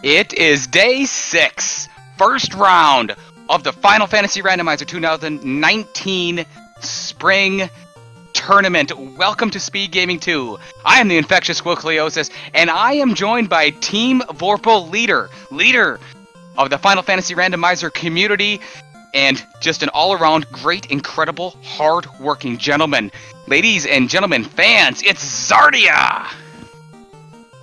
It is day 6, first round of the Final Fantasy Randomizer 2019 Spring Tournament. Welcome to Speed Gaming 2. I am the Infectious Squilcliosis, and I am joined by Team Vorpal leader of the Final Fantasy Randomizer community, and just an all-around great, incredible, hard-working gentleman. Ladies and gentlemen, fans, it's Zardia!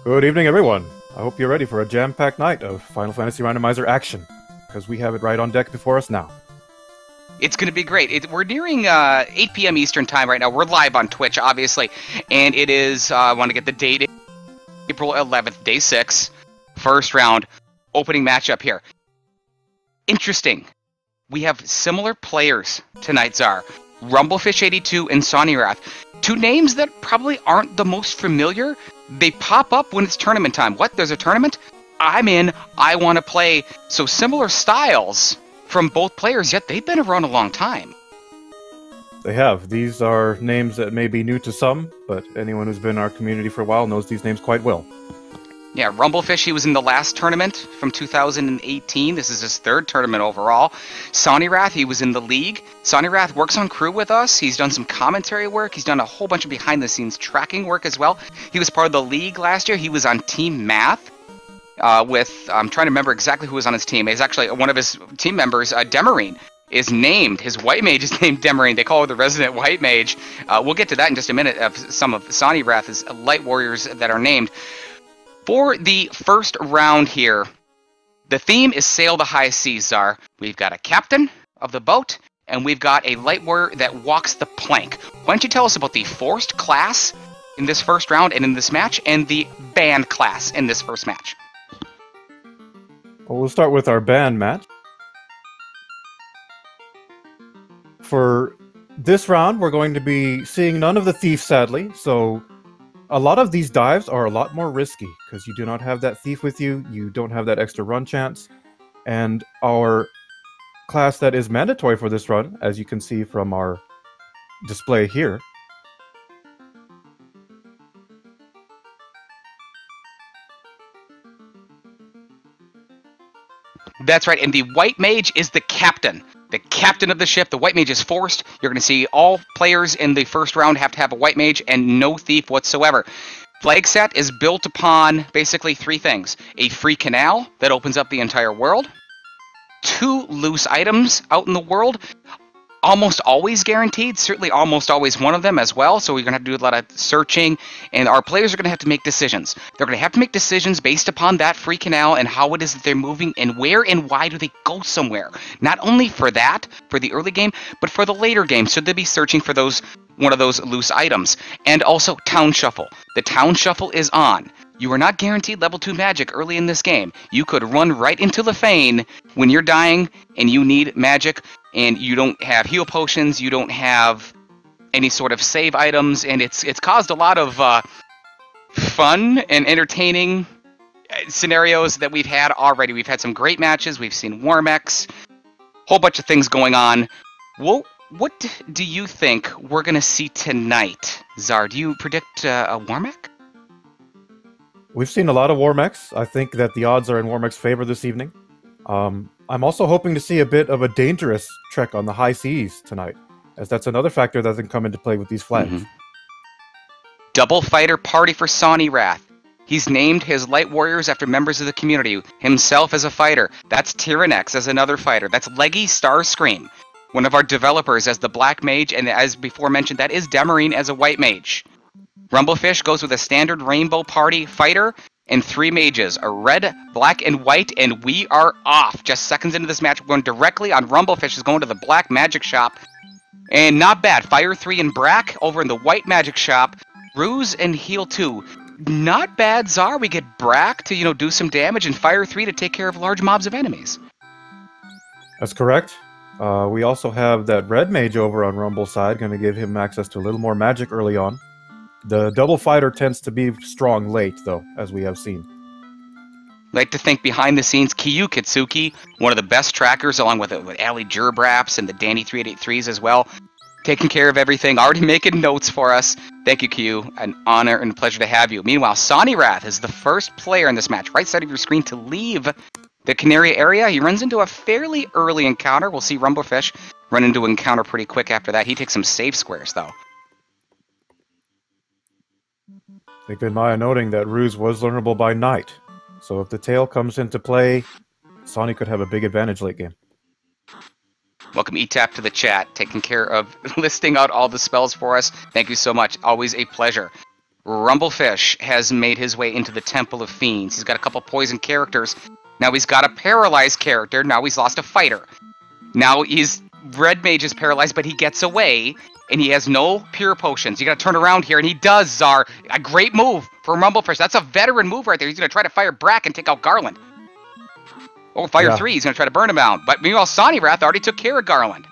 Good evening, everyone. I hope you're ready for a jam-packed night of Final Fantasy Randomizer action, because we have it right on deck before us now. It's going to be great. We're nearing 8 p.m. Eastern Time right now. We're live on Twitch, obviously, and it is, I want to get the date, April 11th, day 6, first round, opening matchup here. Interesting. We have similar players tonight, Zar. Rumblefish82 and Sawneyrath. Two names that probably aren't the most familiar. They pop up when it's tournament time. What? There's a tournament? I'm in. I want to play. So similar styles from both players, yet they've been around a long time. They have. These are names that may be new to some, but anyone who's been in our community for a while knows these names quite well. Yeah, Rumblefish, he was in the last tournament from 2018. This is his third tournament overall. Sawneyrath, he was in the league. Sawneyrath works on crew with us. He's done some commentary work. He's done a whole bunch of behind-the-scenes tracking work as well. He was part of the league last year. He was on Team Math with, I'm trying to remember exactly who was on his team. He's actually one of his team members, Demarine, is named. His white mage is named Demarine. They call her the resident white mage. We'll get to that in just a minute of some of Sawneyrath's light warriors that are named. For the first round here, the theme is Sail the High Seas, Czar. We've got a captain of the boat, and we've got a light warrior that walks the plank. Why don't you tell us about the forced class in this first round and in this match, and the banned class in this first match? Well, we'll start with our banned match. For this round, we're going to be seeing none of the thief, sadly, so a lot of these dives are a lot more risky, because you do not have that thief with you, you don't have that extra run chance, and our class that is mandatory for this run, as you can see from our display here, that's right, and the white mage is the captain. The captain of the ship. The white mage is forced. You're going to see all players in the first round have to have a white mage and no thief whatsoever. Flag set is built upon basically 3 things. A free canal that opens up the entire world. 2 loose items out in the world. Almost always guaranteed. Certainly almost always one of them as well. So we're going to have to do a lot of searching. And our players are going to have to make decisions. They're going to have to make decisions based upon that free canal and how it is that they're moving and where and why do they go somewhere. Not only for that, for the early game, but for the later game. So they'll be searching for one of those loose items. And also Town Shuffle. The Town Shuffle is on. You are not guaranteed level 2 magic early in this game. You could run right into Lefane when you're dying and you need magic and you don't have heal potions, you don't have any sort of save items, and it's caused a lot of fun and entertaining scenarios that we've had already. We've had some great matches, we've seen Warmex, whole bunch of things going on. Well, what do you think we're going to see tonight, Zar? Do you predict a Warmex? we've seen a lot of Warmex. I think that the odds are in Warmex's favor this evening. I'm also hoping to see a bit of a dangerous trek on the high seas tonight, as that's another factor that can come into play with these flags. Mm-hmm. Double fighter party for Sawneyrath. He's named his light warriors after members of the community. Himself as a fighter. That's Tyrannex as another fighter. That's Leggy Starscream, one of our developers, as the black mage, and as before mentioned, that is Demarine as a white mage. Rumblefish goes with a standard rainbow party fighter and 3 mages, a red, black, and white, and we are off. Just seconds into this match, we're going directly on Rumblefish is going to the black magic shop. And not bad. Fire 3 and Brack over in the white magic shop. Ruse and Heal 2. Not bad, Czar. We get Brack to, do some damage, and Fire 3 to take care of large mobs of enemies. That's correct. We also have that red mage over on Rumble's side, going to give him access to a little more magic early on. The double fighter tends to be strong late, though, as we have seen. Like to think behind the scenes, Kiyu Kitsuki, one of the best trackers, along with Ali Jurbraps and the Danny 383s as well, taking care of everything, already making notes for us. Thank you, Q. An honor and pleasure to have you. Meanwhile, Sawneyrath is the first player in this match, right side of your screen, to leave the Canary area. He runs into a fairly early encounter. We'll see Rumblefish run into an encounter pretty quick after that. He takes some safe squares, though. I think Maya noting that Ruse was learnable by night. So if the tail comes into play, Sonny could have a big advantage late game. Welcome ETAP to the chat, taking care of listing out all the spells for us. Thank you so much. Always a pleasure. Rumblefish has made his way into the Temple of Fiends. He's got a couple poison characters. Now he's got a paralyzed character. Now he's lost a fighter. Now he's Red Mage is paralyzed, but he gets away, and he has no pure potions. You got to turn around here, and he does, Czar. A great move for Rumblefish. That's a veteran move right there. He's going to try to fire Brack and take out Garland. Oh, fire 3. He's going to try to burn him out. But meanwhile, Sawneyrath already took care of Garland.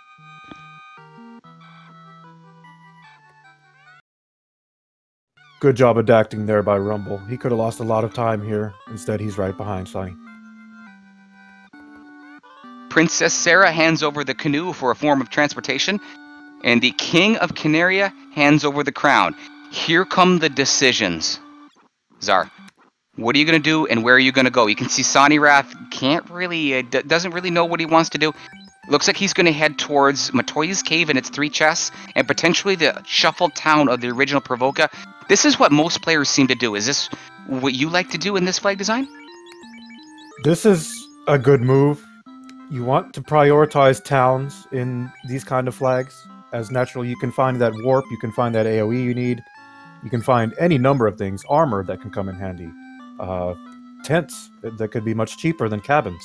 Good job adapting there by Rumble. He could have lost a lot of time here. Instead, he's right behind Sonny. Princess Sarah hands over the canoe for a form of transportation, and the King of Canaria hands over the crown. Here come the decisions. Czar, what are you going to do, and where are you going to go? You can see Sawneyrath can't really, doesn't really know what he wants to do. Looks like he's going to head towards Matoya's Cave and its 3 chests, and potentially the shuffled town of the original Provoca. This is what most players seem to do. Is this what you like to do in this flag design? This is a good move. You want to prioritize towns in these kind of flags. As natural, you can find that warp, you can find that AoE you need. You can find any number of things, armor that can come in handy. Tents that could be much cheaper than cabins.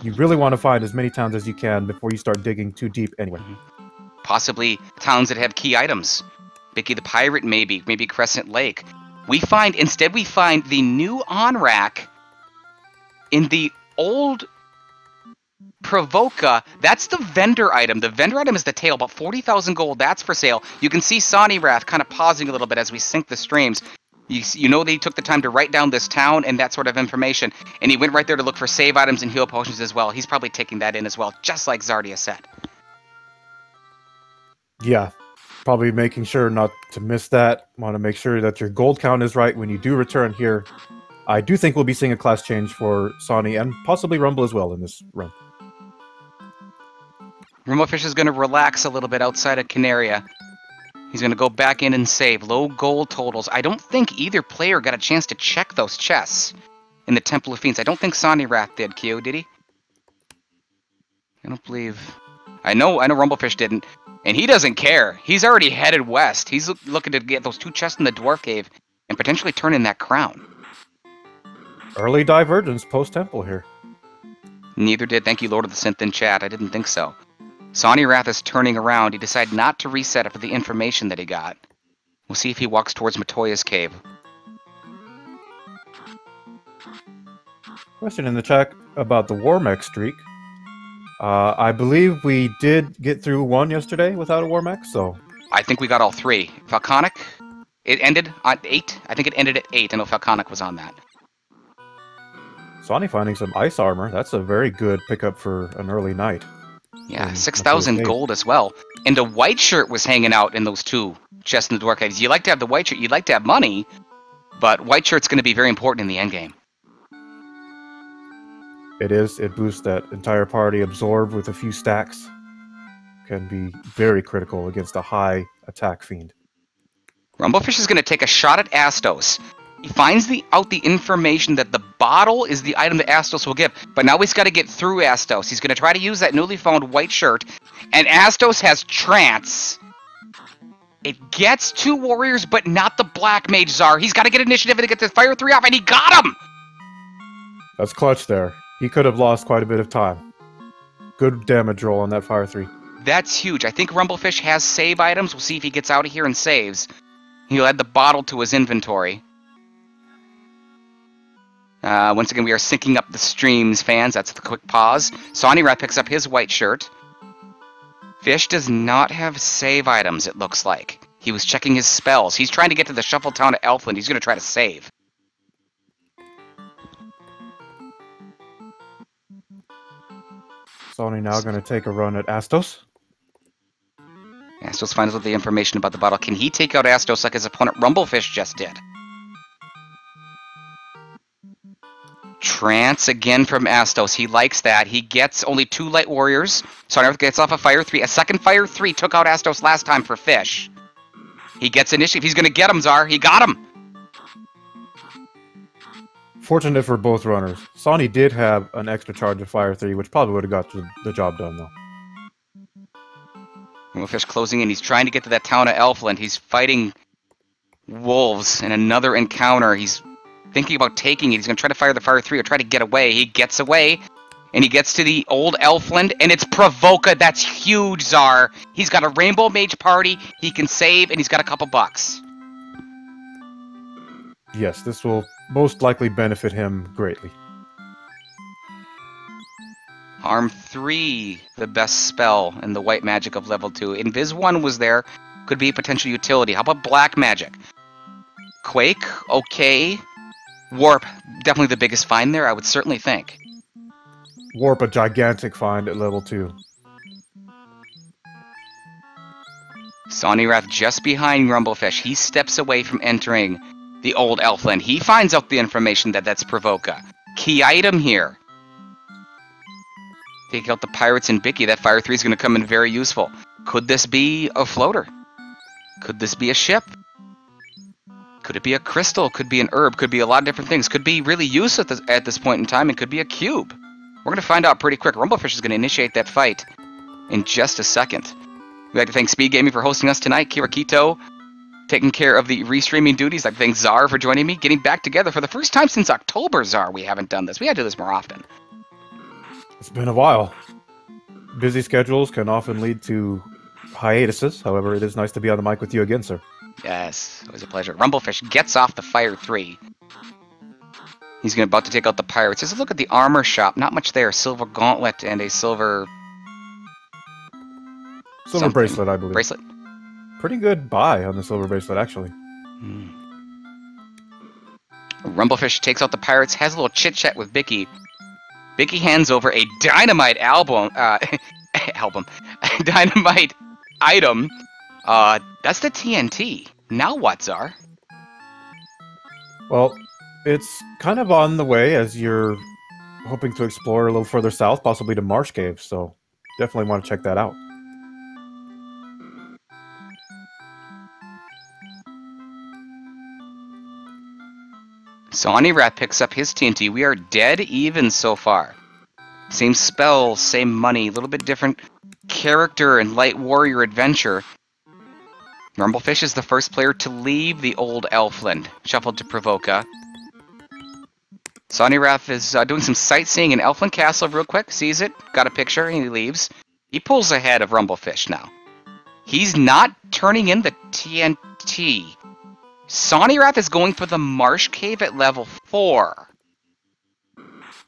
You really want to find as many towns as you can before you start digging too deep anyway. Possibly towns that have key items. Bicky the Pirate, maybe Crescent Lake. Instead we find the new on-rack in the old Provoca. That's the vendor item. The vendor item is the tail, about 40,000 gold. That's for sale. You can see Sawneyrath kind of pausing a little bit as we sync the streams. You know they took the time to write down this town and that sort of information, and he went right there to look for save items and heal potions as well. He's probably taking that in as well, just like Zardia said. Yeah, probably making sure not to miss that. Want to make sure that your gold count is right when you do return here. I do think we'll be seeing a class change for Sawny and possibly Rumble as well in this run. Rumblefish is going to relax a little bit outside of Canaria. He's going to go back in and save. Low gold totals. I don't think either player got a chance to check those chests in the Temple of Fiends. I don't think Sawneyrath did, Kyo, did he? I don't believe... I know Rumblefish didn't. And he doesn't care. He's already headed west. He's looking to get those 2 chests in the Dwarf Cave and potentially turn in that crown. Early divergence post-temple here. Neither did. Thank you, Lord of the Synth in chat. I didn't think so. Sawneyrath is turning around. He decided not to reset after the information that he got. We'll see if he walks towards Matoya's Cave. Question in the chat about the Warmech streak. I believe we did get through 1 yesterday without a Warmech, so... I think we got all 3. Falconic, it ended at 8. I think it ended at 8. I know Falconic was on that. Sonny finding some ice armor. That's a very good pickup for an early night. Yeah, 6,000 gold as well. And a white shirt was hanging out in those 2 chests in the Dwarf Caves. You like to have the white shirt, you'd like to have money, but white shirt's going to be very important in the endgame. It is. It boosts that entire party. Absorb with a few stacks. Can be very critical against a high attack fiend. Rumblefish is going to take a shot at Astos. He finds out the information that the bottle is the item that Astos will give. But now he's got to get through Astos. He's going to try to use that newly found white shirt. And Astos has Trance. It gets 2 warriors, but not the Black Mage Czar. He's got to get initiative and get the Fire 3 off, and he got him! That's clutch there. He could have lost quite a bit of time. Good damage roll on that Fire 3. That's huge. I think Rumblefish has save items. We'll see if he gets out of here and saves. He'll add the bottle to his inventory. Once again, we are syncing up the streams, fans. That's the quick pause. Sawneyrath picks up his white shirt. Fish does not have save items, it looks like. He was checking his spells. He's trying to get to the Shuffle Town of Elfland. He's going to try to save. Sony now going to take a run at Astos. Astos finds out the information about the bottle. Can he take out Astos like his opponent Rumblefish just did? Trance again from Astos. He likes that. He gets only 2 Light Warriors. Sawneyrath gets off a Fire 3. A second Fire 3 took out Astos last time for Fish. He gets initiative. He's going to get him, Czar. He got him. Fortunate for both runners. Sawny did have an extra charge of Fire 3, which probably would have got the job done, though. Fish closing in. He's trying to get to that town of Elfland. He's fighting wolves in another encounter. He's thinking about taking it. He's going to try to fire the Fire 3 or try to get away. He gets away, and he gets to the old Elfland, and it's Provoca. That's huge, Czar. He's got a Rainbow Mage party. He can save, and he's got a couple bucks. Yes, this will most likely benefit him greatly. Arm 3, the best spell in the white magic of level 2. Invis 1 was there. Could be a potential utility. How about black magic? Quake, okay. Warp, definitely the biggest find there, I would certainly think. Warp, a gigantic find at level 2. Sawneyrath just behind Rumblefish. He steps away from entering the old Elfland. He finds out the information that that's Provoca. Key item here. Take out the pirates and Bicky. That Fire 3 is going to come in very useful. Could this be a floater? Could this be a ship? Could it be a crystal? Could be an herb? Could be a lot of different things. Could be really used at this point in time. It could be a cube. We're going to find out pretty quick. Rumblefish is going to initiate that fight in just a second. We'd like to thank Speed Gaming for hosting us tonight. Kirakito taking care of the restreaming duties. I'd like to thank Czar for joining me. Getting back together for the first time since October, Czar. We haven't done this. We gotta do this more often. It's been a while. Busy schedules can often lead to hiatuses. However, it is nice to be on the mic with you again, sir. Yes, it was a pleasure. Rumblefish gets off the Fire 3. He's about to take out the pirates. Let's look at the armor shop. Not much there. Silver gauntlet and a silver bracelet, I believe. Bracelet. Pretty good buy on the silver bracelet, actually. Rumblefish takes out the pirates, has a little chit-chat with Bicky. Bicky hands over a dynamite dynamite item. That's the TNT. Now what, Czar? Well, it's kind of on the way as you're hoping to explore a little further south, possibly to Marsh Cave, so definitely want to check that out. Sawneyrath picks up his TNT. We are dead even so far. Same spell, same money, a little bit different character and light warrior adventure. Rumblefish is the first player to leave the old Elfland, shuffled to Provoca. Sawneyrath is doing some sightseeing in Elfland Castle real quick, sees it, got a picture, and he leaves. He pulls ahead of Rumblefish now. He's not turning in the TNT. Sawneyrath is going for the Marsh Cave at level 4.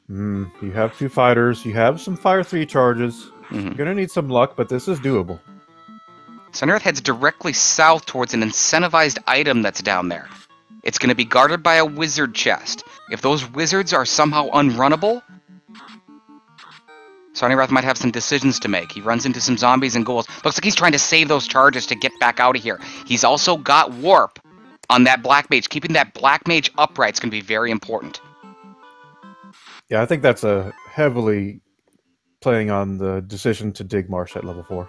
You have 2 fighters, you have some Fire 3 charges. You're going to need some luck, but this is doable. Sawneyrath heads directly south towards an incentivized item that's down there. It's going to be guarded by a wizard chest. If those wizards are somehow unrunnable, Sawneyrath might have some decisions to make. He runs into some zombies and ghouls. Looks like he's trying to save those charges to get back out of here. He's also got warp on that black mage. Keeping that black mage upright is going to be very important. Yeah, I think that's a heavily playing on the decision to dig Marsh at level 4.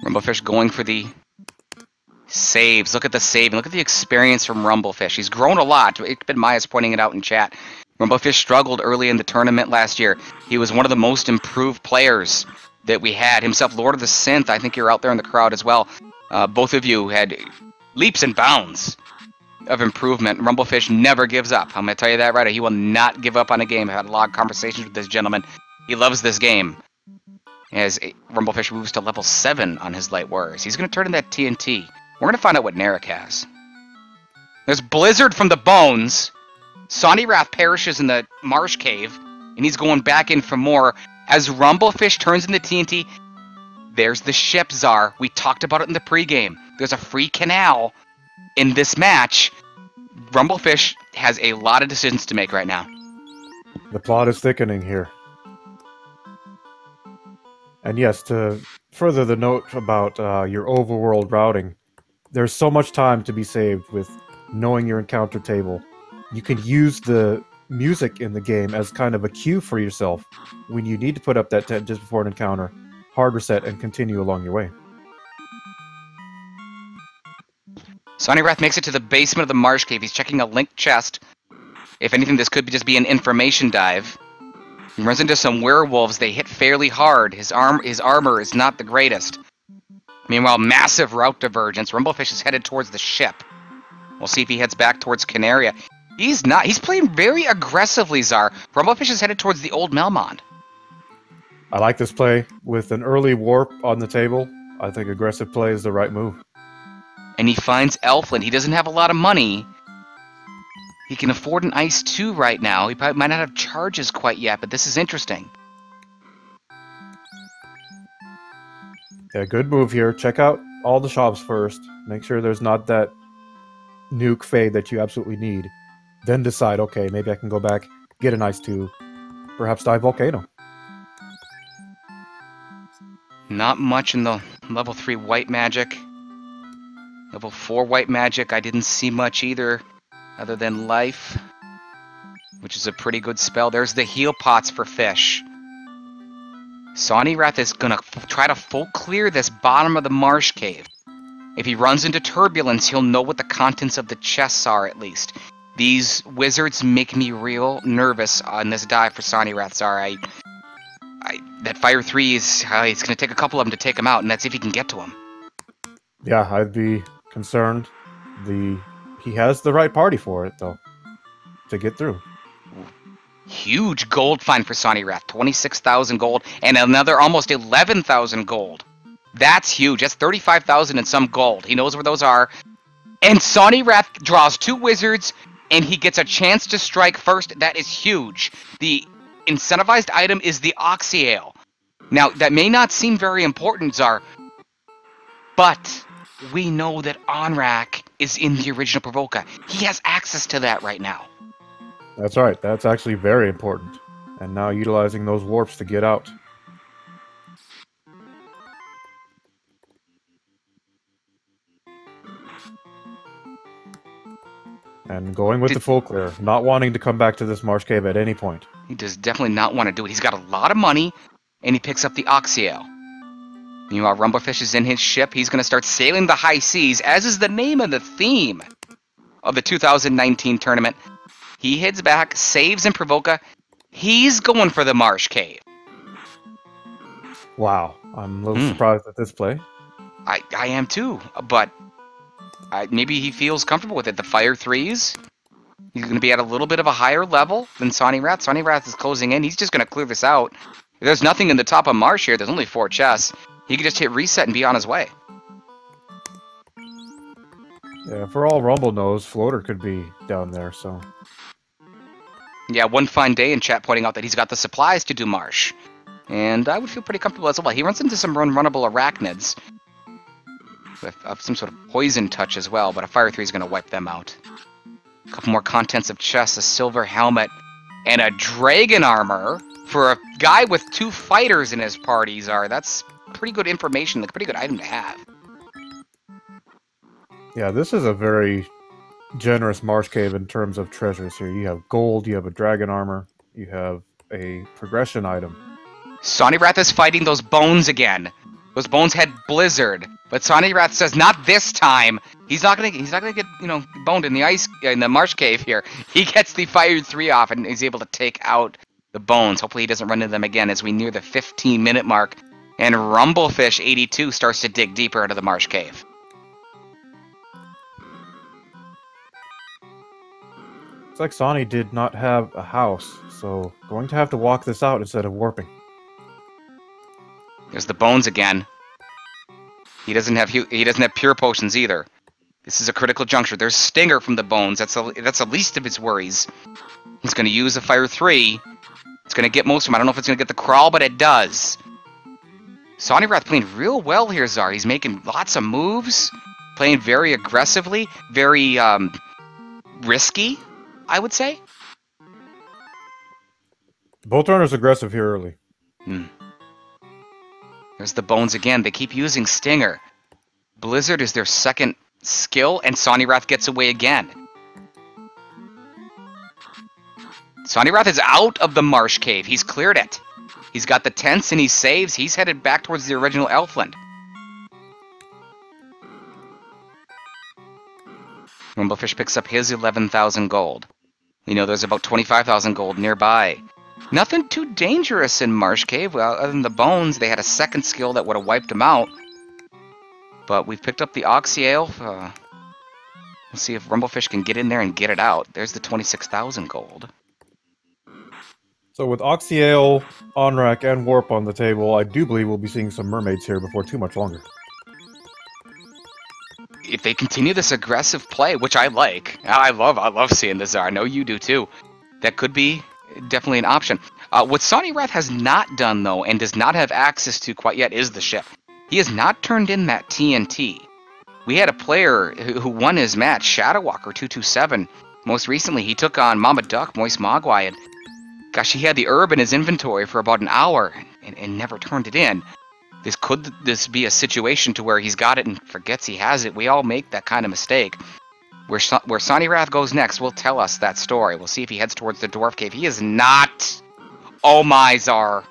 Rumblefish going for the saves. Look at the save. And look at the experience from Rumblefish. He's grown a lot. Maya's pointing it out in chat. Rumblefish struggled early in the tournament last year. He was one of the most improved players that we had. Himself, Lord of the Synth, I think you're out there in the crowd as well. Both of you had leaps and bounds of improvement. Rumblefish never gives up. I'm going to tell you that right. He will not give up on a game. I've had a lot of conversations with this gentleman. He loves this game. As Rumblefish moves to level 7 on his Light Warriors. He's going to turn in that TNT. We're going to find out what Narek has. There's Blizzard from the Bones. Sawneyrath perishes in the Marsh Cave. And he's going back in for more. As Rumblefish turns in the TNT, there's the ship, Czar. We talked about it in the pregame. There's a free canal in this match. Rumblefish has a lot of decisions to make right now. The plot is thickening here. And yes, to further the note about your overworld routing, there's so much time to be saved with knowing your encounter table. You can use the music in the game as kind of a cue for yourself when you need to put up that tent just before an encounter, hard reset, and continue along your way. Sawneyrath makes it to the basement of the Marsh Cave. He's checking a linked chest. If anything, this could just be an information dive. He runs into some werewolves. They hit fairly hard. His armor is not the greatest. Meanwhile, massive route divergence. Rumblefish is headed towards the ship. We'll see if he heads back towards Canaria. He's not. He's playing very aggressively, Czar. Rumblefish is headed towards the old Melmond. I like this play. With an early warp on the table, I think aggressive play is the right move. And he finds Elfland. He doesn't have a lot of money. He can afford an Ice 2 right now. He probably might not have charges quite yet, but this is interesting. Yeah, good move here. Check out all the shops first. Make sure there's not that nuke fade that you absolutely need. Then decide, okay, maybe I can go back, get an Ice 2, perhaps dive Volcano. Not much in the level 3 white magic. Level 4 white magic, I didn't see much either, other than life, which is a pretty good spell. There's the heal pots for fish. Sawneyrath is going to try to full clear this bottom of the Marsh Cave. If he runs into turbulence, he'll know what the contents of the chests are, at least. These wizards make me real nervous on this dive for Sawneyrath. Sorry, that Fire 3 is... it's going to take a couple of them to take him out, and that's if he can get to him. Yeah, I'd be concerned. He has the right party for it, though, to get through. Huge gold find for Sawneyrath. 26,000 gold, and another almost 11,000 gold. That's huge. That's 35,000 and some gold. He knows where those are. And Sawneyrath draws 2 wizards, and he gets a chance to strike first. That is huge. The incentivized item is the Oxyale. Now, that may not seem very important, Czar, but we know that Onrak is in the original Provoca. He has access to that right now. That's right. That's actually very important. And now utilizing those warps to get out. And going with the full clear, not wanting to come back to this Marsh Cave at any point. He does definitely not want to do it. He's got a lot of money, and he picks up the Oxyale. Meanwhile, Rumblefish is in his ship. He's going to start sailing the high seas, as is the name of the theme of the 2019 tournament. He heads back, saves in Provoca. He's going for the Marsh Cave. Wow. I'm a little surprised at this play. I am too, but maybe he feels comfortable with it. The Fire 3s, he's going to be at a little bit of a higher level than Sawneyrath. Sawneyrath is closing in. He's just going to clear this out. If there's nothing in the top of Marsh here, there's only 4 chests. He can just hit reset and be on his way. Yeah, for all Rumble knows, Floater could be down there, so... Yeah, one fine day in chat pointing out that he's got the supplies to do Marsh. And I would feel pretty comfortable as well. He runs into some unrunnable arachnids. With some sort of poison touch as well, but a Fire 3 is going to wipe them out. A couple more contents of chests, a silver helmet, and a dragon armor for a guy with 2 fighters in his parties. That's pretty good information, a pretty good item to have. Yeah, this is a very generous Marsh Cave in terms of treasures here. You have gold, you have a dragon armor, you have a progression item. Sawneyrath is fighting those bones again. Those bones had Blizzard, but Sawneyrath says not this time. He's not gonna get boned in the Marsh Cave here. He gets the Fire 3 off and is able to take out the bones. Hopefully he doesn't run into them again as we near the 15-minute mark. And Rumblefish82 starts to dig deeper into the Marsh Cave. It's like Sawney did not have a house, so going to have to walk this out instead of warping. There's the bones again. He doesn't have pure potions either. This is a critical juncture. There's Stinger from the bones. That's the least of his worries. He's going to use a Fire 3. It's going to get most of them. I don't know if it's going to get the crawl, but it does. Sawneyrath playing real well here, Czar. He's making lots of moves, playing very aggressively, very risky, I would say. Bolt Runner's aggressive here early. There's the bones again. They keep using Stinger. Blizzard is their second skill, and Sawneyrath gets away again. Sawneyrath is out of the Marsh Cave. He's cleared it. He's got the tents and he saves. He's headed back towards the original Elfland. Rumblefish picks up his 11,000 gold. We know there's about 25,000 gold nearby. Nothing too dangerous in Marsh Cave. Well, other than the bones, they had a second skill that would have wiped them out. But we've picked up the Oxyale. We'll see if Rumblefish can get in there and get it out. There's the 26,000 gold. So with Oxyale, Onrak, and Warp on the table, I do believe we'll be seeing some mermaids here before too much longer. If they continue this aggressive play, which I like, I love seeing this. I know you do too. That could be definitely an option. What Sawneyrath has not done, though, and does not have access to quite yet, is the ship. He has not turned in that TNT. We had a player who won his match, Shadowwalker227. Most recently, he took on Mama Duck, Moist Mogwai, and gosh, he had the herb in his inventory for about an hour and never turned it in. Could this be a situation to where he's got it and forgets he has it? We all make that kind of mistake. Where Sawneyrath goes next will tell us that story. We'll see if he heads towards the Dwarf Cave. He is not! Oh my, Czar!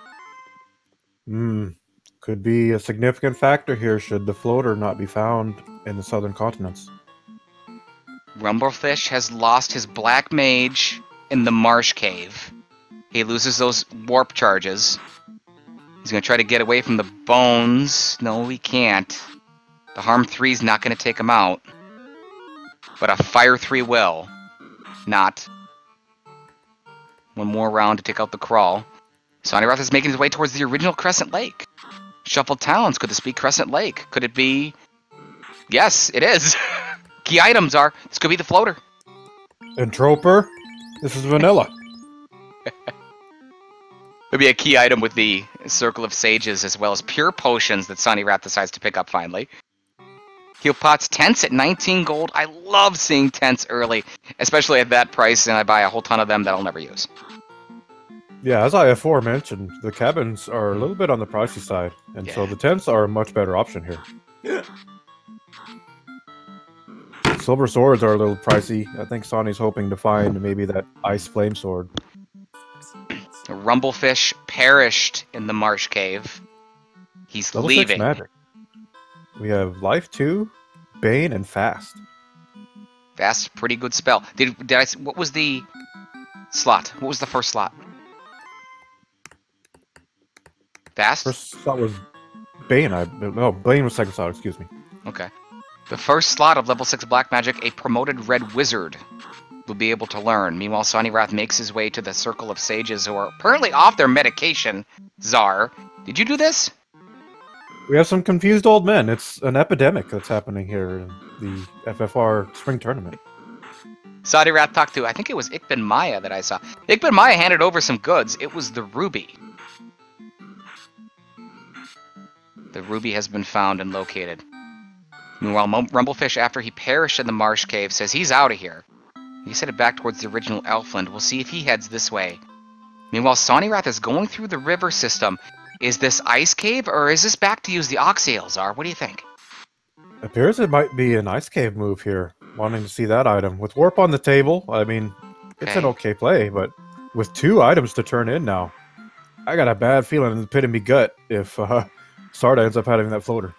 Could be a significant factor here should the floater not be found in the southern continents. Rumblefish has lost his Black Mage in the Marsh Cave. He loses those warp charges. He's going to try to get away from the bones. No, he can't. The Harm 3 is not going to take him out. But a Fire 3 will. Not. One more round to take out the Crawl. Sawneyrath is making his way towards the original Crescent Lake. Shuffled Talons. Could this be Crescent Lake? Could it be... Yes, it is. Key items are... This could be the floater. Entroper. This is vanilla. There'll be a key item with the Circle of Sages, as well as pure potions that Sawneyrath decides to pick up finally. Heal pots, tents at 19 gold. I love seeing tents early, especially at that price, and I buy a whole ton of them that I'll never use. Yeah, as I aforementioned, the cabins are a little bit on the pricey side, and so the tents are a much better option here. Yeah. Silver swords are a little pricey. I think Sonny's hoping to find maybe that ice flame sword. Rumblefish perished in the Marsh Cave. He's Level leaving. 6 magic. We have Life 2, Bane, and Fast. Fast, pretty good spell. What was the slot? What was the first slot? Fast? First slot was Bane. No, Bane was second slot, excuse me. Okay. The first slot of level 6 black magic, a promoted red wizard will be able to learn. Meanwhile, Sawneyrath makes his way to the Circle of Sages, who are apparently off their medication. Czar, did you do this? We have some confused old men. It's an epidemic that's happening here in the FFR spring tournament. Sawneyrath talked to, I think it was Ikben Maya that I saw. Ikben Maya handed over some goods. It was the ruby. The ruby has been found and located. Meanwhile, Rumblefish, after he perished in the Marsh Cave, says he's out of here. He's headed back towards the original Elfland. We'll see if he heads this way. Meanwhile, Sawneyrath is going through the river system. Is this Ice Cave, or is this back to use the Oxyale, Czar? What do you think? Appears it might be an Ice Cave move here. Wanting to see that item. With Warp on the table, I mean, it's an okay play, but with 2 items to turn in now, I got a bad feeling in the pit of me gut if Sarda ends up having that floater.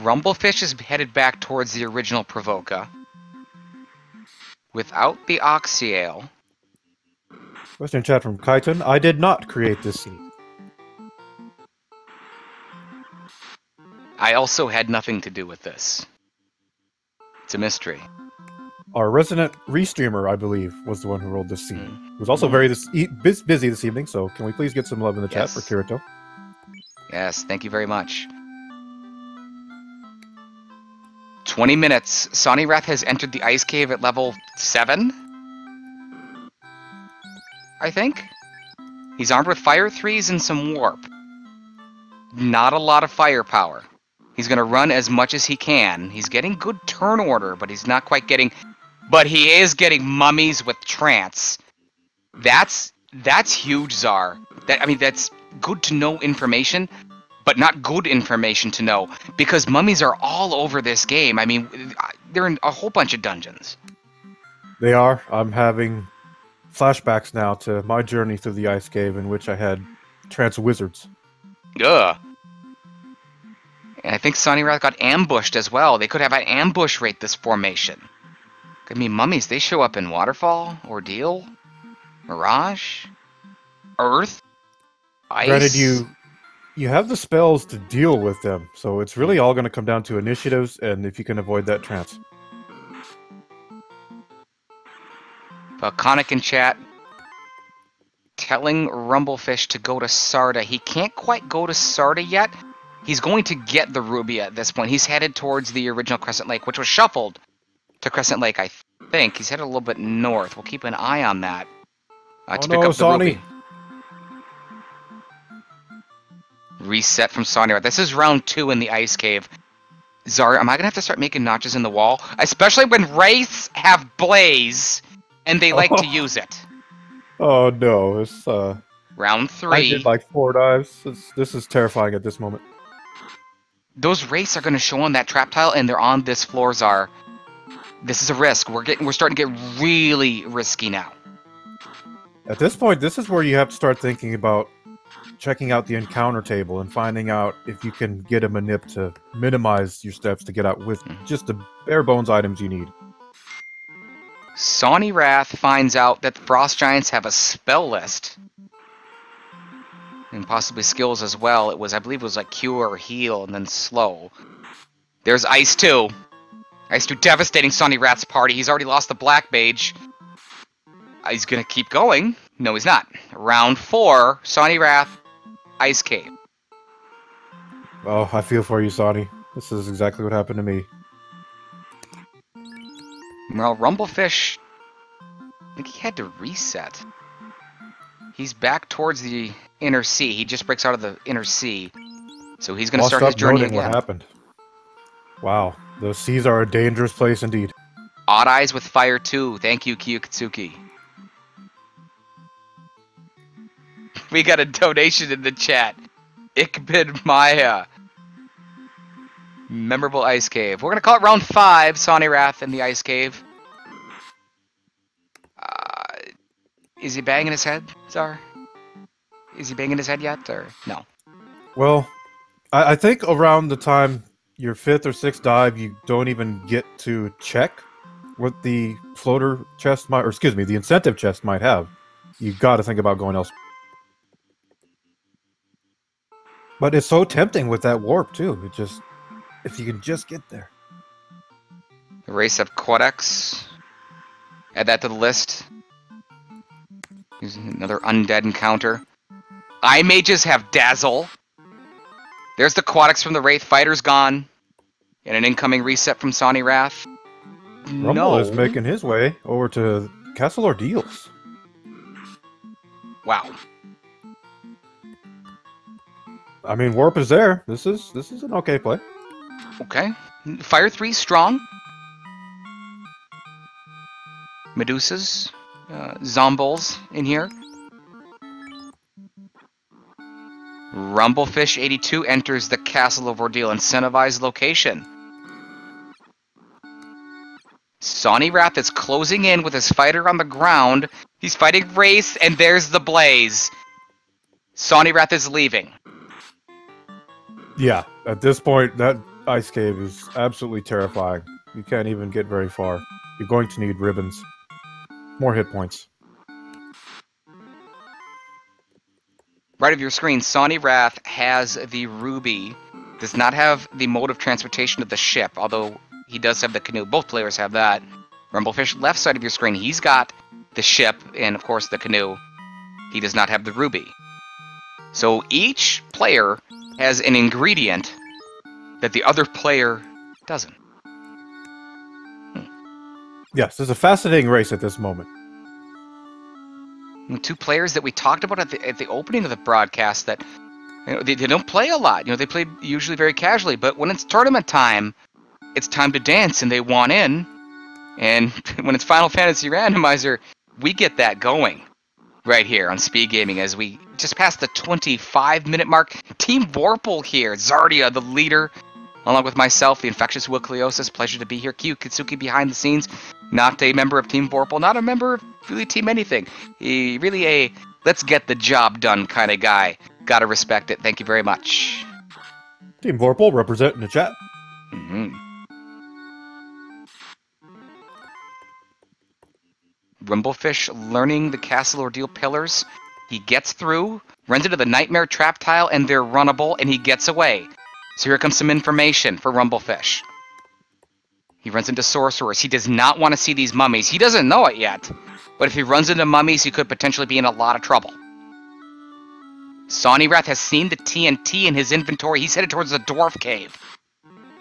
Rumblefish is headed back towards the original Provoca. Without the Oxyale. Question chat from Kyton. I did not create this scene. I also had nothing to do with this. It's a mystery. Our resident restreamer, I believe, was the one who rolled this scene. He was also very busy this evening, so can we please get some love in the chat for Kirito? Yes, thank you very much. 20 minutes. Sawneyrath has entered the Ice Cave at level 7? I think? He's armed with Fire 3s and some Warp. Not a lot of firepower. He's going to run as much as he can. He's getting good turn order, but he's not quite getting... But he is getting mummies with trance. That's huge, Czar. That's good to know information, but not good information to know, because mummies are all over this game. I mean, they're in a whole bunch of dungeons. They are. I'm having flashbacks now to my journey through the ice cave in which I had trance wizards. Ugh. And I think Sawneyrath got ambushed as well. They could have an ambush rate this formation. I mean, mummies, they show up in Waterfall, Ordeal, Mirage, Earth, Ice. Granted, you have the spells to deal with them, so it's really all going to come down to initiatives and if you can avoid that trance. Volcanic in chat telling Rumblefish to go to Sarda. He can't quite go to Sarda yet. He's going to get the Ruby at this point. He's headed towards the original Crescent Lake, which was shuffled to Crescent Lake, I think. He's headed a little bit north. We'll keep an eye on that to pick up the Ruby. Reset from Sawneyrath. This is round 2 in the Ice Cave. Zarya, am I going to have to start making notches in the wall? Especially when wraiths have Blaze, and they like to use it. Oh no, it's round 3. I did like 4 dives. This is terrifying at this moment. Those wraiths are going to show on that trap tile, and they're on this floor, Zar. This is a risk. We're starting to get really risky now. At this point, this is where you have to start thinking about checking out the encounter table and finding out if you can get a manip to minimize your steps to get out with just the bare bones items you need. Sawneyrath finds out that the Frost Giants have a spell list. And possibly skills as well. I believe it was like Cure or Heal and then Slow. There's Ice 2. Ice 2 devastating Sawneyrath's party. He's already lost the Black Mage. He's gonna keep going. No, he's not. Round 4, Sawneyrath, Ice Cave. Oh, I feel for you, Sawney. This is exactly what happened to me. Well, Rumblefish, I think he had to reset. He's back towards the inner sea. He just breaks out of the inner sea. So he's going to start his journey again. What happened. Wow, those seas are a dangerous place indeed. Odd Eyes with Fire 2. Thank you, Kiyukitsuki. We got a donation in the chat. Ikbid Maya. Memorable Ice Cave. We're going to call it round 5, Sawneyrath in the Ice Cave. Is he banging his head, Zar? Is he banging his head yet, or no? Well, I think around the time your 5th or 6th dive, you don't even get to check what the floater chest might, or excuse me, the incentive chest might have. You got to think about going elsewhere. But it's so tempting with that warp too. It just, if you can just get there. The Race of Codex. Add that to the list. Here's another undead encounter. Eye Mages have Dazzle. There's the Quadics from the Wraith Fighters gone. And an incoming reset from Sawneyrath. Rumble is making his way over to Castle Ordeals. Wow. I mean, warp is there. This is an okay play. Okay. Fire 3 strong. Medusas. Zombols in here. Rumblefish82 enters the Castle of Ordeal, incentivized location. Sawneyrath is closing in with his fighter on the ground. He's fighting Wraith, and there's the Blaze. Sawneyrath is leaving. Yeah, at this point, that ice cave is absolutely terrifying. You can't even get very far. You're going to need ribbons. More hit points. Right of your screen, Sawneyrath has the Ruby. Does not have the mode of transportation of the ship, although he does have the canoe. Both players have that. Rumblefish, left side of your screen, he's got the ship and, of course, the canoe. He does not have the Ruby. So each player has an ingredient that the other player doesn't. Yes, there's a fascinating race at this moment. Two players that we talked about at the opening of the broadcast that they don't play a lot. They play usually very casually, but when it's tournament time, it's time to dance and they want in. And when it's Final Fantasy Randomizer, we get that going. right here on Speed Gaming as we just passed the 25-minute mark. Team Vorpal here. Zardia, the leader, along with myself, the infectious Wilkliosis. Pleasure to be here. Q Kitsuki behind the scenes. Not a member of Team Vorpal, not a member of really Team anything. He really a let's get the job done kind of guy. Gotta respect it. Thank you very much. Team Vorpal representing the chat. Rumblefish learning the castle ordeal pillars. He gets through, runs into the nightmare trap tile, and they're runnable, and he gets away. So here comes some information for Rumblefish. He runs into sorcerers. He does not want to see these mummies. He doesn't know it yet. But if he runs into mummies, he could potentially be in a lot of trouble. Sawneyrath has seen the TNT in his inventory. He's headed towards the dwarf cave.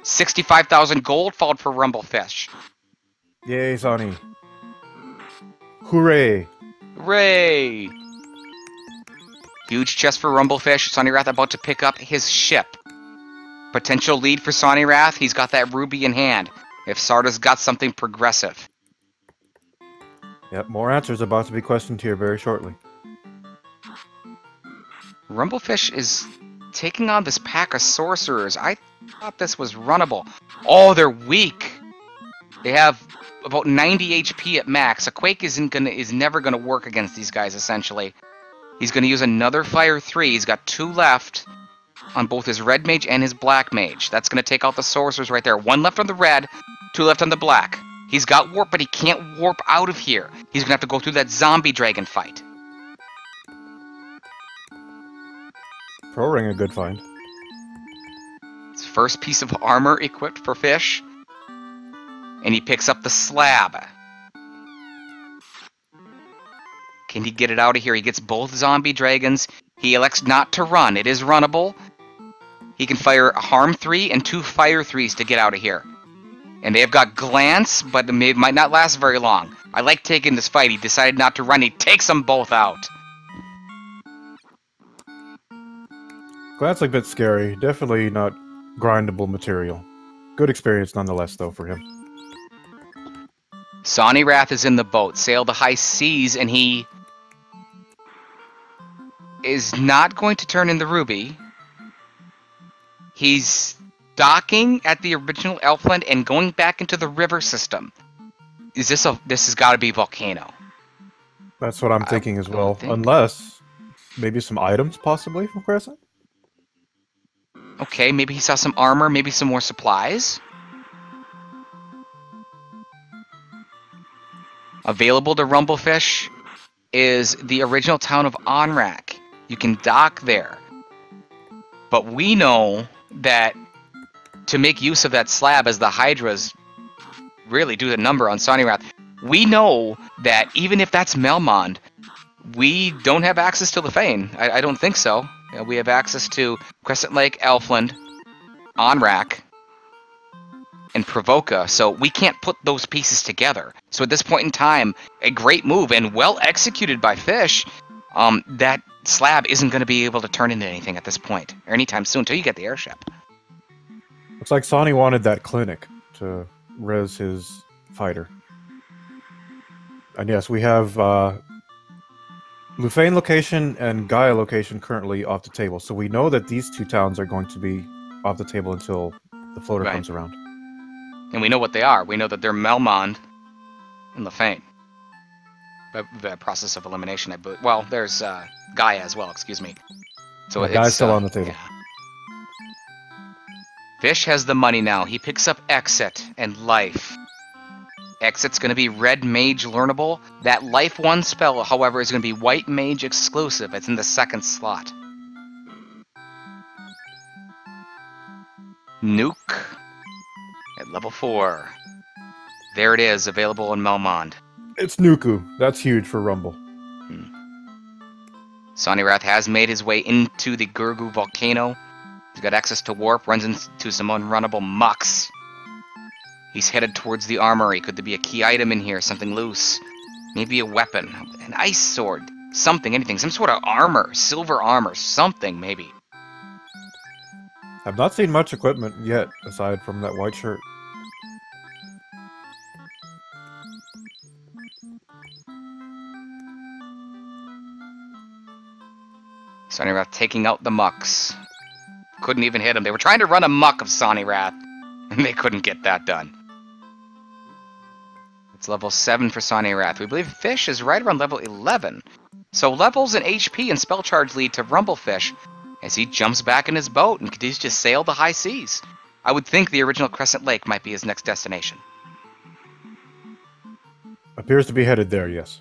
65,000 gold followed for Rumblefish. Yay, Sonny. Hooray. Hooray! Huge chest for Rumblefish. Sawneyrath about to pick up his ship. Potential lead for Sawneyrath. He's got that ruby in hand. If Sarda's got something progressive. Yep, more answers about to be questioned here very shortly. Rumblefish is taking on this pack of sorcerers. I thought this was runnable. Oh, they're weak. They have about 90 HP at max. A Quake is never gonna work against these guys, essentially. He's gonna use another Fire 3. He's got 2 left on both his red mage and his black mage. That's gonna take out the sorcerers right there. 1 left on the red, 2 left on the black. He's got warp, but he can't warp out of here. He's gonna have to go through that zombie dragon fight. Pro Ring, a good find. His first piece of armor equipped for Fish. And he picks up the slab. Can he get it out of here? He gets both zombie dragons. He elects not to run. It is runnable. He can fire a Harm 3 and 2 Fire 3s to get out of here. And they have got Glance, but it might not last very long. I like taking this fight. He decided not to run. He takes them both out. Glance a bit scary. Definitely not grindable material. Good experience nonetheless, though, for him. Sawneyrath is in the boat. Sail the high seas, and he is not going to turn in the ruby. He's docking at the original Elfland and going back into the river system. This has got to be Volcano. That's what I'm thinking as well. Unless, maybe some items, possibly, from Crescent? Okay, maybe he saw some armor, maybe some more supplies. Available to Rumblefish is the original town of Onrak. You can dock there. But we know that to make use of that slab as the Hydras really do the number on Sawneyrath, we know that even if that's Melmond, we don't have access to Lefane. I don't think so. We have access to Crescent Lake, Elfland, Onrak, and Provoca, so we can't put those pieces together. So at this point in time, a great move and well executed by Fish. That slab isn't going to be able to turn into anything at this point, or anytime soon, until you get the airship. Looks like Sonny wanted that clinic to res his fighter. And yes, we have Lufane location and Gaia location currently off the table, so we know that these 2 towns are going to be off the table until the floater comes around. And we know what they are. We know that they're Melmond and Lefane. By the process of elimination, I believe. Well, there's Gaia as well, excuse me. So Gaia's still on the table. Yeah. Fish has the money now. He picks up Exit and Life. Exit's going to be Red Mage learnable. That Life 1 spell, however, is going to be White Mage exclusive. It's in the 2nd slot. Nuke at level 4. There it is, available in Melmond. It's Nuku. That's huge for Rumble. Sawneyrath has made his way into the Gurgu volcano. He's got access to warp, runs into some unrunnable mucks. He's headed towards the armory. Could there be a key item in here? Something loose? Maybe a weapon? An ice sword? Something, anything. Some sort of armor. Silver armor. Something, maybe. I've not seen much equipment yet, aside from that white shirt. Sawneyrath taking out the mucks. Couldn't even hit him. They were trying to run a muck of Sawneyrath, and they couldn't get that done. It's level 7 for Sawneyrath. We believe Fish is right around level 11. So levels in HP and spell charge lead to Rumblefish as he jumps back in his boat and continues to sail the high seas. I would think the original Crescent Lake might be his next destination. Appears to be headed there, yes.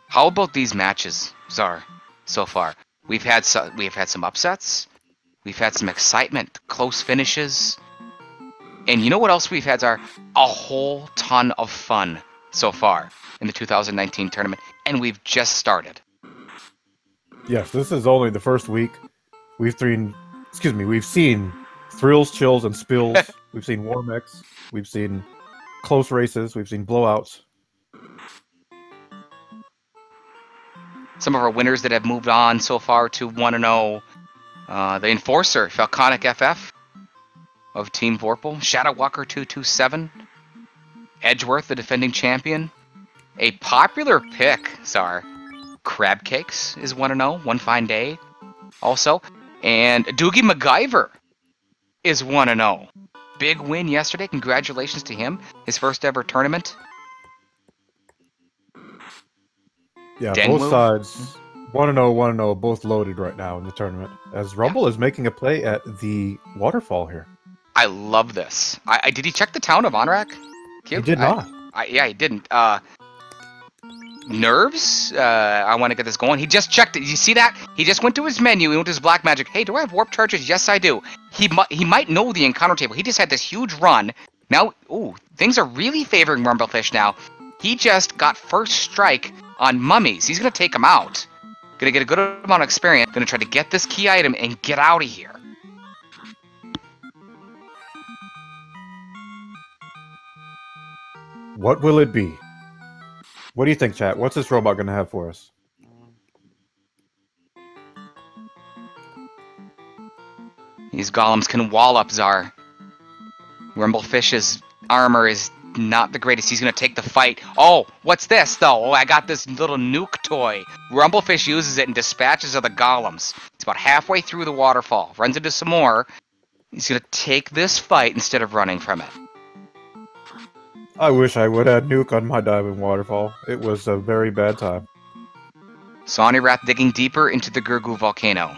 How about these matches, Czar, so far? We've had some upsets. We've had some excitement, close finishes. And you know what else we've had, Czar? A whole ton of fun so far in the 2019 tournament. And we've just started. Yes, this is only the first week. We've seen thrills, chills, and spills. We've seen war mechs. We've seen close races. We've seen blowouts. Some of our winners that have moved on so far to 1-0. The Enforcer, Falconic FF of Team Vorpal. Shadowwalker227. Edgeworth, the defending champion. A popular pick, Czar. Crab Cakes is 1-0. One Fine Day also. And Doogie MacGyver is 1-0. Big win yesterday. Congratulations to him. His first ever tournament. Yeah, Denmu. both sides, 1-0, both loaded right now in the tournament. As Rumble is making a play at the waterfall here. I love this. Did he check the town of Onrak? He did not. Yeah, he didn't. Nerves? I want to get this going. He just checked it. You see that? He just went to his menu. He went to his black magic. Hey, do I have warp charges? Yes, I do. He might know the encounter table. He just had this huge run. Now, ooh, things are really favoring Rumblefish now. He just got first strike on mummies. He's going to take them out. Going to get a good amount of experience. Going to try to get this key item and get out of here. What will it be? What do you think, chat? What's this robot going to have for us? These golems can wall up Czar. Rumblefish's armor is not the greatest. He's going to take the fight. Oh, what's this, though? Oh, I got this little nuke toy. Rumblefish uses it and dispatches of the golems. It's about halfway through the waterfall. Runs into some more. He's going to take this fight instead of running from it. I wish I would have nuke on my diving waterfall. It was a very bad time. Sawneyrath digging deeper into the Gurgu volcano.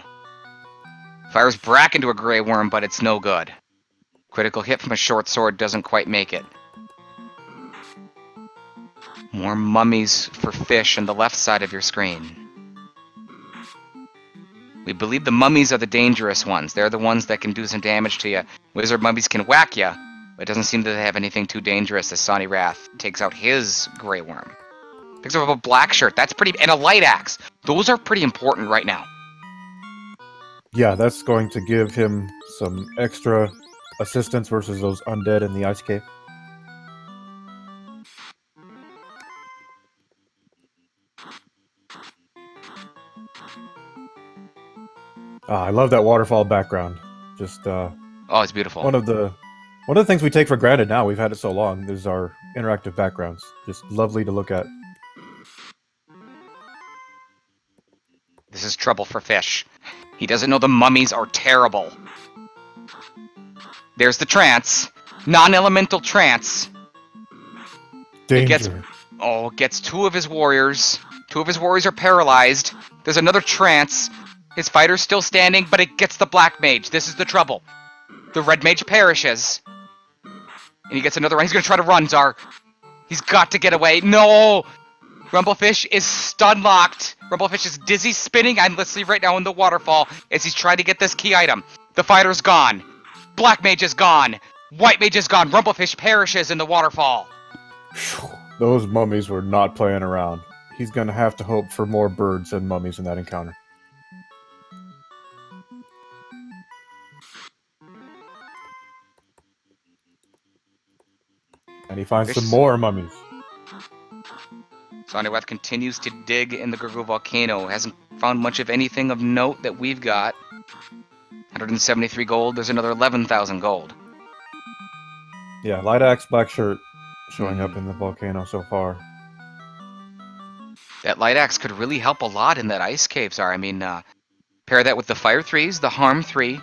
Fires Brack into a Grey Worm, but it's no good. Critical hit from a short sword doesn't quite make it. More mummies for Fish on the left side of your screen. We believe the mummies are the dangerous ones. They're the ones that can do some damage to you. Wizard mummies can whack you, but it doesn't seem that they have anything too dangerous as Sawneyrath takes out his Grey Worm. Picks up a black shirt. That's pretty... And a light axe. Those are pretty important right now. Yeah, that's going to give him some extra assistance versus those undead in the ice cave. I love that waterfall background. Just oh, it's beautiful. One of the things we take for granted now. We've had it so long. Is our interactive backgrounds. Just lovely to look at. This is trouble for Fish. He doesn't know the mummies are terrible. There's the trance. Non-elemental trance. Danger. Gets two of his warriors. Two of his warriors are paralyzed. There's another trance. His fighter's still standing, but it gets the black mage. This is the trouble. The red mage perishes. And he gets another run. He's going to try to run, Czar. He's got to get away. No! Rumblefish is stun-locked. Rumblefish is dizzy spinning endlessly right now in the waterfall as he's trying to get this key item. The fighter's gone. Black mage is gone. White mage is gone. Rumblefish perishes in the waterfall. Those mummies were not playing around. He's going to have to hope for more birds than mummies in that encounter. And he finds some more mummies. Sawneyrath continues to dig in the Gurgu volcano. Hasn't found much of anything of note that we've got. 173 gold. There's another 11,000 gold. Yeah, light axe, black shirt showing up in the volcano so far. That Light Axe could really help a lot in that Ice Cave, Czar. I mean, pair that with the Fire 3s, the Harm 3.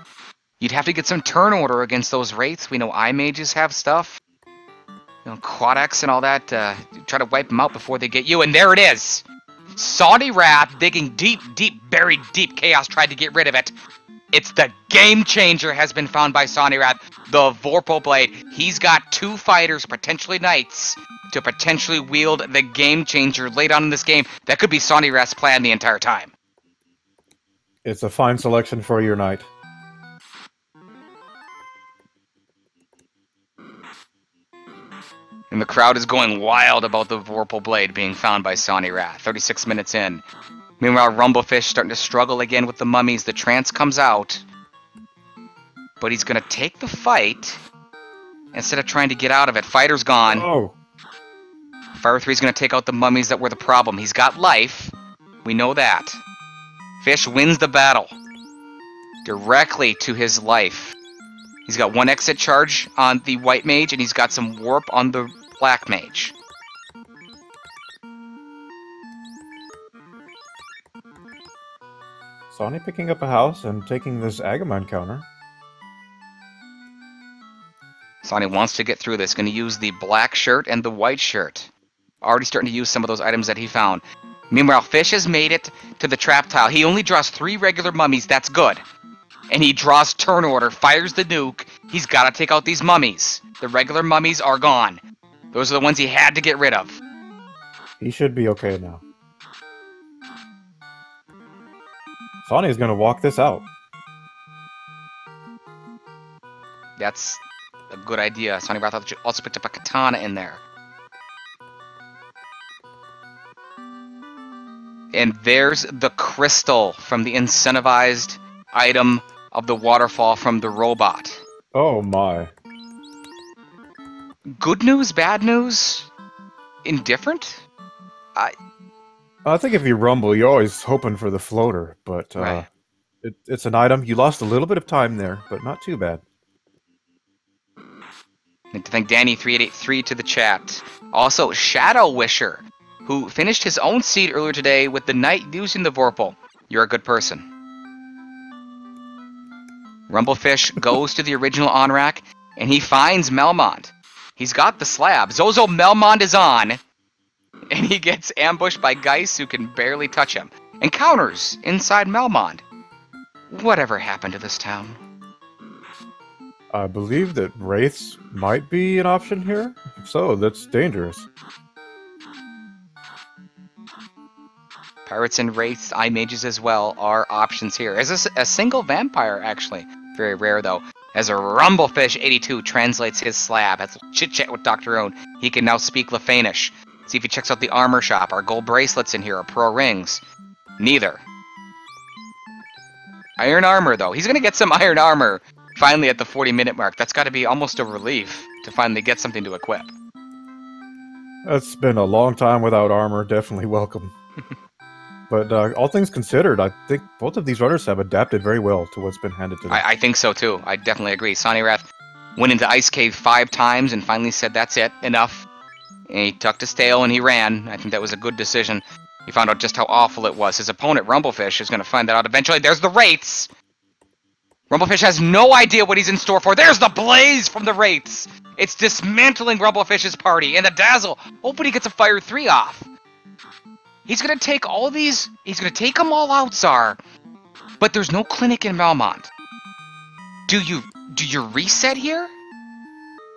You'd have to get some turn order against those Wraiths. We know Eye Mages have stuff. You know, Quad X and all that. Try to wipe them out before they get you. And there it is! Sawneyrath digging deep, buried deep. Chaos tried to get rid of it. It's the game changer has been found by Sawneyrath. The Vorpal Blade. He's got 2 fighters, potentially knights, to potentially wield the game changer late on in this game. That could be Sawneyrath's plan the entire time. It's a fine selection for your knight. And the crowd is going wild about the Vorpal Blade being found by Sawneyrath. 36 minutes in. Meanwhile, Rumblefish starting to struggle again with the mummies. The trance comes out. But he's going to take the fight instead of trying to get out of it. Fighter's gone. Oh. Fire 3 is going to take out the mummies that were the problem. He's got life. We know that. Fish wins the battle. Directly to his life. He's got 1 exit charge on the White Mage, and he's got some warp on the Black Mage. Sawny picking up a house and taking this Agamine counter. Sawny wants to get through this. Going to use the black shirt and the white shirt. Already starting to use some of those items that he found. Meanwhile, Fish has made it to the trap tile. He only draws 3 regular mummies. That's good. And he draws turn order, fires the nuke. He's got to take out these mummies. The regular mummies are gone. Those are the ones he had to get rid of. He should be okay now. Sawny is going to walk this out. That's a good idea. Sawneyrath also picked up a katana in there. And there's the crystal from the incentivized item of the waterfall from the robot. Oh my. Good news, bad news, indifferent? I think if you rumble, you're always hoping for the floater, but right. It's an item. You lost a little bit of time there, but not too bad. I'd like to thank Danny3883 to the chat. Also, Shadow Wisher, who finished his own seed earlier today with the knight using the Vorpal. You're a good person. Rumblefish goes to the original on-rack, and he finds Melmond. He's got the slab. Zozo Melmond is on, and he gets ambushed by Geist, who can barely touch him. Encounters inside Melmond. Whatever happened to this town? I believe that Wraiths might be an option here. If so, that's dangerous. Pirates and Wraiths, Eye Mages as well, are options here. As a single vampire, actually. Very rare, though. As a Rumblefish82 translates his slab. That's chit-chat with Dr. Own. He can now speak Lefanish. See if he checks out the armor shop. Are gold bracelets in here? Or pro rings? Neither. Iron armor, though. He's going to get some iron armor finally at the 40-minute mark. That's got to be almost a relief to finally get something to equip. It's been a long time without armor. Definitely welcome. But all things considered, I think both of these runners have adapted very well to what's been handed to them. I think so, too. I definitely agree. Sawneyrath went into Ice Cave 5 times and finally said, that's it, enough. And he tucked his tail and he ran. I think that was a good decision. He found out just how awful it was. His opponent, Rumblefish, is going to find that out eventually. There's the Wraiths! Rumblefish has no idea what he's in store for. There's the blaze from the Wraiths! It's dismantling Rumblefish's party. And the Dazzle, hoping he gets a Fire 3 off. He's going to take all these... He's going to take them all out, Czar. But there's no clinic in Melmond. Do you reset here?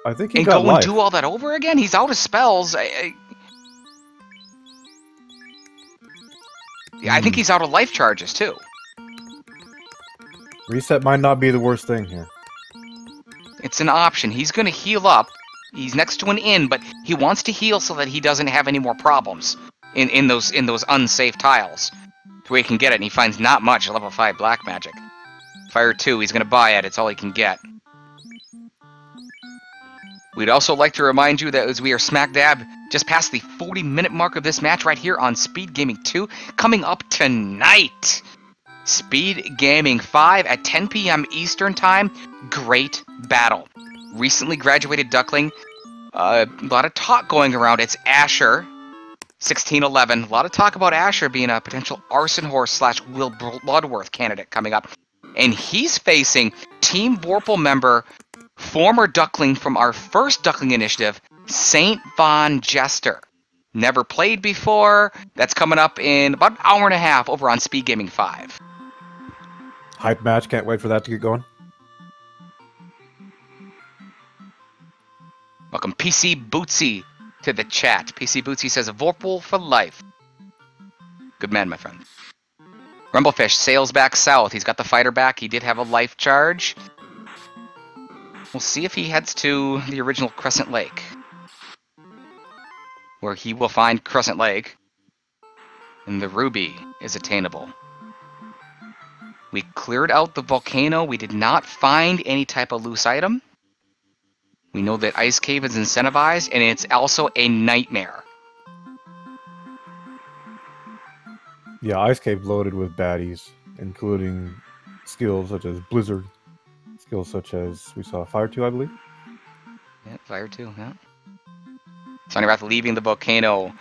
I think he and got go life. And do all that over again? He's out of spells. I think he's out of life charges, too. Reset might not be the worst thing here. It's an option. He's going to heal up. He's next to an inn, but he wants to heal so that he doesn't have any more problems in those unsafe tiles. To where he can get it, and he finds not much level 5 black magic. Fire 2, he's going to buy it. It's all he can get. We'd also like to remind you that as we are smack dab just past the 40-minute mark of this match right here on Speed Gaming 2, coming up tonight. Speed Gaming 5 at 10 p.m. Eastern Time. Great battle. Recently graduated Duckling. A lot of talk going around. It's Asher 1611. A lot of talk about Asher being a potential arson horse / Will Bloodworth candidate coming up. And he's facing Team Vorpal member, former Duckling from our first Duckling initiative, St. Von Jester. Never played before. That's coming up in about an hour and a half over on Speed Gaming 5. Hype match. Can't wait for that to get going. Welcome PC Bootsy to the chat. PC Bootsy says, Vorpal for life. Good man, my friend. Rumblefish sails back south. He's got the fighter back. He did have a life charge. We'll see if he heads to the original Crescent Lake, where he will find Crescent Lake, and the ruby is attainable. We cleared out the volcano. We did not find any type of loose item. We know that Ice Cave is incentivized, and it's also a nightmare. Yeah, Ice Cave loaded with baddies, including skills such as Blizzard, skills such as, we saw Fire 2, I believe. Yeah, Fire 2, yeah. Sawneyrath leaving the volcano.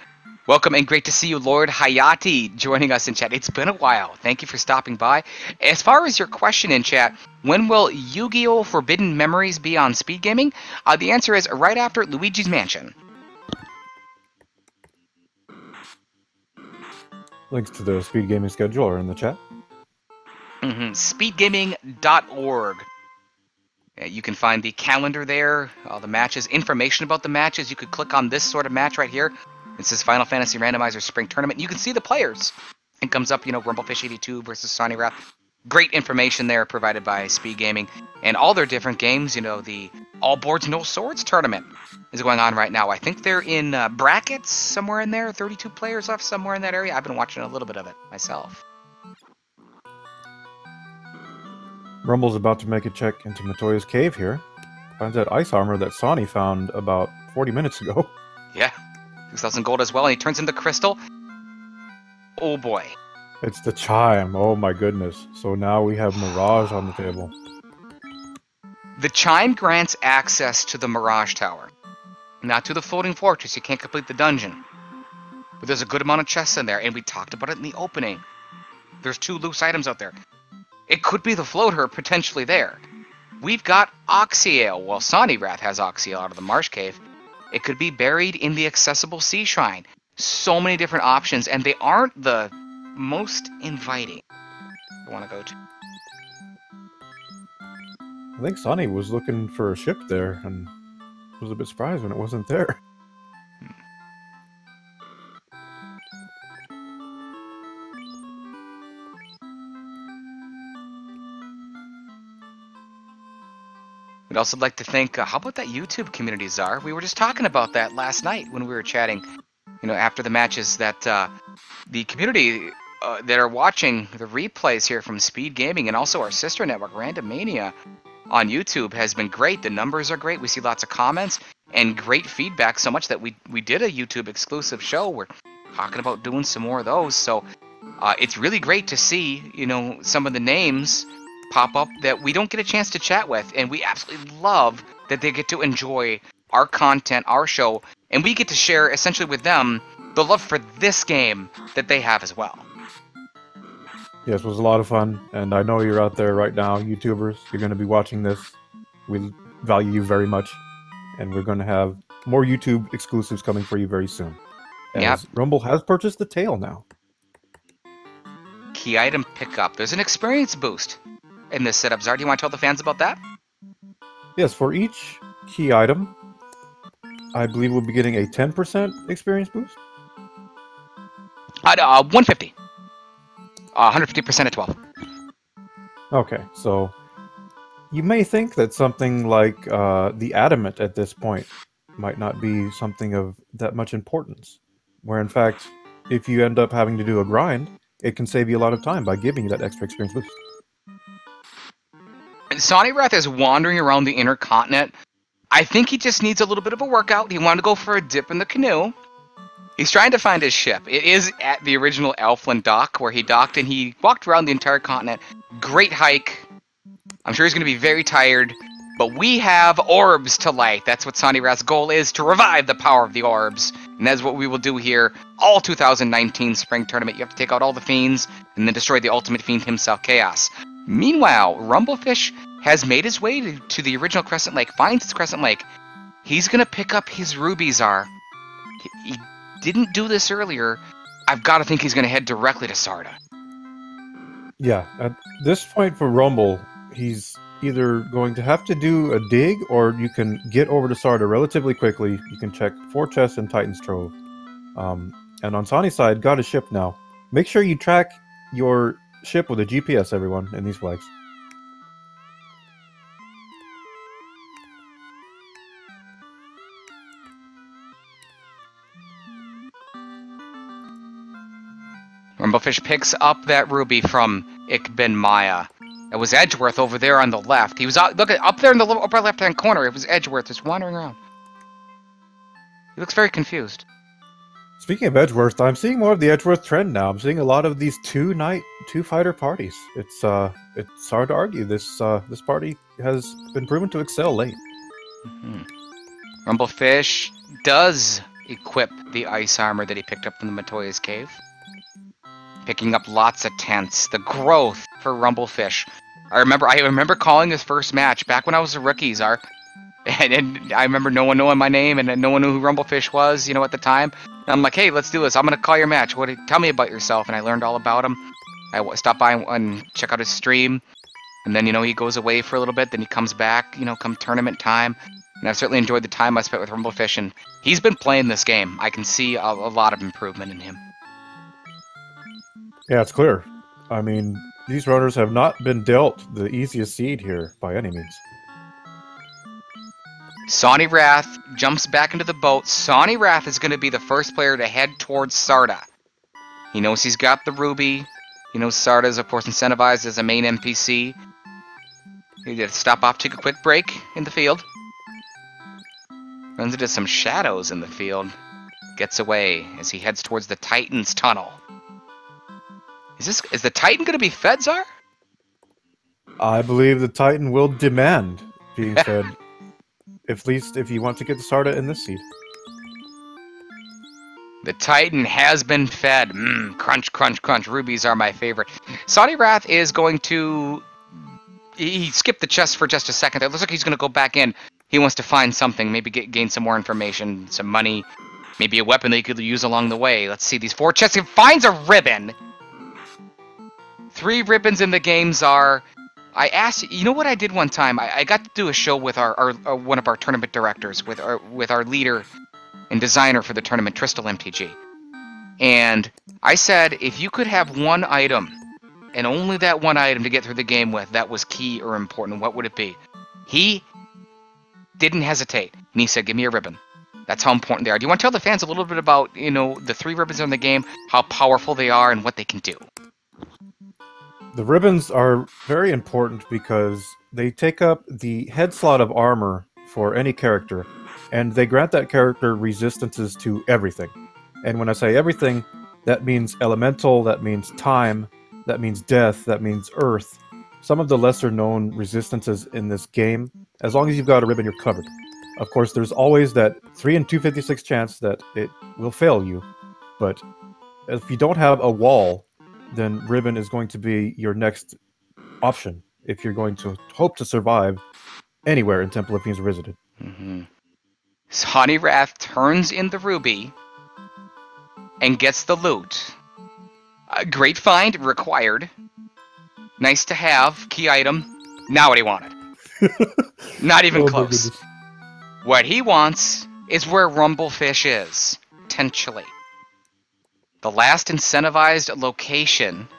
Welcome and great to see you, Lord Hayati, joining us in chat. It's been a while. Thank you for stopping by. As far as your question in chat, when will Yu-Gi-Oh! Forbidden Memories be on Speed Gaming? The answer is right after Luigi's Mansion. Links to the Speed Gaming schedule are in the chat. Speedgaming.org. You can find the calendar there, all the matches, information about the matches. You could click on this sort of match right here. This is Final Fantasy Randomizer Spring Tournament. You can see the players. It comes up, Rumblefish82 versus Sawneyrath. Great information there provided by Speed Gaming. And all their different games, the All Boards No Swords tournament is going on right now. I think they're in brackets somewhere in there. 32 players left somewhere in that area. I've been watching a little bit of it myself. Rumble's about to make a check into Matoya's cave here. Finds that ice armor that Sawny found about 40 minutes ago. Yeah. 6,000 gold as well, and he turns into crystal. Oh boy. It's the chime. Oh my goodness. So now we have Mirage on the table. The chime grants access to the Mirage Tower. Not to the floating fortress. You can't complete the dungeon. But there's a good amount of chests in there, and we talked about it in the opening. There's 2 loose items out there. It could be the floater potentially there. We've got Oxyale. Well, Sawneyrath has Oxyale out of the Marsh Cave. It could be buried in the accessible sea shrine. So many different options, and they aren't the most inviting I want to go to. I think Sonny was looking for a ship there, and was a bit surprised when it wasn't there. We'd also like to thank, how about that YouTube community, Czar? We were just talking about that last night when we were chatting, after the matches, that the community that are watching the replays here from Speed Gaming and also our sister network, Randomania, on YouTube has been great. The numbers are great. We see lots of comments and great feedback, so much that we did a YouTube exclusive show. We're talking about doing some more of those, so it's really great to see, some of the names pop up that we don't get a chance to chat with, and we absolutely love that they get to enjoy our content, our show, and we get to share essentially with them the love for this game that they have as well. Yes, it was a lot of fun, and I know you're out there right now, YouTubers. You're going to be watching this. We value you very much, and we're going to have more YouTube exclusives coming for you very soon. As Rumble has purchased the tail now. Key item pickup. There's an experience boost in this setup. Zar, do you want to tell the fans about that? Yes, for each key item, I believe we'll be getting a 10% experience boost. 150. 150% at 12. Okay, so you may think that something like the adamant at this point might not be something of that much importance, where in fact, if you end up having to do a grind, it can save you a lot of time by giving you that extra experience boost. And Sawneyrath is wandering around the inner continent. I think he just needs a little bit of a workout. He wanted to go for a dip in the canoe. He's trying to find his ship. It is at the original Elfland dock, where he docked, and he walked around the entire continent. Great hike. I'm sure he's going to be very tired, but we have orbs to light. That's what Sawneyrath's goal is, to revive the power of the orbs And that's what we will do here all 2019 Spring Tournament. You have to take out all the Fiends and then destroy the Ultimate Fiend himself, Chaos. Meanwhile, Rumblefish has made his way to the original Crescent Lake, finds his Crescent Lake. He's going to pick up his rubies, He didn't do this earlier. I've got to think he's going to head directly to Sarda. Yeah, at this point for Rumble, he's either going to have to do a dig, or you can get over to Sarda relatively quickly. You can check 4 chests in Titan's Trove. And on Sonny's side, got a ship now. Make sure you track your ship with a GPS, everyone, in these flags. Rumblefish picks up that ruby from Ik Maya. It was Edgeworth over there on the left. He was look at up there in the upper left-hand corner. It was Edgeworth just wandering around. He looks very confused. Speaking of Edgeworth, I'm seeing more of the Edgeworth trend now. I'm seeing a lot of these two-fighter parties. It's hard to argue. This party has been proven to excel late. Rumblefish does equip the ice armor that he picked up from the Matoya's cave. Picking up lots of tents. The growth for Rumblefish. I remember calling his first match back when I was a rookie, and I remember no one knowing my name and no one knew who Rumblefish was, at the time. And I'm like, hey, let's do this. I'm gonna call your match. Tell me about yourself. And I learned all about him. I stopped by and check out his stream, and then he goes away for a little bit. Then he comes back, come tournament time. And I've certainly enjoyed the time I spent with Rumblefish, and he's been playing this game. I can see a lot of improvement in him. Yeah, it's clear. I mean, these runners have not been dealt the easiest seed here by any means. Sawneyrath jumps back into the boat. Sawneyrath is going to be the first player to head towards Sarda. He knows he's got the ruby. He knows Sarda is, of course, incentivized as a main NPC. He did stop off, take a quick break in the field. Runs into some shadows in the field. Gets away as he heads towards the Titan's tunnel. Is the Titan going to be fed, Czar? I believe the Titan will demand being fed, at least if you want to get the Sarda in this seed. The Titan has been fed. Crunch, crunch, crunch. Rubies are my favorite. Sawneyrath is going to... He skipped the chest for just a second. It looks like he's going to go back in. He wants to find something, maybe gain some more information, some money, maybe a weapon that he could use along the way. Let's see, these 4 chests. He finds a ribbon! 3 ribbons in the games are... I asked... You know what I did one time? I got to do a show with our one of our tournament directors, with our leader and designer for the tournament, Tristal MTG. And I said, if you could have one item, and only that one item to get through the game with, that was key or important, what would it be? He didn't hesitate, and he said, give me a ribbon. That's how important they are. Do you want to tell the fans a little bit about, the 3 ribbons in the game, how powerful they are, and what they can do? The ribbons are very important because they take up the head slot of armor for any character, and they grant that character resistances to everything. And when I say everything, that means elemental, that means time, that means death, that means earth. Some of the lesser known resistances in this game, as long as you've got a ribbon, you're covered. Of course, there's always that 3 in 256 chance that it will fail you, but if you don't have a wall, then ribbon is going to be your next option if you're going to hope to survive anywhere in Temple of Fiends Revisited. Sawneyrath turns in the ruby and gets the loot. A great find, required. Nice to have, key item. Not what he wanted. Not even close. What he wants is where Rumblefish is, potentially. The last incentivized location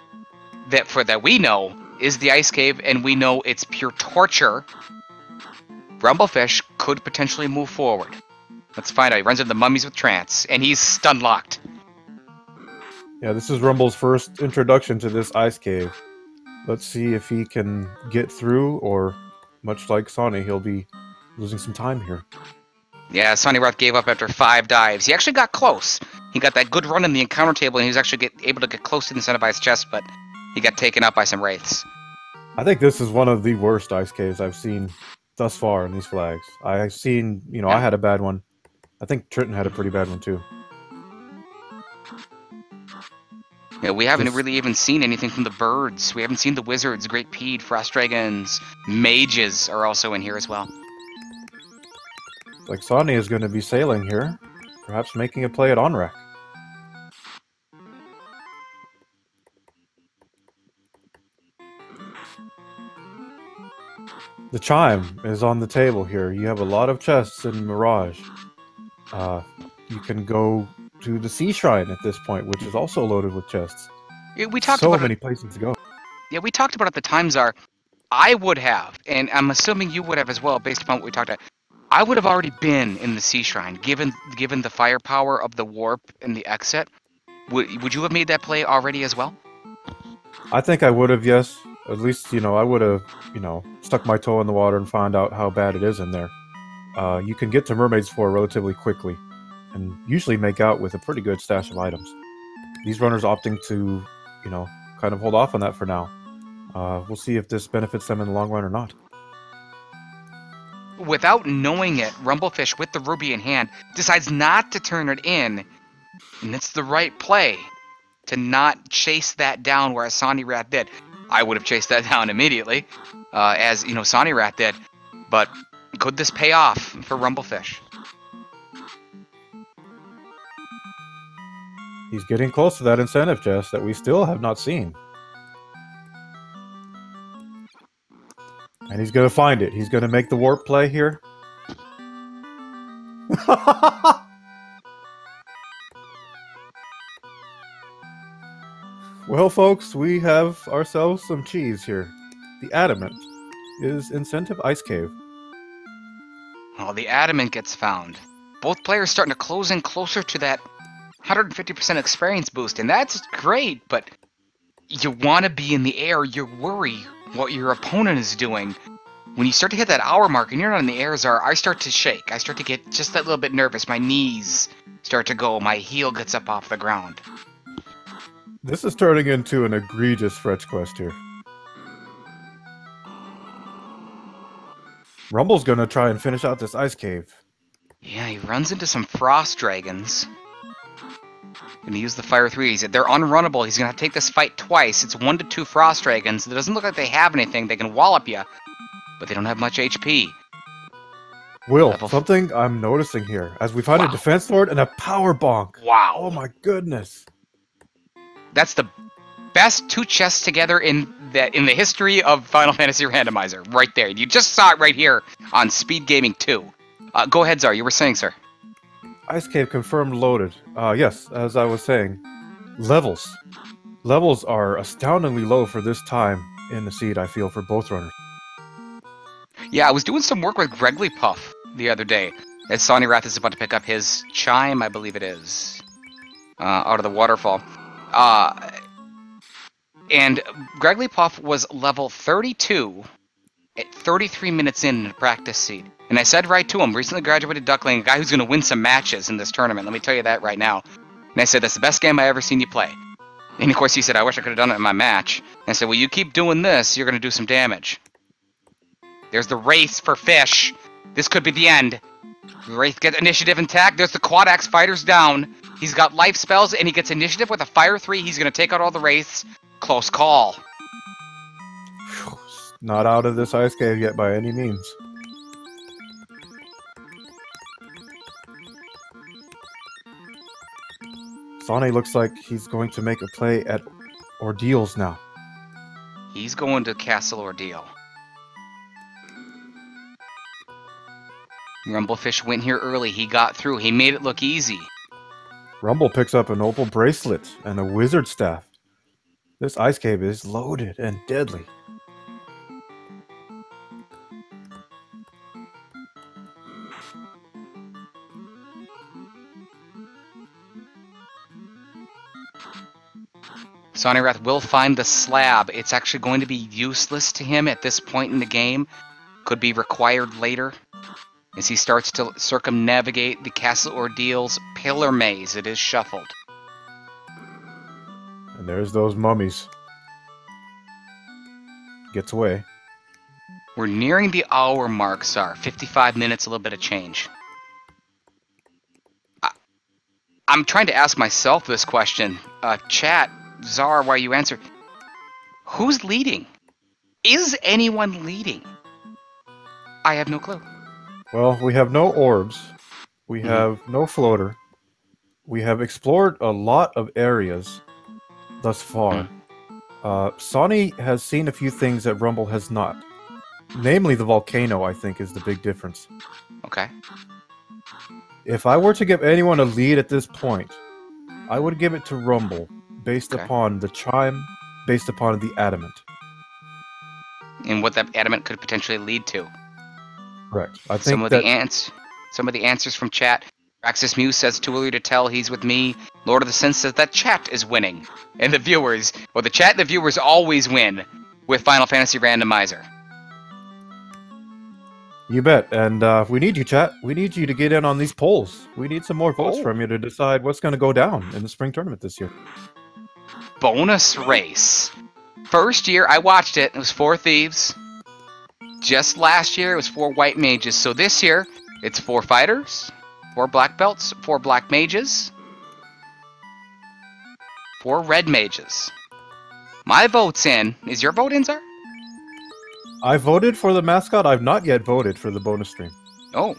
that we know is the Ice Cave, and we know it's pure torture. Rumblefish could potentially move forward. Let's find out. He runs into the mummies with trance, and he's stun locked. Yeah, this is Rumble's first introduction to this Ice Cave. Let's see if he can get through, or much like Sawney, he'll be losing some time here. Yeah, Sawneyrath gave up after 5 dives. He actually got close. He got that good run in the encounter table, and he was actually able to get close to the incentivized chest, but he got taken out by some wraiths. I think this is one of the worst Ice Caves I've seen thus far in these flags. I've seen, I had a bad one. I think Trenton had a pretty bad one too. Yeah, we haven't really even seen anything from the birds. We haven't seen the wizards, Great Peed, Frost Dragons, mages are also in here as well. Like Sawney is going to be sailing here, perhaps making a play at Onrak. The chime is on the table here. You have a lot of chests in Mirage. You can go to the Sea Shrine at this point, which is also loaded with chests. Yeah, we talked so about many places to go. Yeah, we talked about it. The times are, I would have, and I'm assuming you would have as well, based upon what we talked about. I would have already been in the Sea Shrine, given the firepower of the warp and the exit. Would you have made that play already as well? I think I would have, yes. At least, I would have, stuck my toe in the water and found out how bad it is in there. You can get to Mermaid's Floor relatively quickly, and usually make out with a pretty good stash of items. These runners opting to, kind of hold off on that for now. We'll see if this benefits them in the long run or not. Without knowing it, Rumblefish, with the ruby in hand, decides not to turn it in, and it's the right play to not chase that down, whereas Sawneyrath did. I would have chased that down immediately, as Sawneyrath did, but could this pay off for Rumblefish? He's getting close to that incentive chest that we still have not seen. And he's going to find it. He's going to make the warp play here. Well, folks, we have ourselves some cheese here. The Adamant is Incentive Ice Cave. Well, the Adamant gets found. Both players starting to close in closer to that 150% experience boost, and that's great, but you want to be in the air. You worry what your opponent is doing. When you start to hit that hour mark and you're not in the air, I start to shake. I start to get just that little bit nervous. My knees start to go. My heel gets up off the ground. This is turning into an egregious fetch quest here. Rumble's gonna try and finish out this ice cave. Yeah, he runs into some frost dragons. Gonna use the fire 3. They're unrunnable. He's gonna have to take this fight twice. It's 1 to 2 frost dragons. It doesn't look like they have anything. They can wallop you, but they don't have much HP. Will, something I'm noticing here, as we find a defense lord and a power bonk. Wow. Oh my goodness. That's the best 2 chests together in the history of Final Fantasy Randomizer. Right there. You just saw it right here on Speed Gaming 2. Go ahead, Zar. You were saying, sir. Ice cave confirmed loaded. Yes, as I was saying, levels. Levels are astoundingly low for this time in the seed, I feel, for both runners. Yeah, I was doing some work with Puff the other day, as Sawneyrath is about to pick up his chime, I believe it is, out of the waterfall. And Puff was level 32 at 33 minutes in a practice seed. And I said right to him, recently graduated Duckling, a guy who's going to win some matches in this tournament. Let me tell you that right now. And I said, that's the best game I ever seen you play. And of course he said, I wish I could have done it in my match. And I said, well, you keep doing this, you're going to do some damage. There's the race for fish. This could be the end. The Wraith gets initiative intact. There's the Quad Axe Fighters down. He's got life spells, and he gets initiative with a Fire 3. He's going to take out all the Wraiths. Close call. Not out of this ice cave yet by any means. Sawney looks like he's going to make a play at Ordeals now. He's going to Castle Ordeal. Rumblefish went here early. He got through. He made it look easy. Rumble picks up an opal bracelet and a wizard staff. This ice cave is loaded and deadly. Sawneyrath will find the slab. It's actually going to be useless to him at this point in the game. Could be required later. As he starts to circumnavigate the Castle Ordeal's pillar maze, it is shuffled. And there's those mummies. Gets away. We're nearing the hour mark, Sar. 55 minutes, a little bit of change. I'm trying to ask myself this question. Chat, Czar while you answer. Who's leading? Is anyone leading? I have no clue. Well, we have no orbs. We have no floater. We have explored a lot of areas thus far. Sawny has seen a few things that Rumble has not. Namely, the volcano, I think, is the big difference. Okay. If I were to give anyone a lead at this point, I would give it to Rumble, based upon the chime, based upon the adamant. And what that adamant could potentially lead to. Correct. I think some of the answers from chat. Praxis Muse says too early to tell, he's with me. Lord of the Sense says that chat is winning. And the viewers, well, the chat and the viewers always win with Final Fantasy Randomizer. You bet. And we need you, chat. We need you to get in on these polls. We need some more votes from you to decide what's going to go down in the spring tournament this year. Bonus race. First year, I watched it. It was 4 thieves. Just last year, it was 4 white mages. So this year, it's 4 fighters, 4 black belts, 4 black mages, 4 red mages. My vote's in. Is your vote in, sir? I voted for the mascot. I've not yet voted for the bonus stream. Oh.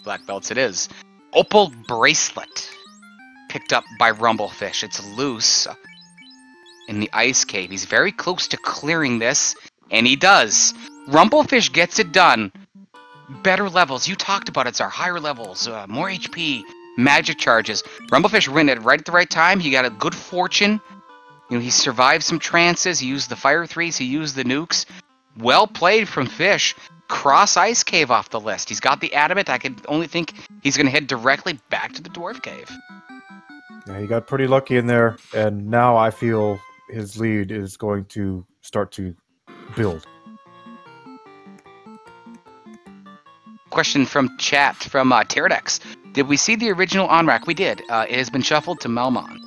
Black belts it is. Opal bracelet. Picked up by Rumblefish. It's loose in the ice cave. He's very close to clearing this, and he does. Rumblefish gets it done. Better levels. You talked about it, Czar. Higher levels, more HP, magic charges. Rumblefish ran it right at the right time. He got a good fortune. You know, he survived some trances. He used the fire threes. He used the nukes. Well played from Fish. Cross ice cave off the list. He's got the adamant. I could only think he's going to head directly back to the dwarf cave. Yeah, he got pretty lucky in there, and now I feel his lead is going to start to build. Question from chat from Pterodex. Did we see the original on-rack? We did. It has been shuffled to Melmon.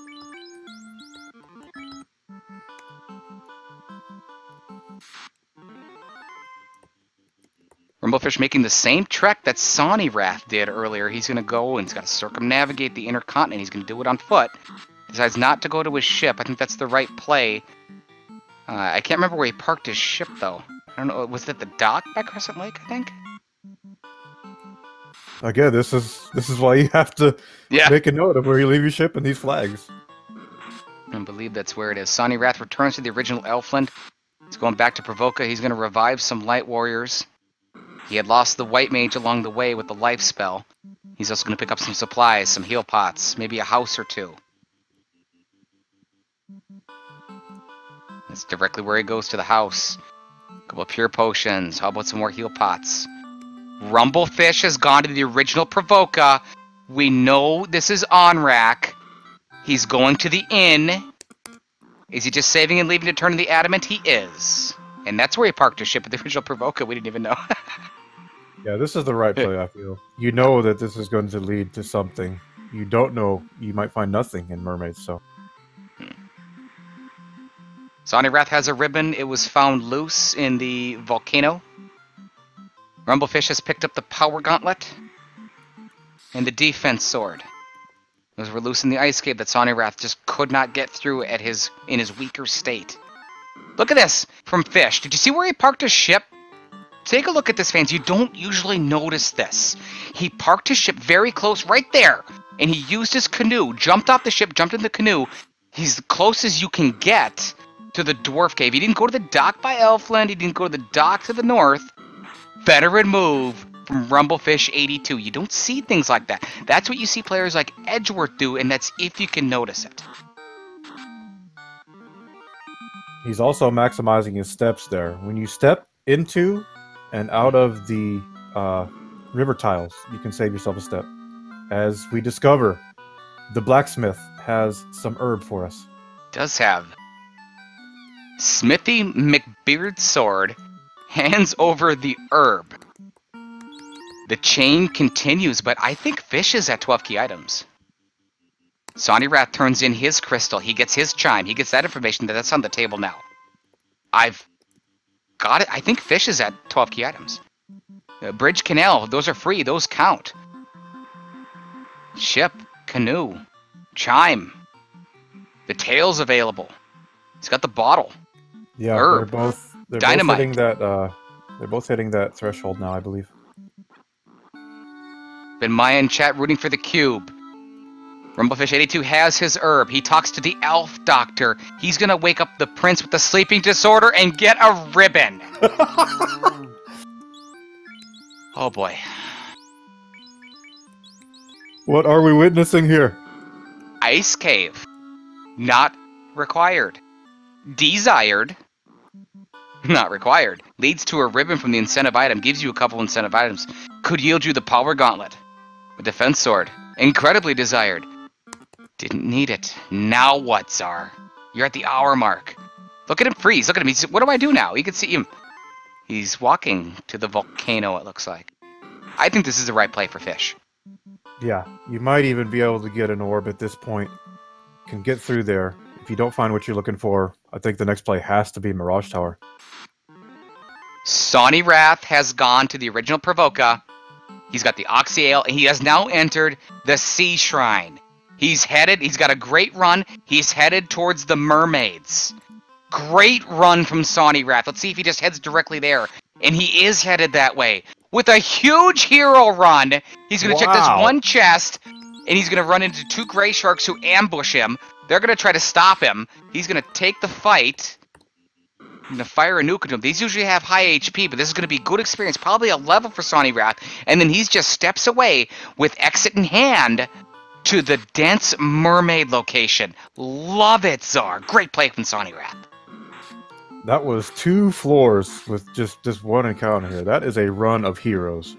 Rumblefish making the same trek that Sawneyrath did earlier. He's going to go and he's got to circumnavigate the inner continent. He's going to do it on foot. Decides not to go to his ship. I think that's the right play. I can't remember where he parked his ship, though. I don't know. Was it the dock by Crescent Lake, I think? Again, this is why you have to make a note of where you leave your ship and these flags. I believe that's where it is. Sawneyrath returns to the original Elfland. He's going back to Provoca. He's going to revive some light warriors. He had lost the white mage along the way with the life spell. He's also going to pick up some supplies, some heal pots, maybe a house or 2. That's directly where he goes to the house. A couple of pure potions. How about some more heal pots? Rumblefish has gone to the original Provoca. We know this is on rack. He's going to the inn. Is he just saving and leaving to turn to the adamant? He is. And that's where he parked his ship at the original Provoca. We didn't even know. Yeah, this is the right play, I feel. You know that this is going to lead to something. You don't know. You might find nothing in Mermaids, so. Sawneyrath has a ribbon. It was found loose in the volcano. Rumblefish has picked up the power gauntlet and the defense sword. Those were loose in the ice cave that Sawneyrath just could not get through in his weaker state. Look at this from Fish. Did you see where he parked his ship? Take a look at this, fans. You don't usually notice this. He parked his ship very close right there, and he used his canoe, jumped off the ship, jumped in the canoe. He's the closest you can get to the dwarf cave. He didn't go to the dock by Elfland. He didn't go to the dock to the north. Veteran move from Rumblefish82. You don't see things like that. That's what you see players like Edgeworth do, and that's if you can notice it. He's also maximizing his steps there. When you step into and out of the river tiles, you can save yourself a step. As we discover, the blacksmith has some herb for us. Does have. Smithy McBeard's sword hands over the herb. The chain continues, but I think Fish is at 12 key items. Sawneyrath turns in his crystal. He gets his chime. He gets that information. That's on the table now. I've got it. I think Fish is at 12 key items. Bridge, canal, those are free. Those count. Ship, canoe, chime. The tail's available. He's got the bottle. Yeah, Herb. they're Dynamite. both hitting that threshold now, I believe. Been Maya in chat rooting for the cube. Rumblefish82 has his herb. He talks to the elf doctor. He's gonna wake up the prince with the sleeping disorder and get a ribbon. Oh boy. What are we witnessing here? Ice cave. Not required. Desired. Not required. Leads to a ribbon from the incentive item. Gives you a couple incentive items. Could yield you the power gauntlet. A defense sword. Incredibly desired. Didn't need it. Now what, Czar? You're at the hour mark. Look at him freeze. Look at him. What do I do now? You can see him. He's walking to the volcano, it looks like. I think this is the right play for fish. Yeah, you might even be able to get an orb at this point. Can get through there. If you don't find what you're looking for, I think the next play has to be Mirage Tower. Sawneyrath has gone to the original Provoca. He's got the Oxy Ale, and he has now entered the Sea Shrine. He's got a great run. He's headed towards the mermaids. Great run from Sawneyrath. Let's see if he just heads directly there. And he is headed that way. With a huge hero run, he's going to check this one chest, and he's going to run into two gray sharks who ambush him. They're going to try to stop him. He's going to take the fight. I'm going to fire a nuke into him. These usually have high HP, but this is going to be good experience. Probably a level for Sawneyrath. And then he's just steps away with exit in hand to the dense mermaid location. Love it, Czar. Great play from Sawneyrath. That was 2 floors with just one encounter here. That is a run of heroes.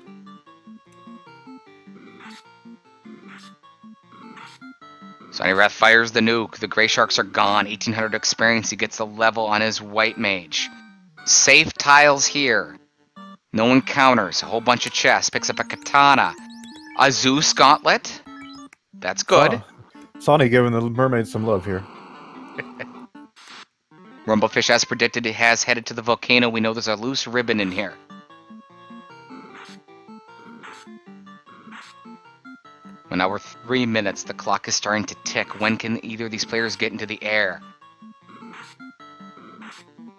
Sawneyrath fires the nuke. The gray sharks are gone. 1800 experience. He gets the level on his white mage. Safe tiles here. No encounters. A whole bunch of chests. Picks up a katana. A Zeus gauntlet. That's good. Sonny giving the mermaids some love here. Rumblefish, as predicted, has headed to the volcano. We know there's a loose ribbon in here. Well, now we're 3 minutes. The clock is starting to tick. When can either of these players get into the air?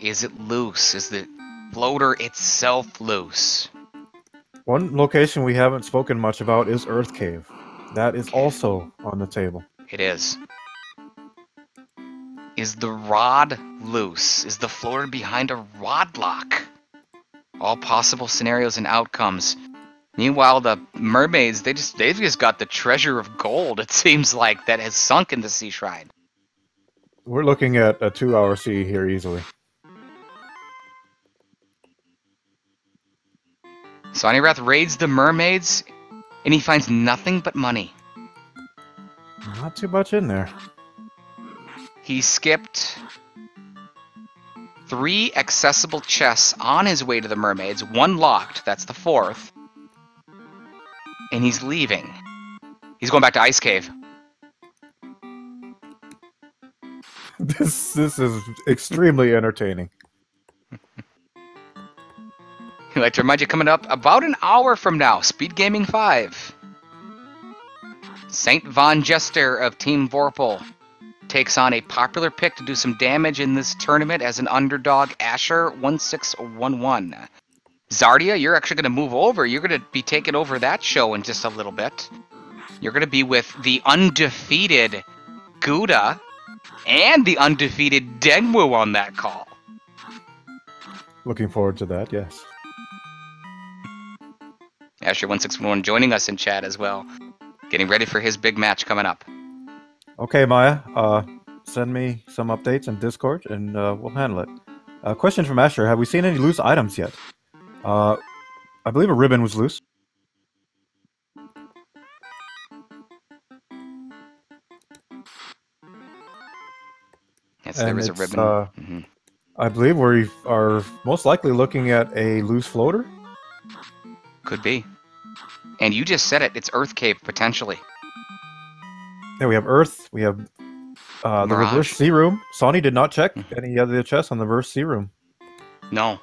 Is it loose? Is the floater itself loose? One location we haven't spoken much about is Earth Cave. That is also on the table. It is. Is the rod loose? Is the floater behind a rod lock? All possible scenarios and outcomes. Meanwhile, the mermaids, they've just got the treasure of gold, it seems like, that has sunk in the Sea Shrine. We're looking at a 2-hour sea here easily. Sawneyrath raids the mermaids, and he finds nothing but money. Not too much in there. He skipped 3 accessible chests on his way to the mermaids, 1 locked, that's the 4th. And he's leaving. He's going back to Ice Cave. This is extremely entertaining. I'd like to remind you, coming up about an hour from now, Speed Gaming 5. Saint Von Jester of Team Vorpal takes on a popular pick to do some damage in this tournament as an underdog, Asher1611. Zardia, you're actually going to move over. You're going to be taking over that show in just a little bit. You're going to be with the undefeated Gouda and the undefeated Dengwu on that call. Looking forward to that, yes. Asher1611 joining us in chat as well. Getting ready for his big match coming up. Okay, Maya. Send me some updates in Discord, and we'll handle it. Question from Asher. Have we seen any loose items yet? I believe a ribbon was loose. Yes, there is a ribbon. I believe we are most likely looking at a loose floater. Could be. And you just said it. It's Earth Cave, potentially. Yeah, we have Earth. We have the reverse sea room. Sonny did not check any other chests on the reverse sea room. No.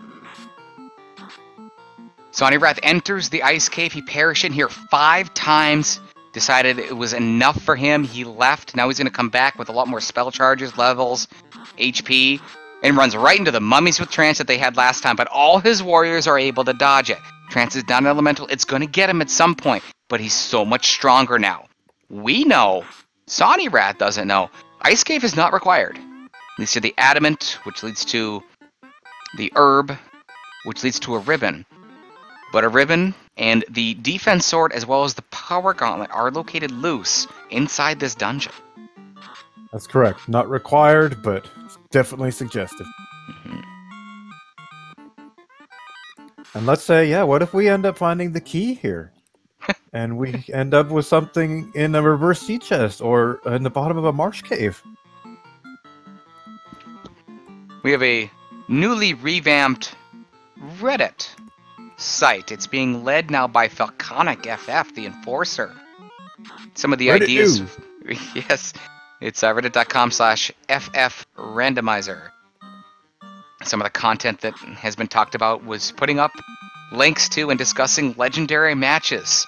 Sawneyrath enters the Ice Cave. He perished in here 5 times. decided it was enough for him. He left. Now he's going to come back with a lot more spell charges, levels, HP, and runs right into the mummies with trance that they had last time. But all his warriors are able to dodge it. Trance is down elemental. It's going to get him at some point, but he's so much stronger now. We know. Sawneyrath doesn't know. Ice Cave is not required. Leads to the adamant, which leads to the herb, which leads to a ribbon. But a ribbon and the defense sword as well as the power gauntlet are located loose inside this dungeon. That's correct. Not required, but definitely suggested. Mm-hmm. And let's say, yeah, what if we end up finding the key here? And we end up with something in a reverse sea chest or in the bottom of a marsh cave. We have a newly revamped Reddit site. It's being led now by Falconic FF, the enforcer. Some of the Reddit ideas... new. Yes, it's reddit.com/FF Randomizer. Some of the content that has been talked about was putting up links to and discussing legendary matches.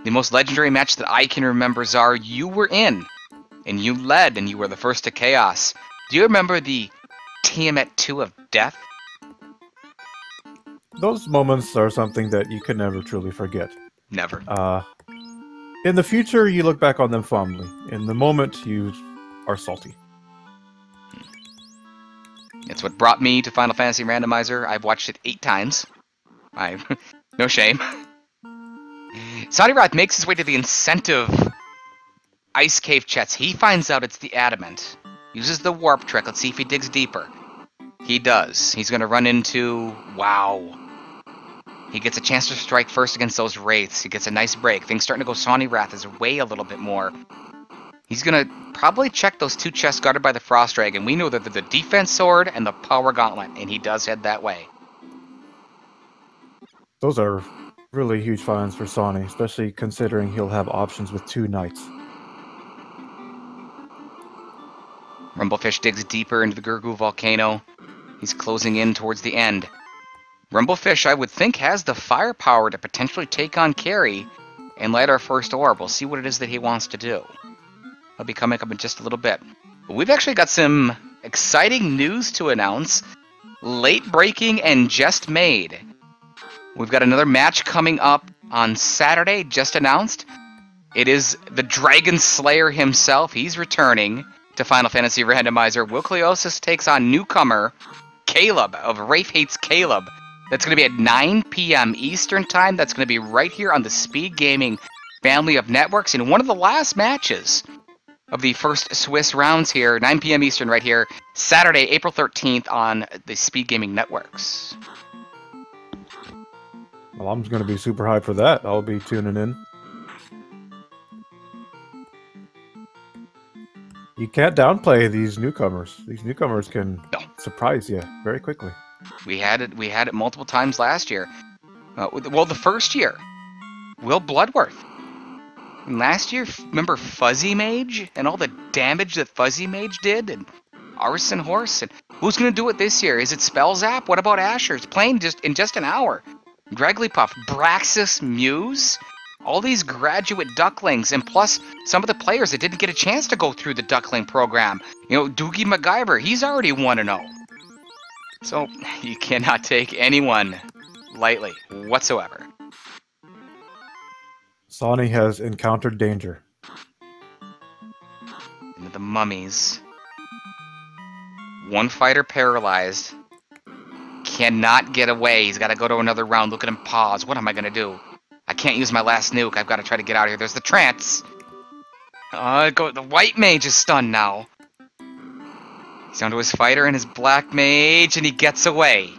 The most legendary match that I can remember, Czar, you were in, and you led, and you were the first to Chaos. Do you remember the Tiamat 2 of Death? Those moments are something that you can never truly forget. Never. In the future, you look back on them fondly. In the moment, you are salty. It's what brought me to Final Fantasy Randomizer. I've watched it 8 times. No shame. Sawneyrath makes his way to the incentive ice cave chest. He finds out it's the adamant. Uses the warp trick. Let's see if he digs deeper. He does. He's going to run into... Wow. He gets a chance to strike first against those wraiths. He gets a nice break. Things starting to go Sawneyrath's way a little bit more. He's going to probably check those 2 chests guarded by the Frost Dragon. We know that they're the defense sword and the power gauntlet, and he does head that way. Those are really huge finds for Sawny, especially considering he'll have options with 2 knights. Rumblefish digs deeper into the Gurgu volcano. He's closing in towards the end. Rumblefish, I would think, has the firepower to potentially take on Carrie and light our first orb. We'll see what it is that he wants to do. I'll be coming up in just a little bit. But we've actually got some exciting news to announce. Late breaking and just made. We've got another match coming up on Saturday, just announced. It is the Dragon Slayer himself. He's returning to Final Fantasy Randomizer. Wilcleosis takes on newcomer Caleb of Rafe Hates Caleb. That's going to be at 9 p.m. Eastern Time. That's going to be right here on the Speed Gaming family of networks. In one of the last matches of the first Swiss rounds here, 9 p.m. Eastern right here, Saturday, April 13th on the Speed Gaming networks. Well, I'm going to be super hyped for that. I'll be tuning in. You can't downplay these newcomers. These newcomers can surprise you very quickly. We had it multiple times last year. Well, the first year, Will Bloodworth. And last year, remember Fuzzy Mage and all the damage that Fuzzy Mage did, and Arson Horse. And who's going to do it this year? Is it Spell Zap? What about Asher? It's playing in just an hour. Dreglipuff, Braxis, Muse, all these graduate ducklings, and plus some of the players that didn't get a chance to go through the duckling program. You know, Doogie MacGyver, he's already 1-0. So you cannot take anyone lightly whatsoever. Sawny has encountered danger. Into the mummies. One fighter paralyzed. Cannot get away. He's got to go to another round. Look at him pause. What am I going to do? I can't use my last nuke. I've got to try to get out of here. There's the trance. The white mage is stunned now. He's down to his fighter and his black mage, and he gets away.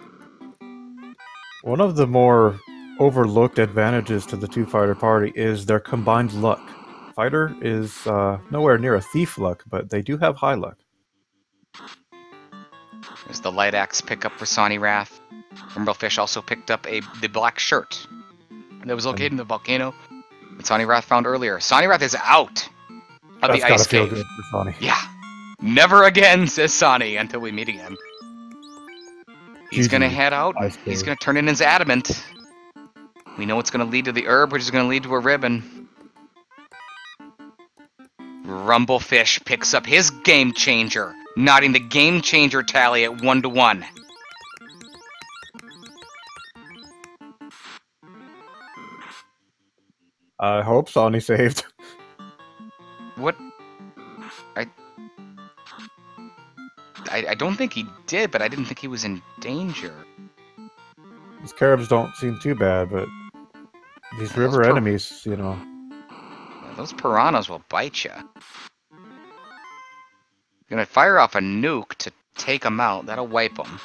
One of the more overlooked advantages to the 2-fighter party is their combined luck. Fighter is nowhere near a thief luck, but they do have high luck. There's the light axe pickup for Sawneyrath. Rumblefish also picked up the black shirt that was located in the volcano that Sawneyrath found earlier. Sawneyrath is out of the ice cave. Feel good for Sawny. Yeah. Never again, says Sawny, until we meet again. He's going to head out. He's going to turn in his adamant. We know it's going to lead to the herb, which is going to lead to a ribbon. Rumblefish picks up his game changer, knotting the game changer tally at 1-1. I hope Sawney saved. What? I don't think he did, but I didn't think he was in danger. These caribs don't seem too bad, but these river enemies, you know. Those piranhas will bite you. Gonna fire off a nuke to take them out. That'll wipe them.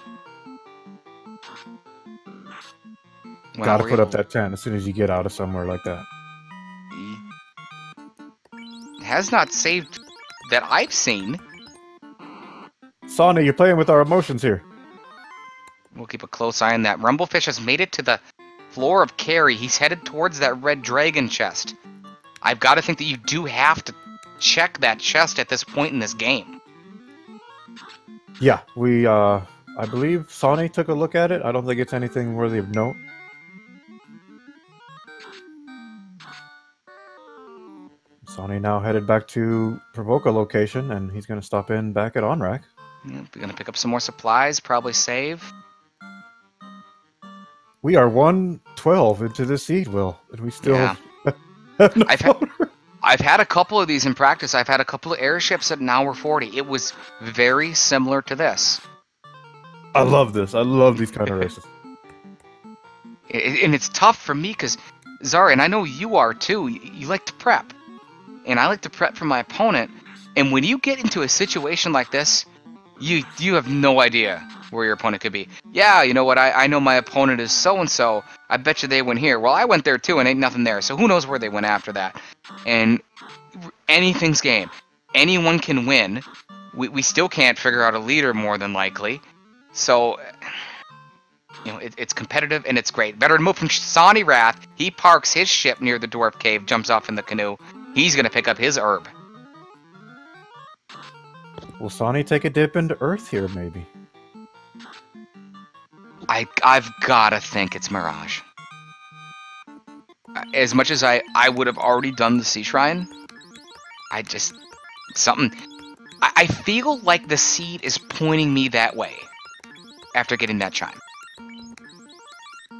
Gotta put up that tent as soon as you get out of somewhere like that. He has not saved that I've seen. Sawney, you're playing with our emotions here. We'll keep a close eye on that. Rumblefish has made it to the floor of carry. He's headed towards that red dragon chest. I've got to think that you do have to check that chest at this point in this game. Yeah, I believe Sawney took a look at it. I don't think it's anything worthy of note. Sawney now headed back to Provoca location, and he's going to stop in back at OnRack. We're going to pick up some more supplies, probably save. We are 112 into this seed, Will, and we still have no I've had a couple of these in practice. I've had a couple of airships that now were 40. It was very similar to this. I love this. I love these kind of races. And it's tough for me because, Zara, and I know you are too, you like to prep. And I like to prep for my opponent. And when you get into a situation like this, you have no idea where your opponent could be. Yeah, you know what, I know my opponent is so-and-so. I bet you they went here. Well, I went there too and ain't nothing there. So who knows where they went after that. And anything's game. Anyone can win. We still can't figure out a leader more than likely. So, you know, it's competitive and it's great. Better to move from Sawneyrath. He parks his ship near the dwarf cave, jumps off in the canoe. He's going to pick up his herb. Will Sawney take a dip into Earth here, maybe? I've got to think it's Mirage. As much as I would have already done the Sea Shrine, I feel like the seed is pointing me that way after getting that chime.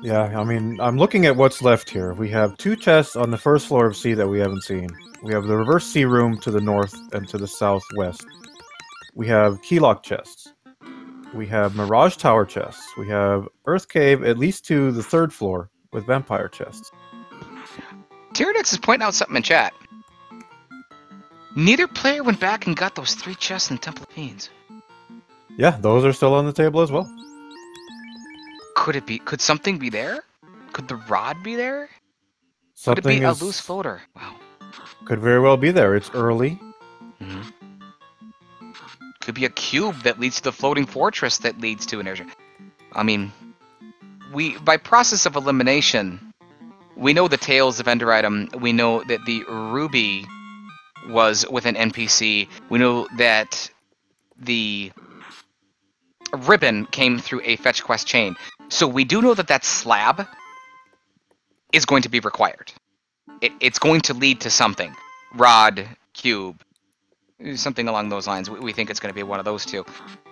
Yeah, I mean, I'm looking at what's left here. We have 2 chests on the first floor of sea that we haven't seen. We have the reverse sea room to the north and to the southwest. We have keylock chests. We have Mirage Tower chests. We have Earth Cave at least to the 3rd floor with Vampire chests. Tyranix is pointing out something in chat. Neither player went back and got those 3 chests in Temple of Fiends. Yeah, those are still on the table as well. Could it be? Could something be there? Could the rod be there? Could it be a loose floater? Wow. Could very well be there. It's early. Mm-hmm. Could be a cube that leads to the floating fortress that leads to an airship. I mean, by process of elimination, we know the tails of Ender item. We know that the ruby was with an NPC. We know that the ribbon came through a fetch quest chain. So we do know that that slab is going to be required. It's going to lead to something. Rod, cube, something along those lines. We think it's going to be one of those two.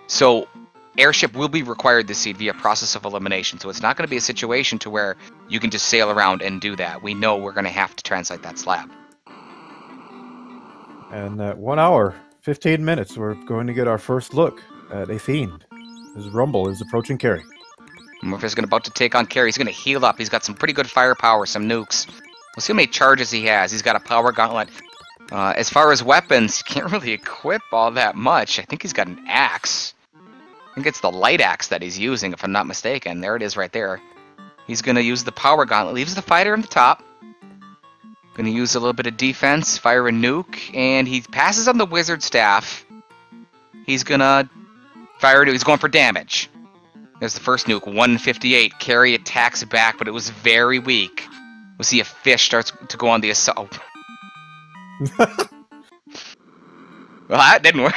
So airship will be required this seed via process of elimination. So it's not going to be a situation to where you can just sail around and do that. We know we're going to have to translate that slab. And at 1 hour, 15 minutes, we're going to get our first look at a Fiend. His Rumble is approaching carry. Morpheus is about to take on carry. He's going to heal up. He's got some pretty good firepower, some nukes. We'll see how many charges he has. He's got a power gauntlet. As far as weapons, he can't really equip all that much. I think he's got an axe. I think it's the light axe that he's using, if I'm not mistaken. There it is right there. He's going to use the power gauntlet. Leaves the fighter on the top. Going to use a little bit of defense, fire a nuke, and he passes on the wizard staff. He's going to fire a nuke. He's going for damage. There's the first nuke, 158. Carry attacks back, but it was very weak. We'll see if fish starts to go on the assault. Well, that didn't work.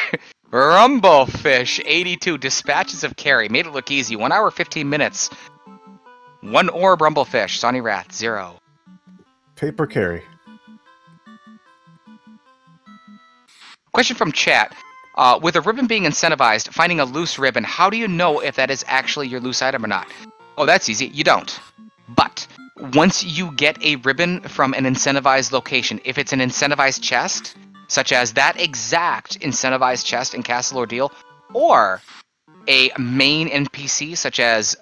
Rumblefish82 dispatches of carry. Made it look easy. 1 hour, 15 minutes. 1 orb Rumblefish. Sawneyrath, 0. Paper carry. Question from chat. With a ribbon being incentivized, finding a loose ribbon, how do you know if that is actually your loose item or not? Oh, that's easy. You don't. But once you get a ribbon from an incentivized location, if it's an incentivized chest, such as that exact incentivized chest in Castle Ordeal, or a main NPC, such as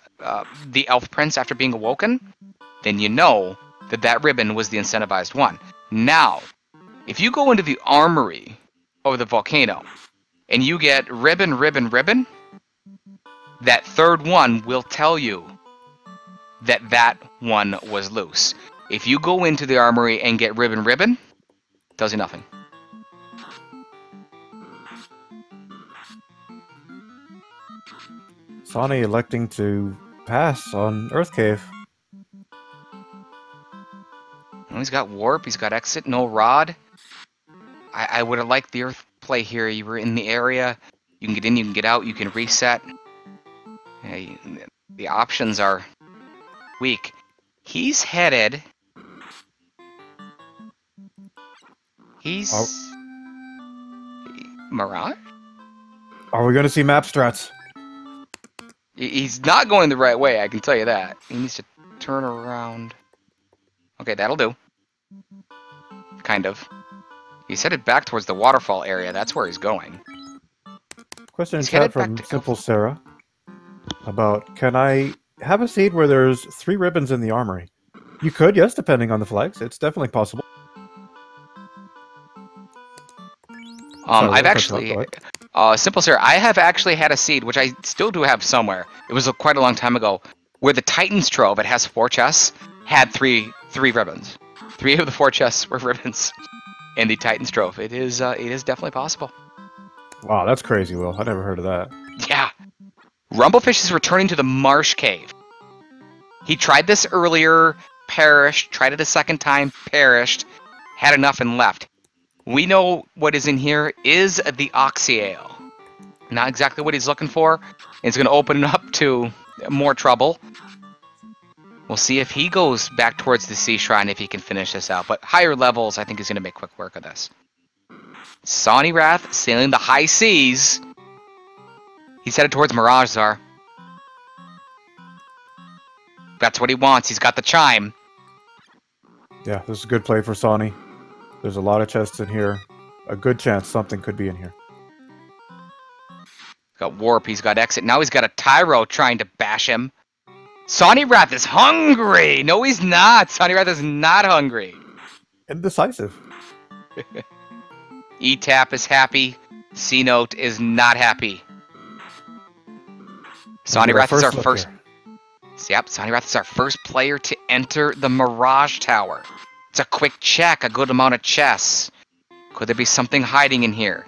the Elf Prince after being awoken, then you know that that ribbon was the incentivized one. Now, if you go into the armory of the volcano, and you get ribbon, ribbon, ribbon, that third one will tell you that that one was loose. If you go into the armory and get ribbon, ribbon, it tells you nothing. Sawney electing to pass on Earth Cave. Well, he's got warp, he's got exit, no rod. I would have liked the Earth play here. You were in the area. You can get in, you can get out, you can reset. Yeah, the options are weak. He's headed... He's... Mirage? Are we going to see map strats? He's not going the right way, I can tell you that. He needs to turn around. Okay, that'll do. Kind of. He's headed back towards the waterfall area. That's where he's going. Question in chat from Simple Sarah about, can I have a seed where there's 3 ribbons in the armory? You could, yes, depending on the flags. It's definitely possible. I've actually... Simple Sarah, I have actually had a seed, which I still do have somewhere. It was quite a long time ago, where the Titan's Trove, it has 4 chests, had three ribbons. 3 of the 4 chests were ribbons in the Titan's Trove. It is definitely possible. Wow, that's crazy, Will. I never heard of that. Yeah. Rumblefish is returning to the Marsh Cave. He tried this earlier, perished, tried it a second time, perished, had enough and left. We know what is in here is the Oxyale. Not exactly what he's looking for. It's going to open up to more trouble. We'll see if he goes back towards the Sea Shrine, if he can finish this out. But higher levels, I think he's going to make quick work of this. Sawneyrath sailing the high seas. He's headed towards Mirage, Czar. That's what he wants. He's got the chime. Yeah, this is a good play for Sawney. There's a lot of chests in here. A good chance something could be in here. He's got warp. He's got exit. Now he's got a Tyro trying to bash him. Sawneyrath is hungry! No, he's not! Sawneyrath is not hungry. Indecisive. E-Tap is happy. C-Note is not happy. Sawneyrath is our first... Yep, Sawneyrath is our first player to enter the Mirage Tower. It's a quick check, a good amount of chests. Could there be something hiding in here?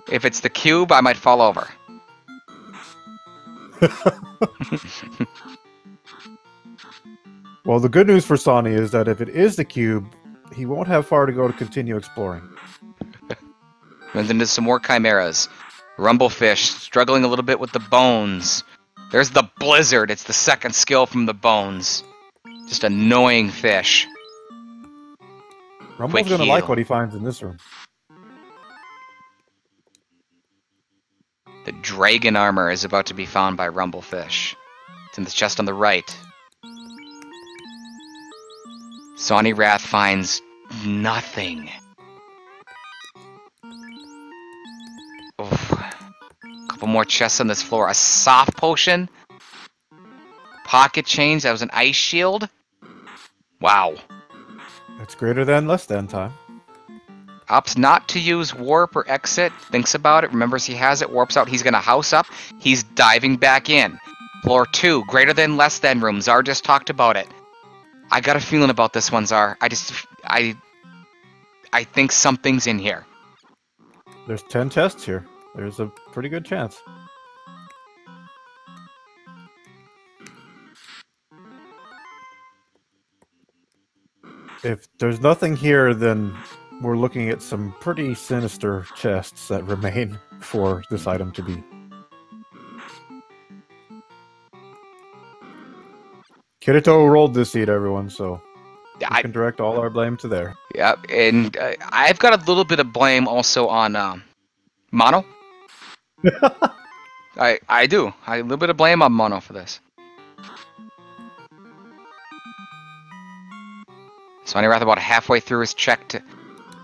If it's the cube, I might fall over. Well, the good news for Sawney is that if it is the cube, he won't have far to go to continue exploring. Runs into some more chimeras. Rumblefish struggling a little bit with the bones. There's the blizzard. It's the second skill from the bones. Just annoying fish. Rumble's going to like what he finds in this room. The dragon armor is about to be found by Rumblefish. It's in the chest on the right. Sawneyrath finds nothing. Oof. Couple more chests on this floor. A soft potion. Pocket change. That was an ice shield. Wow. It's greater than, less than time. Opts not to use warp or exit. Thinks about it. Remembers he has it. Warps out. He's going to house up. He's diving back in. Floor 2. Greater than, less than room. Czar just talked about it. I got a feeling about this one, Czar. I think something's in here. There's 10 chests here. There's a pretty good chance. If there's nothing here, then we're looking at some pretty sinister chests that remain for this item to be. Kirito rolled this seed, everyone, so We can direct all our blame to there. Yeah, and I've got a little bit of blame also on Mono. I do. A little bit of blame on Mono for this. Sawneyrath about halfway through his check to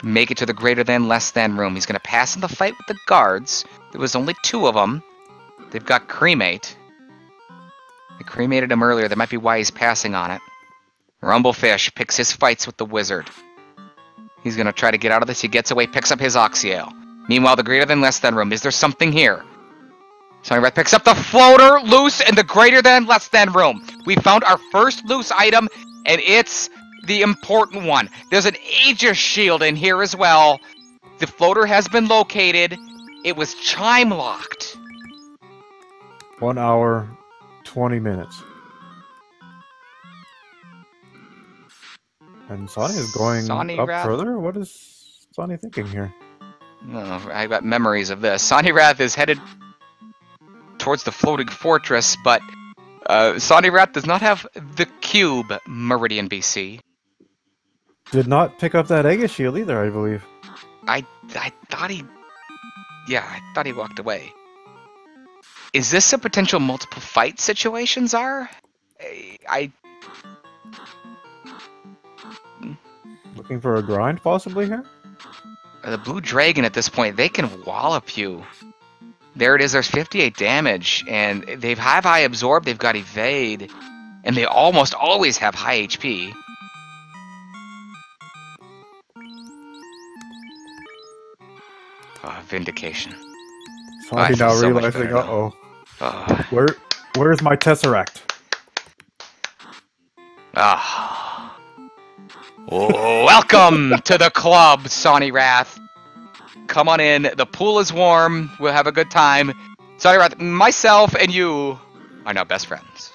make it to the greater than, less than room. He's going to pass in the fight with the guards. There was only 2 of them. They've got cremate. They cremated him earlier. That might be why he's passing on it. Rumblefish picks his fights with the wizard. He's going to try to get out of this. He gets away, picks up his Oxyale. Meanwhile, the greater than, less than room. Is there something here? Sawneyrath picks up the floater loose in the greater than, less than room. We found our first loose item, and it's the important one. There's an Aegis shield in here as well. The floater has been located. It was chime locked. 1 hour, 20 minutes. And Sonny is going up further? What is Sonny thinking here? Oh, I got memories of this. Sawneyrath is headed towards the floating fortress, but Sawneyrath does not have the cube, Meridian BC. Did not pick up that Aegis shield either, I believe. I thought he... Yeah, I thought he walked away. Is this a potential multiple fight situation, Czar? Looking for a grind, possibly, here? The blue dragon, at this point, they can wallop you. There it is, there's 58 damage, and they have high absorb, they've got evade, and they almost always have high HP. Vindication. Sonny now so realizing, uh-oh. Where's my Tesseract? Welcome to the club, Sawneyrath. Come on in. The pool is warm. We'll have a good time. Sawneyrath, myself and you are now best friends.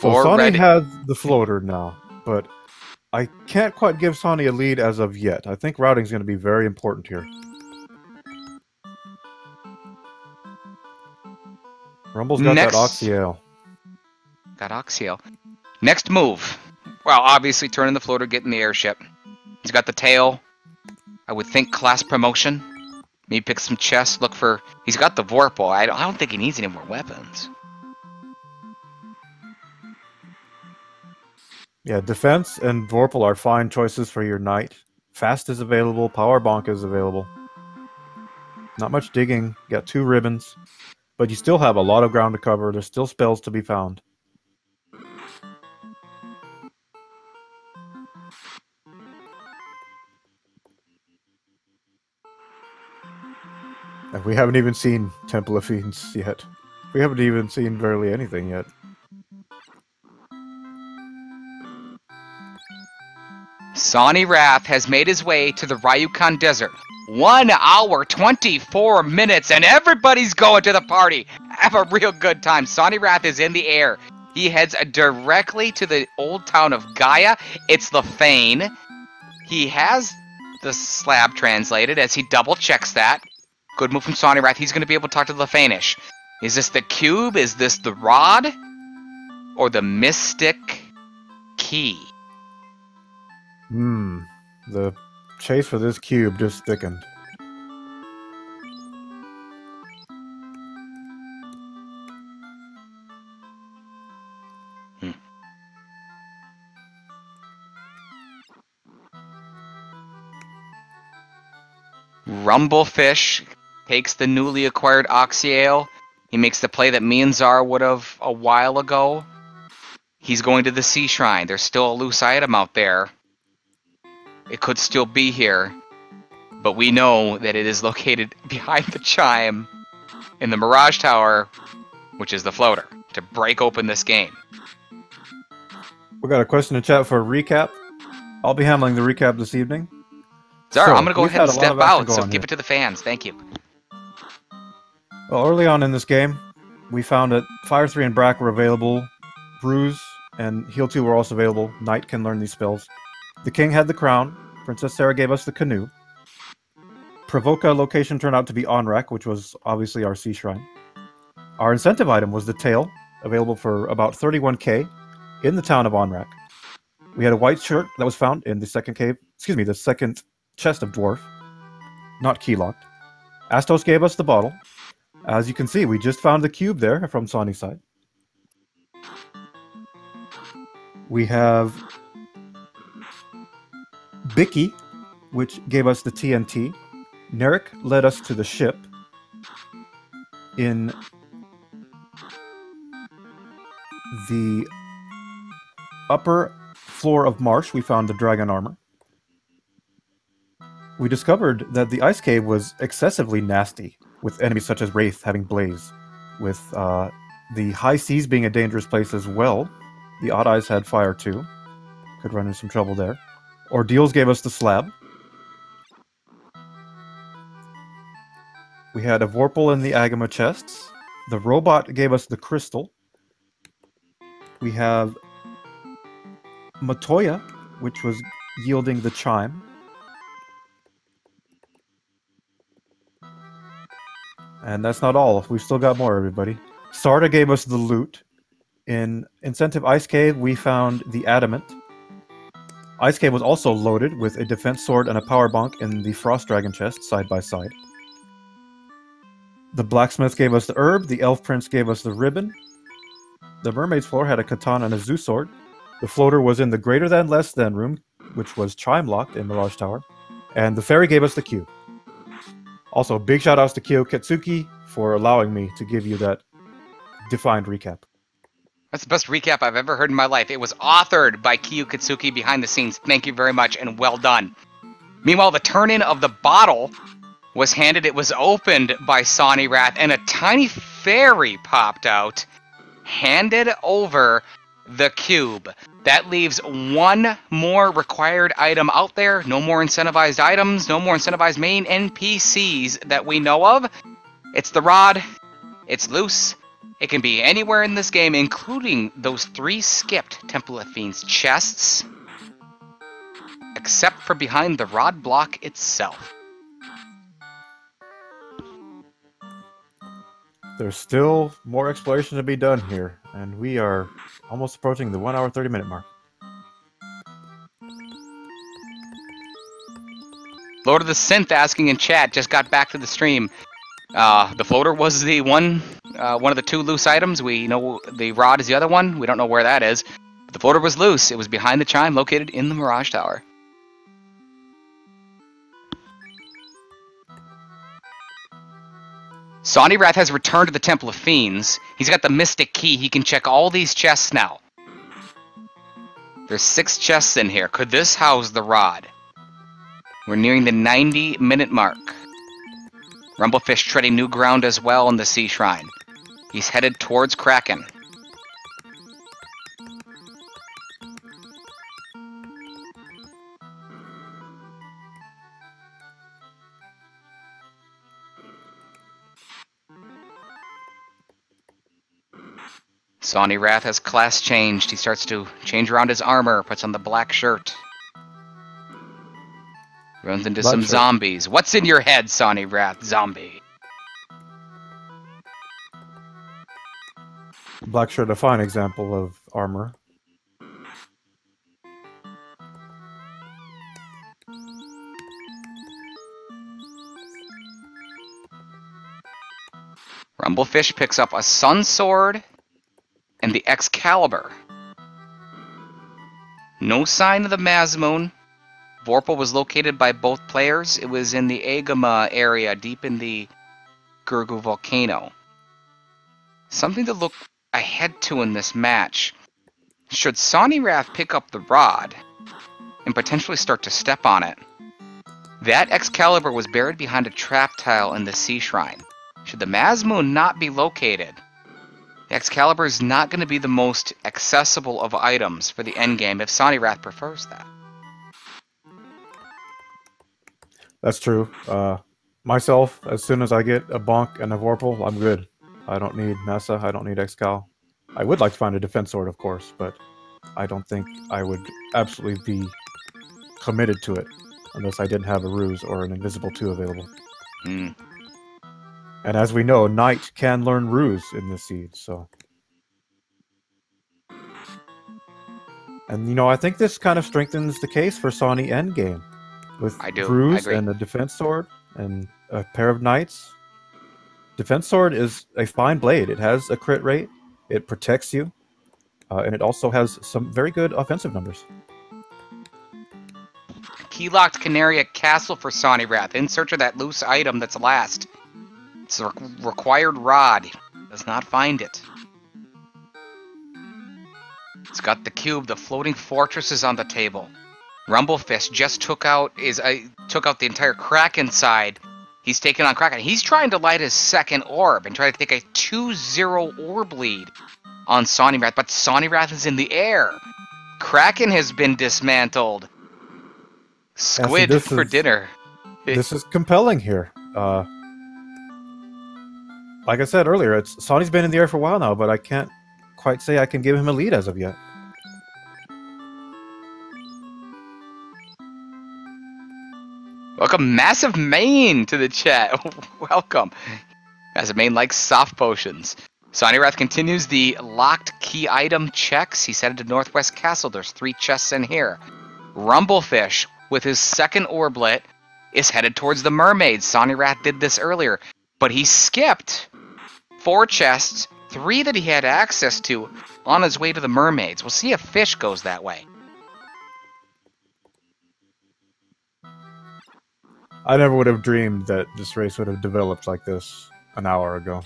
So Sonny has the floater now, but I can't quite give Sonny a lead as of yet. I think routing is going to be very important here. Rumble's got that Oxyale. Got Oxyale. Next move. Well, obviously turning the floater, getting the airship. He's got the tail. I would think class promotion. Maybe pick some chests, look for... He's got the Vorpal. I don't think he needs any more weapons. Yeah, defense and Vorpal are fine choices for your knight. Fast is available, power bonk is available. Not much digging, got 2 ribbons. But you still have a lot of ground to cover, there's still spells to be found. And we haven't even seen Temple of Fiends yet. We haven't even seen barely anything yet. Sawneyrath has made his way to the Ryukon Desert. 1 hour, 24 minutes, and everybody's going to the party. Have a real good time. Sawneyrath is in the air. He heads directly to the old town of Gaia. It's the Fane. He has the slab translated as he double checks that. Good move from Sawneyrath. He's going to be able to talk to the Fanish. Is this the cube? Is this the rod? Or the mystic key? The chase for this cube just thickened. Rumblefish takes the newly acquired Oxyale. He makes the play that me and Czar would have a while ago. He's going to the Sea Shrine. There's still a loose item out there. It could still be here, but we know that it is located behind the chime in the Mirage Tower, which is the floater, to break open this game. We got a question in chat for a recap. I'll be handling the recap this evening. Czar, I'm going to go ahead and step out, so give it to the fans. Thank you. Well, early on in this game, we found that Fire 3 and Brack were available. Bruise and Heal 2 were also available. Knight can learn these spells. The king had the crown. Princess Sarah gave us the canoe. Provoca location turned out to be Onrak, which was obviously our sea shrine. Our incentive item was the tail, available for about 31k in the town of Onrak. We had a white shirt that was found in the second cave, excuse me, the second chest of dwarf, not keylocked. Astos gave us the bottle. As you can see, we just found the cube there from Sawny's side. We have Bicky, which gave us the TNT. Narek led us to the ship. In the upper floor of Marsh, we found the dragon armor. We discovered that the ice cave was excessively nasty, with enemies such as Wraith having Blaze. With the high seas being a dangerous place as well, the Odd Eyes had fire too. Could run into some trouble there. Ordeals gave us the slab. We had a Vorpal in the Agama chests. The robot gave us the crystal. We have Matoya, which was yielding the chime. And that's not all. We've still got more, everybody. Sarda gave us the loot. In Incentive Ice Cave, we found the Adamant. Ice Cave was also loaded with a defense sword and a power bonk in the Frost Dragon chest, side by side. The Blacksmith gave us the herb. The Elf Prince gave us the ribbon. The Mermaid's floor had a katana and a zoo sword. The floater was in the greater than less than room, which was chime locked in Mirage Tower. And the fairy gave us the cube. Also, big shout outs to Kyo Ketsuki for allowing me to give you that defined recap. That's the best recap I've ever heard in my life. It was authored by Kyo Ketsuki behind the scenes. Thank you very much, and well done. Meanwhile, the turn-in of the bottle was handed. It was opened by Sawneyrath, and a tiny fairy popped out, handed over the cube. That leaves one more required item out there. No more incentivized items, no more incentivized main NPCs that we know of. It's the rod. It's loose. It can be anywhere in this game, including those 3 skipped Temple of Fiends chests, except for behind the rod block itself. There's still more exploration to be done here, and we are almost approaching the 1 hour 30 minute mark. Lord of the Synth asking in chat, just got back to the stream. The floater was the one of the 2 loose items. We know the rod is the other one. We don't know where that is. But the floater was loose. It was behind the chime, located in the Mirage Tower. Sawneyrath has returned to the Temple of Fiends. He's got the Mystic Key. He can check all these chests now. There's 6 chests in here. Could this house the rod? We're nearing the 90-minute mark. Rumblefish treading new ground as well in the Sea Shrine. He's headed towards Kraken. Sawneyrath has class changed. He starts to change around his armor, puts on the black shirt. Runs into some zombies. What's in your head, Sawneyrath, zombie? Black shirt, a fine example of armor. Rumblefish picks up a Sun Sword and the Excalibur. No sign of the Mazmoon. Vorpal was located by both players. It was in the Agama area, deep in the Gurgu volcano. Something to look ahead to in this match. Should Sawneyrath pick up the rod and potentially start to step on it, that Excalibur was buried behind a trap tile in the Sea Shrine. Should the Mazmoon not be located, the Excalibur is not going to be the most accessible of items for the endgame if Sawneyrath prefers that. That's true. Myself, as soon as I get a bonk and a Vorpal, I'm good. I don't need Mesa, I don't need Excal. I would like to find a defense sword, of course, but I don't think I would absolutely be committed to it unless I didn't have a Ruse or an Invisible 2 available. And as we know, Knight can learn Ruse in this seed, so... And, you know, I think this kind of strengthens the case for Sawney endgame. With I do. I Brews agree. and a defense sword and a pair of knights. Defense sword is a fine blade. It has a crit rate. It protects you. And it also has some very good offensive numbers. Key-locked Canaria Castle for Sawneyrath. In search of that loose item that's last. It's a required rod. Does not find it. It's got the cube. The floating fortress is on the table. Rumblefish just took out the entire Kraken side. He's taking on Kraken. He's trying to light his second orb and try to take a 2-0 orb lead on Sawneyrath, but Sawneyrath is in the air. Kraken has been dismantled. Squid for dinner. This is compelling here. Like I said earlier, Sawney's been in the air for a while now, but I can't quite say I can give him a lead as of yet. Welcome, Massive Main, to the chat. Welcome. Massive Main likes soft potions. Sawneyrath continues the locked key item checks. He's headed to Northwest Castle. There's 3 chests in here. Rumblefish, with his second orblet, is headed towards the mermaids. Sawneyrath did this earlier, but he skipped 4 chests, 3 that he had access to, on his way to the mermaids. We'll see if Fish goes that way. I never would have dreamed that this race would have developed like this an hour ago.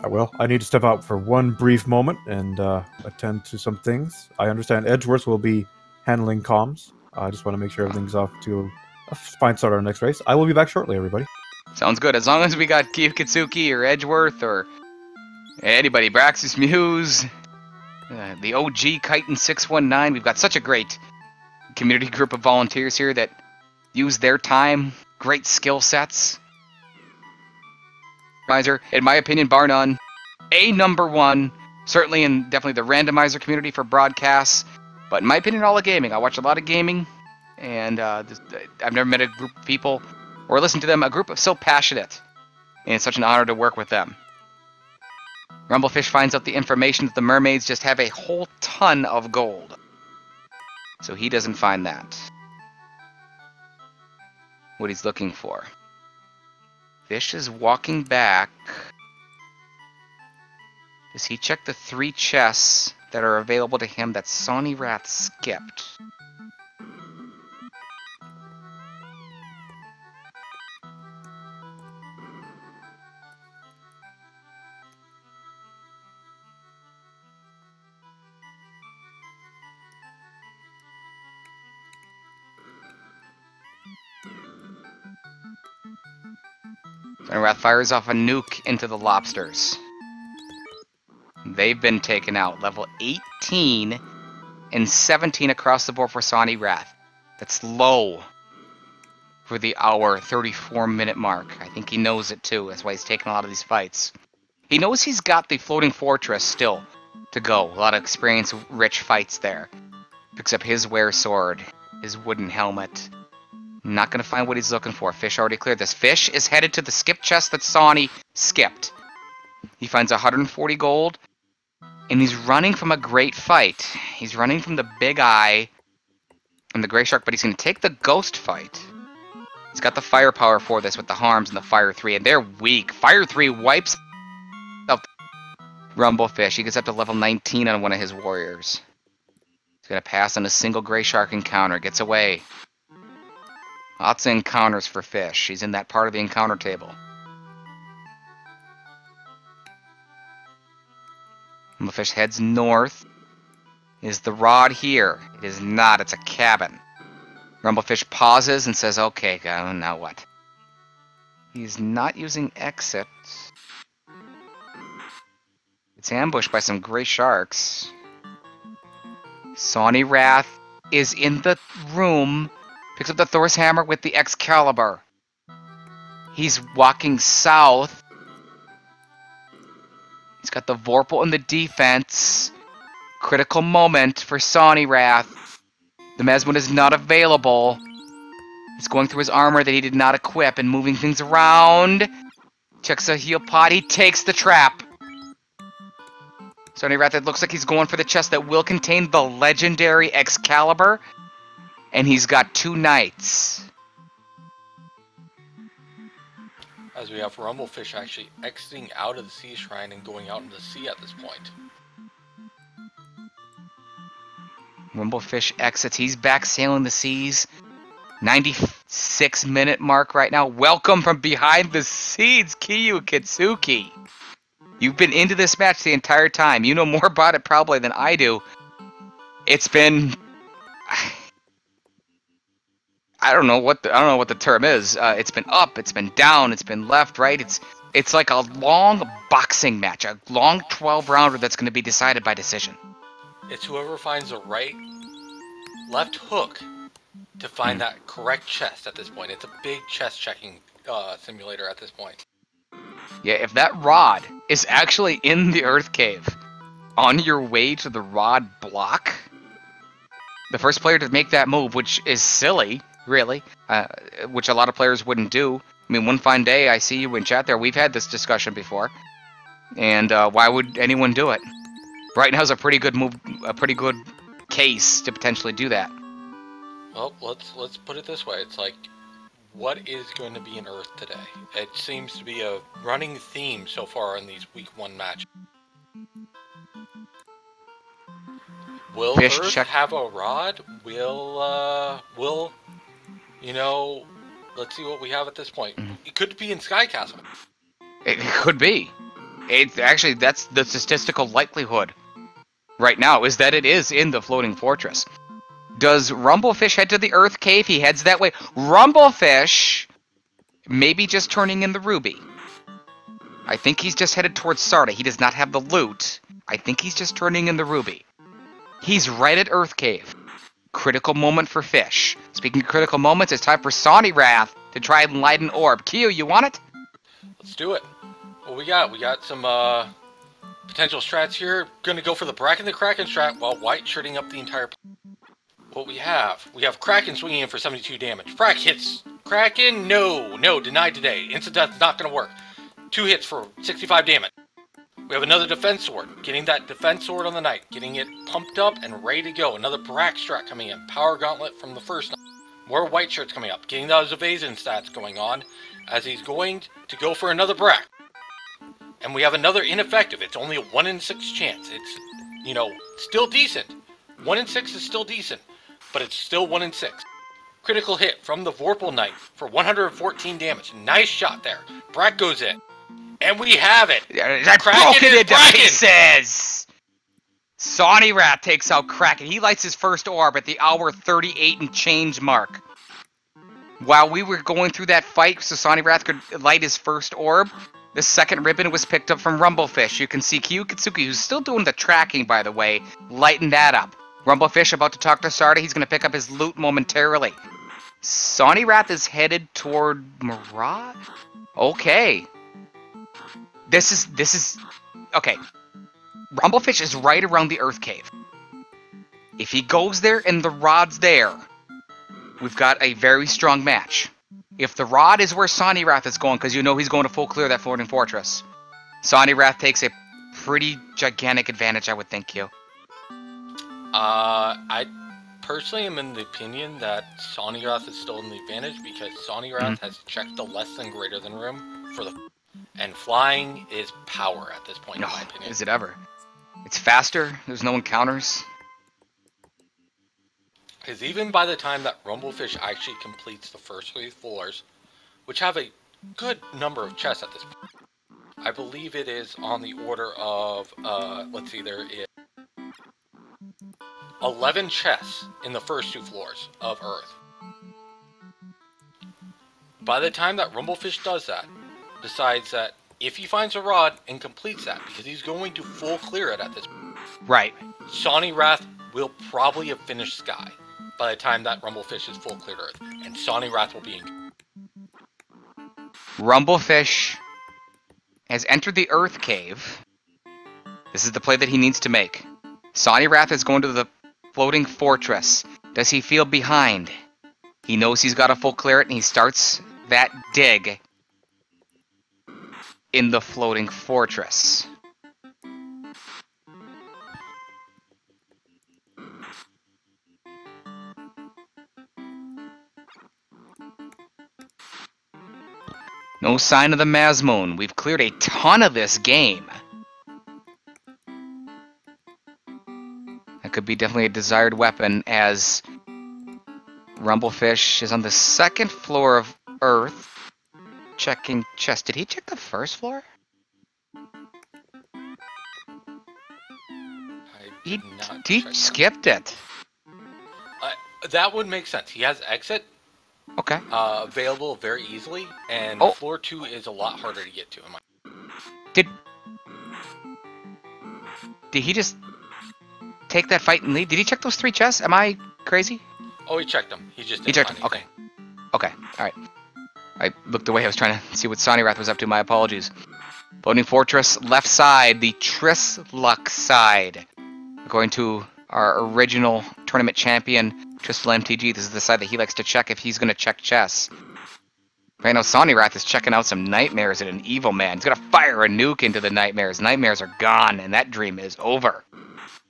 Well, I need to step out for one brief moment and attend to some things. I understand Edgeworth will be handling comms. I just want to make sure everything's off to a fine start on our next race. I will be back shortly, everybody. Sounds good. As long as we got Kiyokitsuki or Edgeworth or anybody, Braxis Muse, the OG Chitin619. We've got such a great community group of volunteers here that use their time, great skill sets. Randomizer, in my opinion, bar none, #1, certainly and definitely the randomizer community for broadcasts, but in my opinion, all of gaming. I watch a lot of gaming, and I've never met a group of people, or listened to them, a group of so passionate, and it's such an honor to work with them. Rumblefish finds out the information that the mermaids just have a whole ton of gold, so he doesn't find that. What he's looking for. Fish is walking back. Does he check the 3 chests that are available to him that Sawneyrath skipped? Sawneyrath fires off a nuke into the lobsters. They've been taken out. Level 18 and 17 across the board for Sawneyrath. That's low for the hour 34-minute mark. I think he knows it too. That's why he's taking a lot of these fights. He knows he's got the floating fortress still to go. A lot of experience-rich fights there. Picks up his wear sword, his wooden helmet. Not going to find what he's looking for. Fish already cleared this. Fish is headed to the skip chest that Sawney skipped. He finds 140 gold, and he's running from a great fight. He's running from the big eye and the gray shark, but he's going to take the ghost fight. He's got the firepower for this with the harms and the fire 3, and they're weak. Fire 3 wipes out Rumblefish. He gets up to level 19 on one of his warriors. He's going to pass on a single gray shark encounter. Gets away. Lots of encounters for Fish. He's in that part of the encounter table. Rumblefish heads north. Is the rod here? It is not. It's a cabin. Rumblefish pauses and says, okay, now what? He's not using exit. It's ambushed by some gray sharks. Sawneyrath is in the room. Picks up the Thor's hammer with the Excalibur. He's walking south. He's got the Vorpal in the defense. Critical moment for Sawneyrath. The Mesmon is not available. He's going through his armor that he did not equip and moving things around. Checks a heal pod. He takes the trap. Sawneyrath, it looks like he's going for the chest that will contain the legendary Excalibur. And he's got 2 knights. As we have Rumblefish actually exiting out of the sea shrine and going out into the sea at this point. Rumblefish exits. He's back sailing the seas. 96-minute mark right now. Welcome from behind the scenes, Kiyu Kitsuki. You've been into this match the entire time. You know more about it probably than I do. It's been... I don't know what the term is. It's been up, it's been down, it's been left, right. It's like a long boxing match, a long 12-rounder that's going to be decided by decision. It's whoever finds the right left hook to find that correct chest at this point. It's a big chest checking simulator at this point. Yeah, if that rod is actually in the Earth Cave, on your way to the rod block, the first player to make that move, which is silly, really, which a lot of players wouldn't do. I mean, one fine day, I see you in chat there. We've had this discussion before, and why would anyone do it? Right now is a pretty good move, a pretty good case to potentially do that. Well, let's put it this way. It's like, what is going to be in Earth today? It seems to be a running theme so far in these Week 1 matches. Will Fish Earth check. have a rod? Will, you know, let's see what we have at this point. It could be in Sky Castle. It could be. It actually, that's the statistical likelihood right now, is that it is in the floating fortress. Does Rumblefish head to the Earth Cave? He heads that way. Rumblefish maybe just turning in the ruby. I think he's just headed towards Sarda. He does not have the loot. I think he's just turning in the ruby. He's right at Earth Cave. Critical moment for Fish. Speaking of critical moments, it's time for Sawneyrath to try and light an orb. Kyo, you want it? Let's do it. What we got? We got some potential strats here. Gonna go for the Bracken the Kraken strat while White shirting up the entire... What we have Kraken swinging in for 72 damage. Frack hits. Kraken, no, denied today. Instant death is not going to work. 2 hits for 65 damage. We have another defense sword. Getting that defense sword on the knight. Getting it pumped up and ready to go. Another Brack strat coming in. Power gauntlet from the first night. More white shirts coming up. Getting those evasion stats going on as he's going to go for another Brack. And we have another ineffective. It's only a 1 in 6 chance. It's, you know, still decent. 1 in 6 is still decent. But it's still 1 in 6. Critical hit from the Vorpal Knight for 114 damage. Nice shot there. Brack goes in. And we have it. I broke it into pieces. Sawneyrath takes out Kraken. He lights his first orb at the hour 38 and change mark. While we were going through that fight so Sawneyrath could light his first orb, the second ribbon was picked up from Rumblefish. You can see Kiyu Kitsuki, who's still doing the tracking, by the way, lighting that up. Rumblefish about to talk to Sarda. He's going to pick up his loot momentarily. Sawneyrath is headed toward Mirage? Okay. This is... Okay. Rumblefish is right around the Earth Cave. If he goes there and the rod's there, we've got a very strong match. If the rod is where Sawneyrath is going, because you know he's going to full clear that floating fortress, Sawneyrath takes a pretty gigantic advantage, I would think, you. I personally am in the opinion that Sawneyrath is still in the advantage because Sawneyrath has checked the less than greater than room for the... And flying is power at this point, in my opinion. Is it ever? It's faster, there's no encounters. Because even by the time that Rumblefish actually completes the first 3 floors, which have a good number of chests at this point, I believe it is on the order of, let's see, there is 11 chests in the first 2 floors of Earth. By the time that Rumblefish does that, decides that if he finds a rod and completes that, because he's going to full clear it at this point, right, Sawneyrath will probably have finished Sky by the time that Rumblefish is full cleared Earth, and Sawneyrath will be in. Rumblefish has entered the Earth Cave. This is the play that he needs to make. Sawneyrath is going to the floating fortress. Does he feel behind? He knows he's got to full clear it, and he starts that dig. in the floating fortress. No sign of the Mazmoon. We've cleared a ton of this game. That could be definitely a desired weapon, as Rumblefish is on the 2nd floor of Earth. Checking chest. Did he check the 1st floor? He skipped it. That would make sense. He has exit. Okay. Available very easily, and floor 2 is a lot harder to get to. Did he just take that fight and leave? Did he check those 3 chests? Am I crazy? Oh, he checked them. He just didn't checked find them. Okay. All right. I looked away. I was trying to see what Sawneyrath was up to. My apologies. Floating fortress, left side, the Trisluk side. According to our original tournament champion, Tristal MTG, this is the side that he likes to check if he's going to check chests. I know Sawneyrath is checking out some nightmares at an evil man. He's going to fire a nuke into the nightmares. Nightmares are gone, and that dream is over.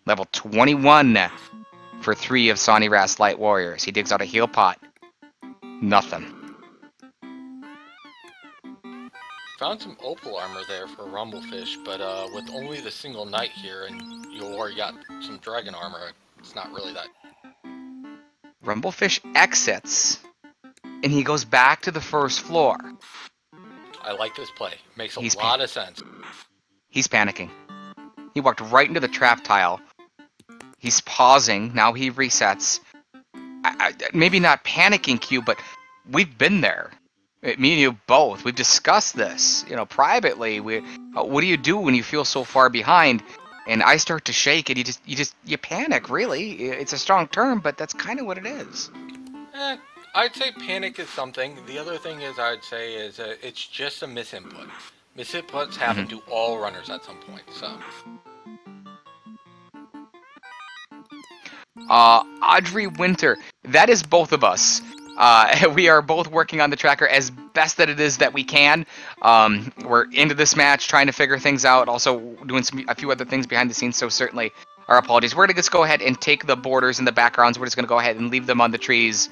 Level 21 for 3 of Sawneyrath's Light Warriors. He digs out a heal pot. Nothing. Found some opal armor there for Rumblefish, but with only the single knight here, and you already got some dragon armor, it's not really that. Rumblefish exits, and he goes back to the 1st floor. I like this play. Makes a lot of sense. He's panicking. He walked right into the trap tile. He's pausing. Now he resets. Maybe not panicking, Q, but we've been there. Me and you both. We've discussed this, privately. What do you do when you feel so far behind? And I start to shake, and you panic. Really, it's a strong term, but that's kind of what it is. I'd say panic is something. The other thing I'd say is it's just a misinput. Misinputs happen to all runners at some point. So. Audrey Winter, that is both of us. We are both working on the tracker as best that it is that we can. We're into this match, trying to figure things out, also doing a few other things behind the scenes, so certainly our apologies. We're going to just go ahead and take the borders and the backgrounds. We're just going to go ahead and leave them on the trees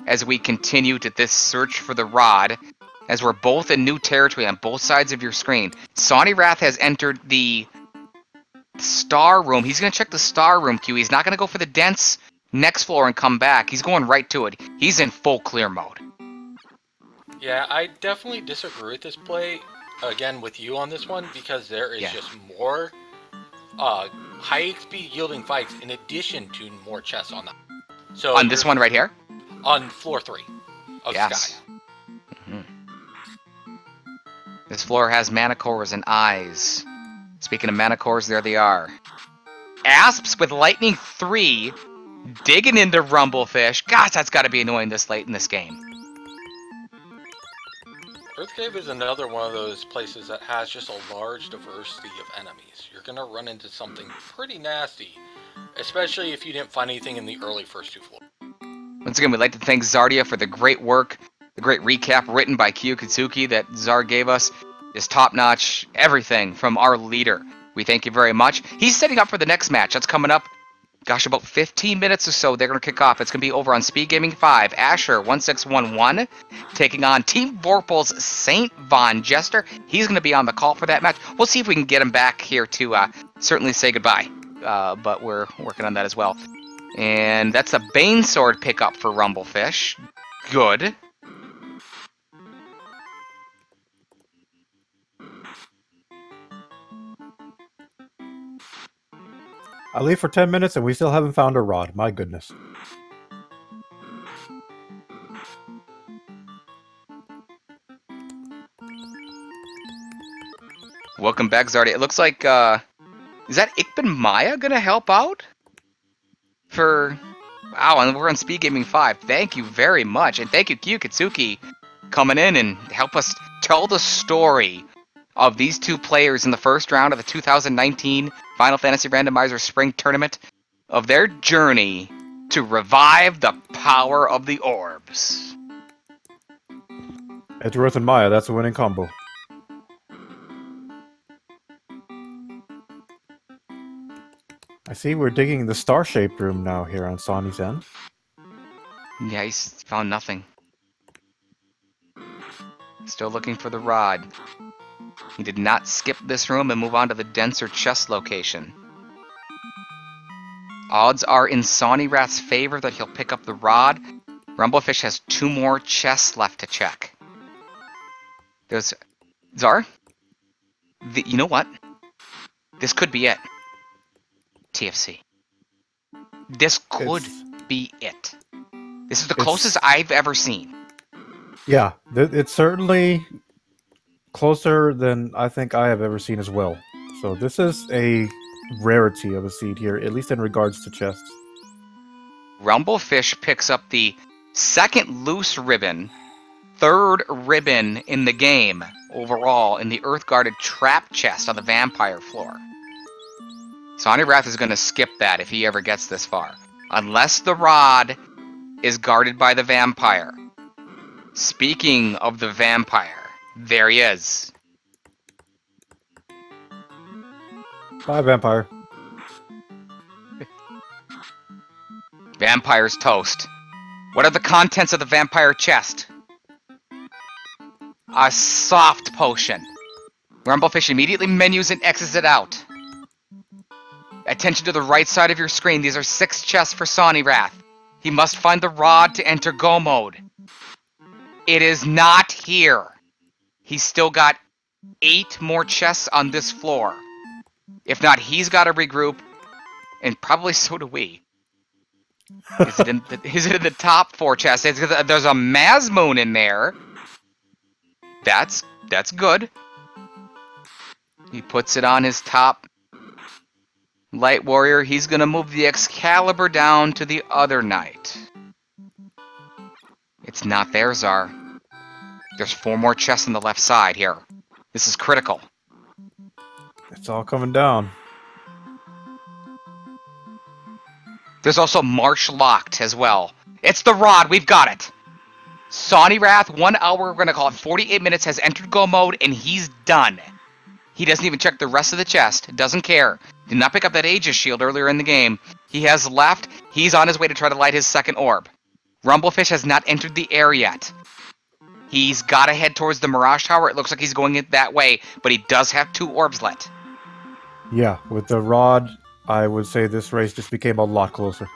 as we continue to this search for the rod, as we're both in new territory on both sides of your screen. Sawneyrath has entered the star room. He's going to check the star room, Q. He's not going to go for the dense next floor and come back. He's going right to it. He's in full clear mode. Yeah, I definitely disagree with this play, again, with you on this one, because there is just more high XP yielding fights in addition to more chests on that. So on this one right here? On floor 3 of Sky. This floor has manticores and eyes. Speaking of manticores, there they are. Asps with Lightning 3 digging into Rumblefish. Gosh, that's got to be annoying this late in this game. Earthcave is another one of those places that has just a large diversity of enemies. You're going to run into something pretty nasty, especially if you didn't find anything in the early first 2 floors. Once again, we'd like to thank Zardia for the great work, the great recap written by Kyo Katsuki that Zar gave us. Is top-notch, everything from our leader. We thank you very much. He's setting up for the next match. That's coming up, gosh, about 15 minutes or so. They're going to kick off. It's going to be over on Speed Gaming 5. Asher1611 taking on Team Vorpal's St. Von Jester. He's going to be on the call for that match. We'll see if we can get him back here to certainly say goodbye. But we're working on that as well. And that's a Bane Sword pickup for Rumblefish. Good. I leave for 10 minutes and we still haven't found a rod. My goodness. Welcome back, Zardy. It looks like, is that Ikben Maya gonna help out? Wow, and we're on Speed Gaming 5. Thank you very much. And thank you, Kyo Katsuki, coming in and help us tell the story of these two players in the first round of the 2019 Final Fantasy Randomizer Spring Tournament, of their journey to revive the power of the orbs. Edgeworth and Maya, that's a winning combo. see we're digging the star-shaped room now here on Sawney's end. Yeah, he's found nothing. Still looking for the rod. He did not skip this room and move on to the denser chest location. Odds are in Sawneyrath's favor that he'll pick up the rod. Rumblefish has 2 more chests left to check. There's... Zar? You know what? This could be it. TFC. This could be it. This is the closest I've ever seen. Yeah, it's certainly closer than I think I have ever seen as well. So this is a rarity of a seed here, at least in regards to chests. Rumblefish picks up the 2nd loose ribbon, 3rd ribbon in the game overall in the earth-guarded trap chest on the vampire floor. Sawneyrath is going to skip that if he ever gets this far. Unless the rod is guarded by the vampire. Speaking of the vampire, there he is. Bye, vampire. Vampire's toast. What are the contents of the vampire chest? A soft potion. Rumblefish immediately menus and exits it out. Attention to the right side of your screen. These are 6 chests for Sawneyrath. He must find the rod to enter go mode. It is not here. He's still got 8 more chests on this floor. If not, he's got to regroup, and probably so do we. Is it in the top 4 chests? There's a Mazmoon in there. That's good. He puts it on his top. Light Warrior, he's going to move the Excalibur down to the other knight. It's not there, Zar. There's 4 more chests on the left side here. This is critical. It's all coming down. There's also Marsh locked as well. It's the rod. We've got it. Sawneyrath, 1 hour, we're going to call it 48 minutes, has entered go mode, and he's done. He doesn't even check the rest of the chest. Doesn't care. Did not pick up that Aegis shield earlier in the game. He has left. He's on his way to try to light his 2nd orb. Rumblefish has not entered the air yet. He's got to head towards the Mirage Tower. It looks like he's going it that way, but he does have 2 orbs lit. Yeah, with the rod, I would say this race just became a lot closer.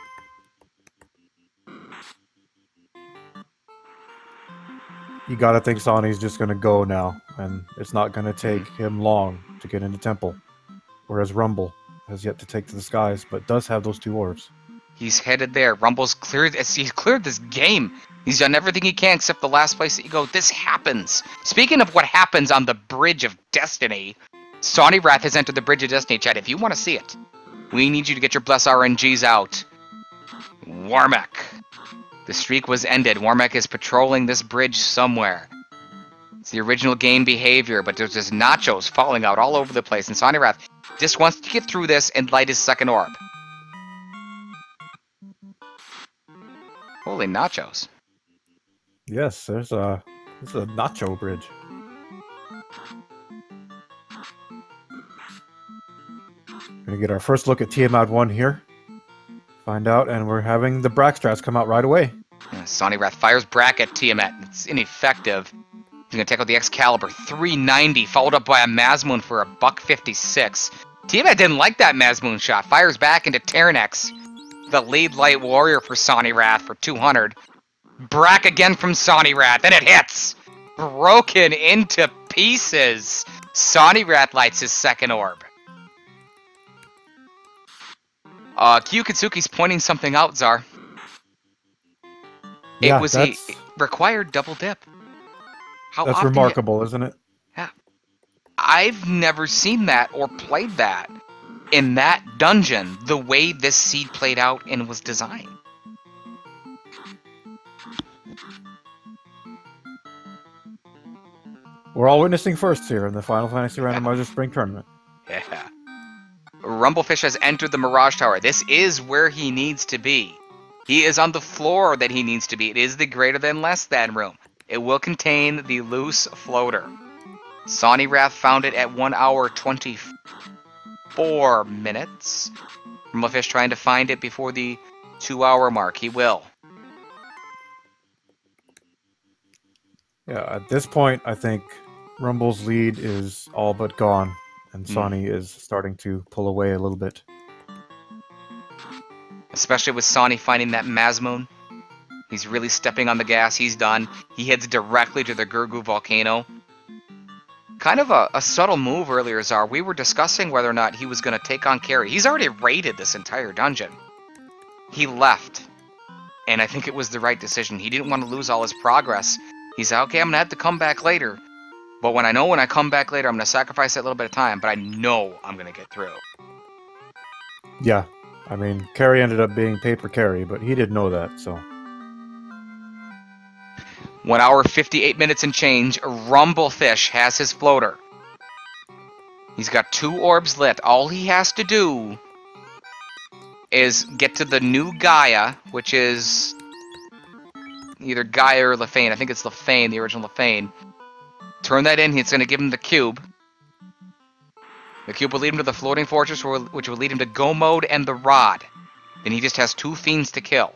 You gotta think Sawney's just gonna go now, and it's not gonna take him long to get into Temple. Whereas Rumble has yet to take to the skies, but does have those 2 orbs. He's headed there. Rumble's cleared. He's cleared this game. He's done everything he can except the last place that you go. This happens. Speaking of what happens on the Bridge of Destiny, Sawneyrath has entered the Bridge of Destiny chat. If you want to see it, we need you to get your Bless RNGs out. Warmack. The streak was ended. Warmack is patrolling this bridge somewhere. It's the original game behavior, but there's just nachos falling out all over the place. And Sawneyrath just wants to get through this and light his 2nd orb. Holy nachos. Yes, this is a nacho bridge. Gonna get our first look at Tiamat 1 here. Find out, and we're having the Brack strats come out right away. Yeah, Sawneyrath fires Brack at Tiamat. It's ineffective. He's gonna take out the Excalibur, 390, followed up by a Mazmoon for a $156. Tiamat didn't like that Mazmoon shot. Fires back into Terranex, the lead Light Warrior for Sawneyrath for 200. Brack again from Sawneyrath, and it hits! Broken into pieces. Sawneyrath lights his 2nd orb. Kyukitsuki's pointing something out, Zar. Yeah, it was a required double dip. That's remarkable, isn't it? Yeah. I've never seen that or played that in that dungeon the way this seed played out and was designed. We're all witnessing firsts here in the Final Fantasy Randomizer Spring Tournament. Yeah. Rumblefish has entered the Mirage Tower. This is where he needs to be. He is on the floor that he needs to be. It is the greater than less than room. It will contain the loose floater. Sawneyrath found it at 1 hour 24 minutes. Rumblefish trying to find it before the 2-hour mark. He will. Yeah, at this point, I think Rumble's lead is all but gone, and Sawny is starting to pull away a little bit. Especially with Sawny finding that Mazmoon. He's really stepping on the gas. He's done. He heads directly to the Gurgu volcano. Kind of a subtle move earlier, Czar. We were discussing whether or not he was going to take on Carrie. He's already raided this entire dungeon. He left. And I think it was the right decision. He didn't want to lose all his progress. He said, okay, I'm going to have to come back later. But when I come back later, I'm going to sacrifice that little bit of time. But I know I'm going to get through. Yeah. I mean, Carrie ended up being Paper Carrie, but he didn't know that, so... 1 hour, 58 minutes and change. Rumblefish has his floater. He's got 2 orbs lit. All he has to do is get to the new Gaia, which is either Gaia or Lefane. I think it's Lefane, the original Lefane. Turn that in. It's going to give him the cube. The cube will lead him to the floating fortress, which will lead him to Go Mode and the Rod. Then he just has 2 fiends to kill.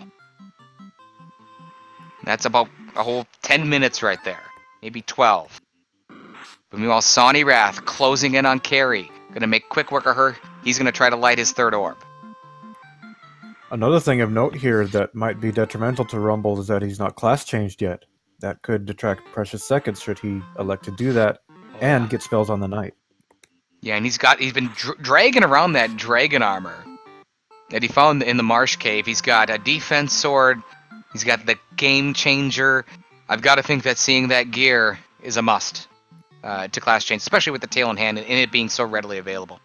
That's about a whole 10 minutes right there. Maybe 12. But meanwhile, Sawneyrath closing in on Carrie. Gonna make quick work of her. He's gonna try to light his 3rd orb. Another thing of note here that might be detrimental to Rumble is that he's not class changed yet. That could detract precious seconds should he elect to do that and get spells on the night. Yeah, and he's been dragging around that dragon armor that he found in the Marsh cave. He's got a defense sword. He's got the game changer. I've got to think that seeing that gear is a must to class change, especially with the tail in hand and it being so readily available.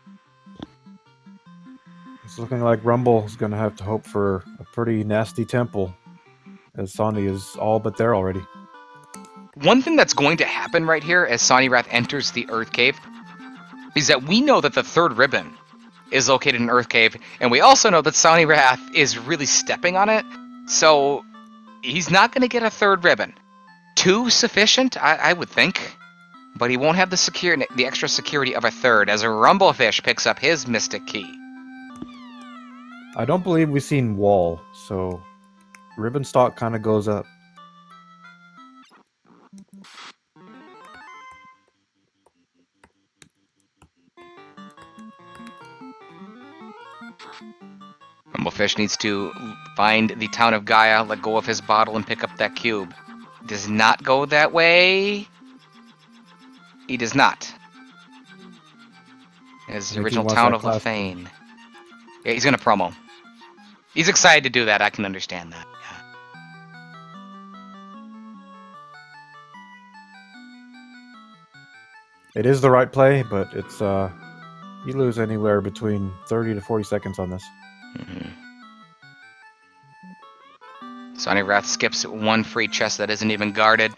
It's looking like Rumble is going to have to hope for a pretty nasty temple, as Sawny is all but there already. One thing that's going to happen right here as Sawneyrath enters the Earth Cave is that we know that the 3rd ribbon is located in Earth Cave, and we also know that Sawneyrath is really stepping on it, so he's not going to get a 3rd ribbon. 2 sufficient, I would think, but he won't have the extra security of a 3rd as a Rumblefish picks up his Mystic Key. I don't believe we've seen Wall, so ribbon stock kind of goes up. Rumblefish needs to find the town of Gaia, let go of his bottle, and pick up that cube. Does not go that way. He does not. His original town of Lefane. Yeah, he's going to promo. He's excited to do that. I can understand that. Yeah. It is the right play, but it's you lose anywhere between 30 to 40 seconds on this. Sawneyrath skips 1 free chest that isn't even guarded.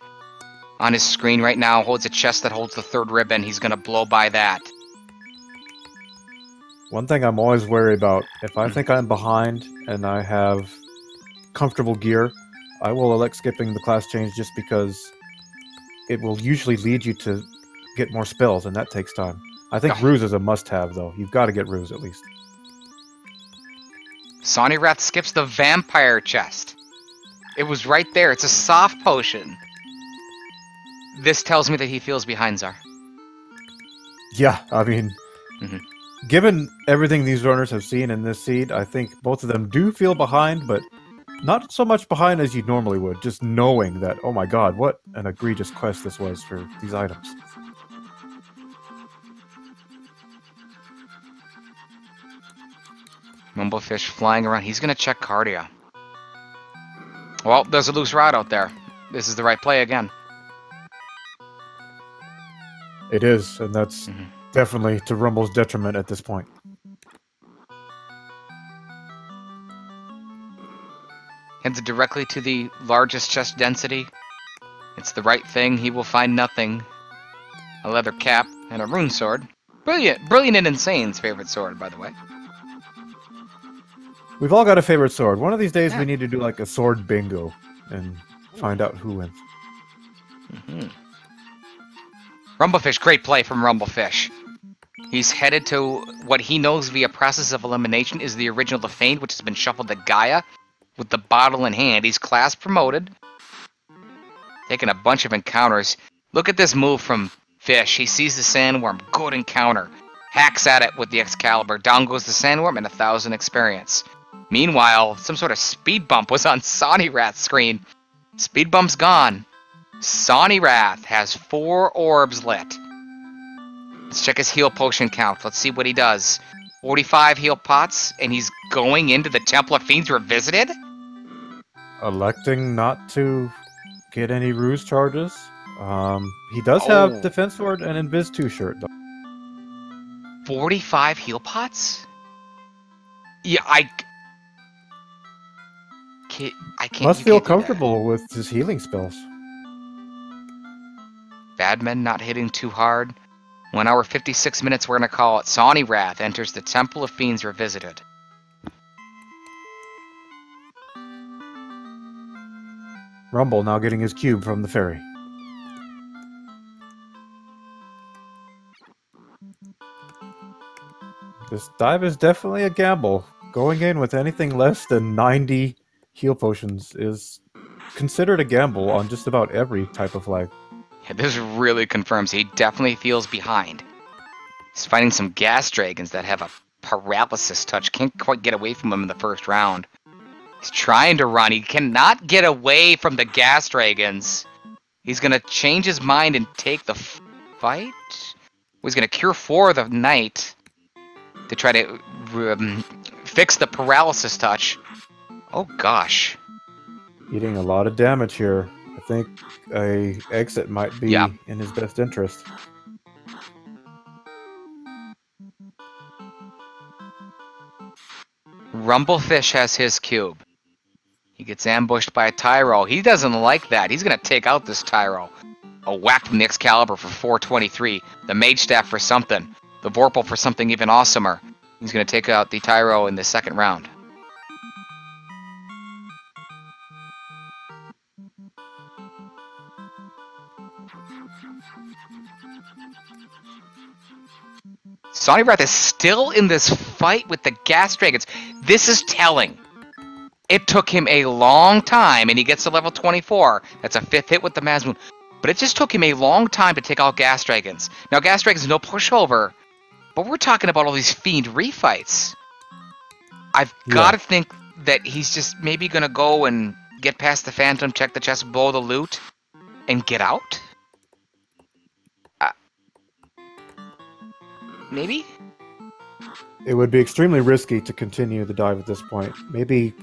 On his screen right now holds a chest that holds the 3rd ribbon. He's going to blow by that. One thing I'm always wary about, if I think I'm behind and I have comfortable gear, I will elect skipping the class change just because it will usually lead you to get more spells, and that takes time. I think Ruse is a must-have, though. You've got to get Ruse, at least. Sawneyrath skips the vampire chest. It was right there. It's a soft potion. This tells me that he feels behind Czar. Yeah, I mean, given everything these runners have seen in this seed, I think both of them do feel behind, but not so much behind as you normally would, just knowing that, oh my god, what an egregious quest this was for these items. Rumblefish flying around. He's going to check Cardia. Well, there's a loose rod out there. This is the right play again. It is, and that's definitely to Rumble's detriment at this point. Heads directly to the largest chest density. It's the right thing. He will find nothing. A leather cap and a rune sword. Brilliant and Insane's favorite sword, by the way. We've all got a favorite sword. One of these days we need to do like a sword bingo and find out who wins. Rumblefish, great play from Rumblefish. He's headed to what he knows via process of elimination is the original Fiend, which has been shuffled to Gaia with the bottle in hand. He's class promoted. Taking a bunch of encounters. Look at this move from Fish. He sees the sandworm. Good encounter. Hacks at it with the Excalibur. Down goes the sandworm and 1,000 experience. Meanwhile, some sort of speed bump was on Sawneyrath's screen. Speed bump's gone. Sawneyrath has 4 orbs lit. Let's check his heal potion count. Let's see what he does. 45 heal pots, and he's going into the Temple of Fiends Revisited? Electing not to get any ruse charges. He does have Defense Sword and Invis 2 shirt, though. 45 heal pots? Yeah, I can't. Must feel comfortable with his healing spells. Badman not hitting too hard. 1 hour 56 minutes, we're going to call it. Sawneyrath enters the Temple of Fiends Revisited. Rumble now getting his cube from the ferry. This dive is definitely a gamble. Going in with anything less than 90 heal potions is considered a gamble on just about every type of flag. Yeah, this really confirms he definitely feels behind. He's fighting some gas dragons that have a paralysis touch. Can't quite get away from him in the first round. He's trying to run. He cannot get away from the gas dragons. He's going to change his mind and take the fight? He's going to cure 4 of the night to try to fix the paralysis touch. Oh gosh. Eating a lot of damage here. I think a exit might be in his best interest. Rumblefish has his cube. He gets ambushed by a Tyro. He doesn't like that. He's going to take out this Tyro. A whack from the Excalibur for 423. The Mage Staff for something. The Vorpal for something even awesomer. He's going to take out the Tyro in the second round. Sawneyrath is still in this fight with the gas dragons. This is telling. It took him a long time, and he gets to level 24. That's a 5th hit with the Mazmoon. But it just took him a long time to take out gas dragons. Now, gas dragons, no pushover, but we're talking about all these Fiend refights. I've got to think that he's just maybe going to go and get past the Phantom, check the chest, blow the loot, and get out? Maybe? It would be extremely risky to continue the dive at this point. Maybe,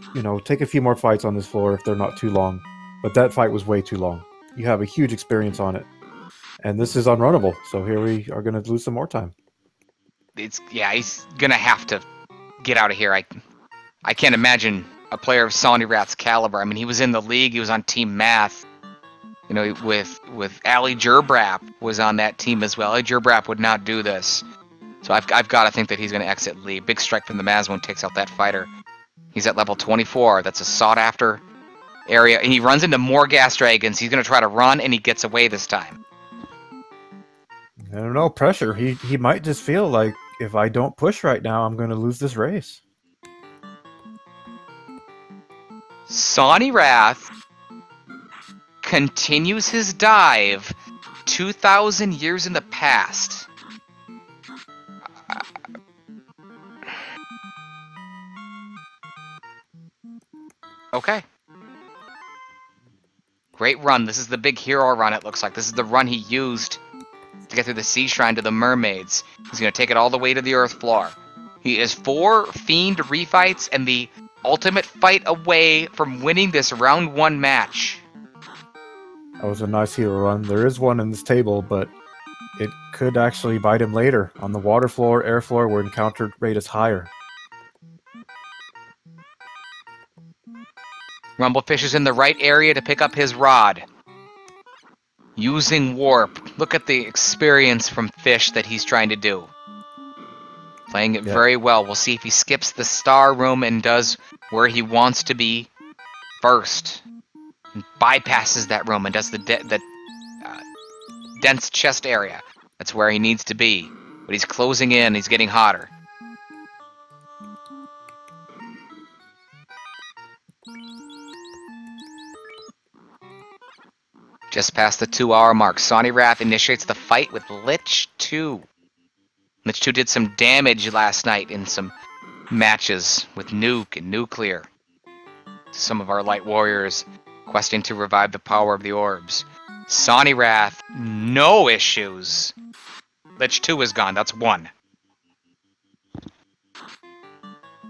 take a few more fights on this floor if they're not too long. But that fight was way too long. You have a huge experience on it. And this is unrunnable, so here we are going to lose some more time. He's going to have to get out of here. I can't imagine a player of Sawneyrath's caliber. I mean, he was in the league, he was on Team Math. With Ali Gerbrap was on that team as well. Ali Gerbrap would not do this. So I've got to think that he's going to exit Lee. Big strike from the Mazmoon takes out that fighter. He's at level 24. That's a sought-after area. And he runs into more gas dragons. He's going to try to run, and he gets away this time. I don't know. Pressure. He might just feel like, if I don't push right now, I'm going to lose this race. Sawneyrath continues his dive 2,000 years in the past. Okay. Great run. This is the big hero run, it looks like. This is the run he used to get through the Sea Shrine to the Mermaids. He's going to take it all the way to the Earth floor. He is 4 Fiend refights and the ultimate fight away from winning this round 1 match. That was a nice hero run. There is one in this table, but it could actually bite him later. On the water floor, air floor, where encounter rate is higher. Rumblefish is in the right area to pick up his rod. Using warp. Look at the experience from Fish that he's trying to do. Playing it very well. We'll see if he skips the star room and does where he wants to be first. And bypasses that room and does the dense chest area. That's where he needs to be. But he's closing in. He's getting hotter. Just past the 2-hour mark, Sawneyrath initiates the fight with Lich 2. Lich 2 did some damage last night in some matches with Nuke and Nuclear. Some of our light warriors questing to revive the power of the orbs. Sawneyrath, no issues. Lich 2 is gone, that's 1.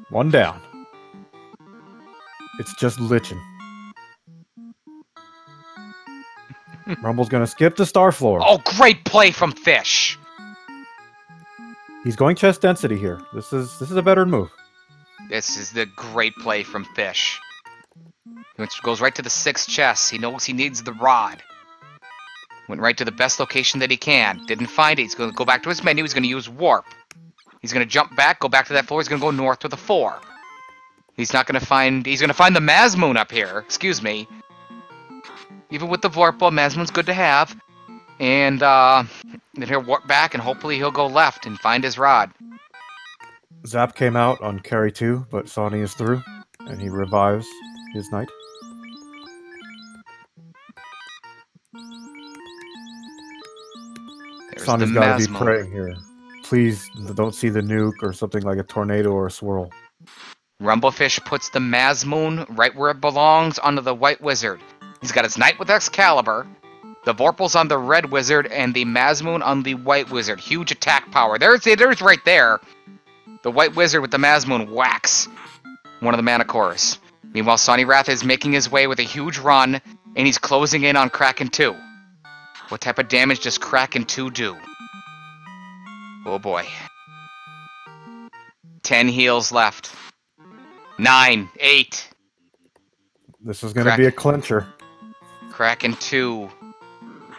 1 down. It's just Lichin'. Rumble's gonna skip the star floor. Oh, great play from Fish! He's going chest density here. This is a better move. This is the great play from Fish. He goes right to the 6th chest. He knows he needs the rod. Went right to the best location that he can. Didn't find it. He's going to go back to his menu. He's going to use Warp. He's going to jump back, go back to that floor. He's going to go north to the 4. He's not going to find... He's going to find the Mazmoon up here. Excuse me. Even with the Vorpal, Mazmoon's good to have. And then he'll warp back, and hopefully he'll go left and find his rod. Zap came out on carry 2, but Sawney is through, and he revives his knight. Sawney's got to be praying here. Please don't see the nuke or something like a tornado or a swirl. Rumblefish puts the Mazmoon right where it belongs onto the White Wizard. He's got his Knight with Excalibur, the Vorpal's on the Red Wizard, and the Mazmoon on the White Wizard. Huge attack power. There's right there. The White Wizard with the Mazmoon whacks one of the mana cores. Meanwhile, Sawneyrath is making his way with a huge run, and he's closing in on Kraken 2. What type of damage does Kraken 2 do? Oh boy. 10 heals left. 9, 8. This is going to be a clincher. Kraken 2.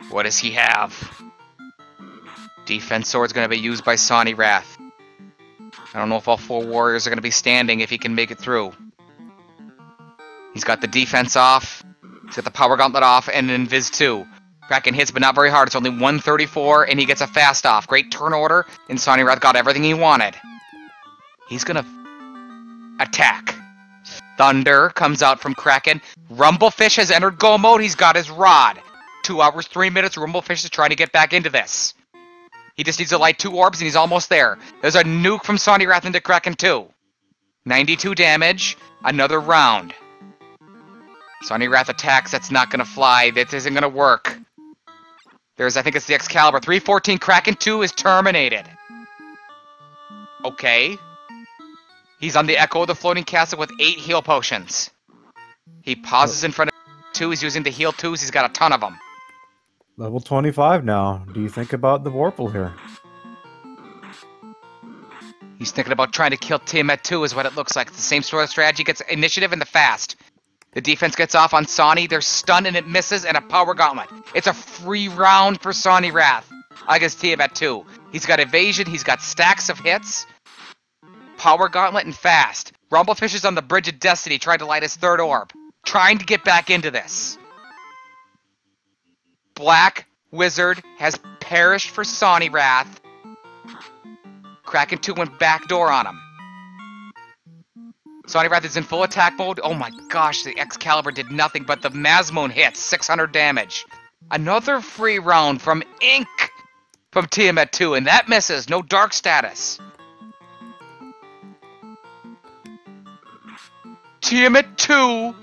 What does he have? Defense Sword's going to be used by Sawneyrath. I don't know if all 4 warriors are going to be standing if he can make it through. He's got the defense off. He's got the power gauntlet off and an Invis 2. Kraken hits, but not very hard. It's only 134, and he gets a fast off. Great turn order, and Sawneyrath got everything he wanted. He's going to attack. Thunder comes out from Kraken. Rumblefish has entered go mode. He's got his rod. 2 hours, 3 minutes. Rumblefish is trying to get back into this. He just needs to light 2 orbs, and he's almost there. There's a nuke from Sawneyrath into Kraken 2. 92 damage. Another round. Sawneyrath attacks. That's not going to fly. That isn't going to work. There's, I think it's the Excalibur. 314. Kraken 2 is terminated. Okay. He's on the Echo of the Floating Castle with 8 heal potions. He pauses in front of 2. He's using the heal 2s. He's got a ton of them. Level 25 now. Do you think about the Vorpal here? He's thinking about trying to kill Tiamat 2 is what it looks like. It's the same sort of strategy. Gets initiative in the fast. The defense gets off on Sawney. They're stunned and it misses and a power gauntlet. It's a free round for Sawneyrath against Tiamat 2. He's got evasion. He's got stacks of hits. Power gauntlet and fast. Rumblefish is on the Bridge of Destiny trying to light his 3rd orb. Trying to get back into this. Black Wizard has perished for Sawneyrath. Kraken 2 went backdoor on him. Sawneyrath is in full attack mode. Oh my gosh, the Excalibur did nothing, but the Mazmoon hits. 600 damage. Another free round from Ink from Tiamat 2, and that misses. No dark status. Tiamat 2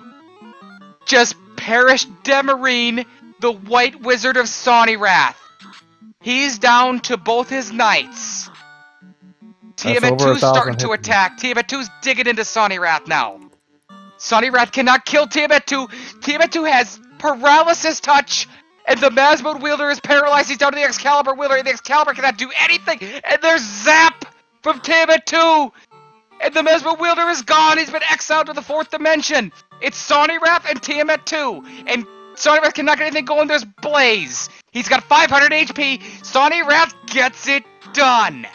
just perished Demarine, the White Wizard of Sawneyrath. He's down to both his knights. Tiamat 2's starting to attack. Tiamat 2's digging into Sawneyrath now. Sawneyrath cannot kill Tiamat 2. Tiamat 2 has paralysis touch, and the Mazmoon wielder is paralyzed. He's down to the Excalibur wielder, and the Excalibur cannot do anything. And there's Zap from Tiamat 2. And the Mazmoon wielder is gone. He's been exiled to the 4th dimension. It's Sawneyrath and Tiamat 2. And Sawneyrath cannot get anything going. There's Blaze. He's got 500 HP. Sawneyrath gets it done.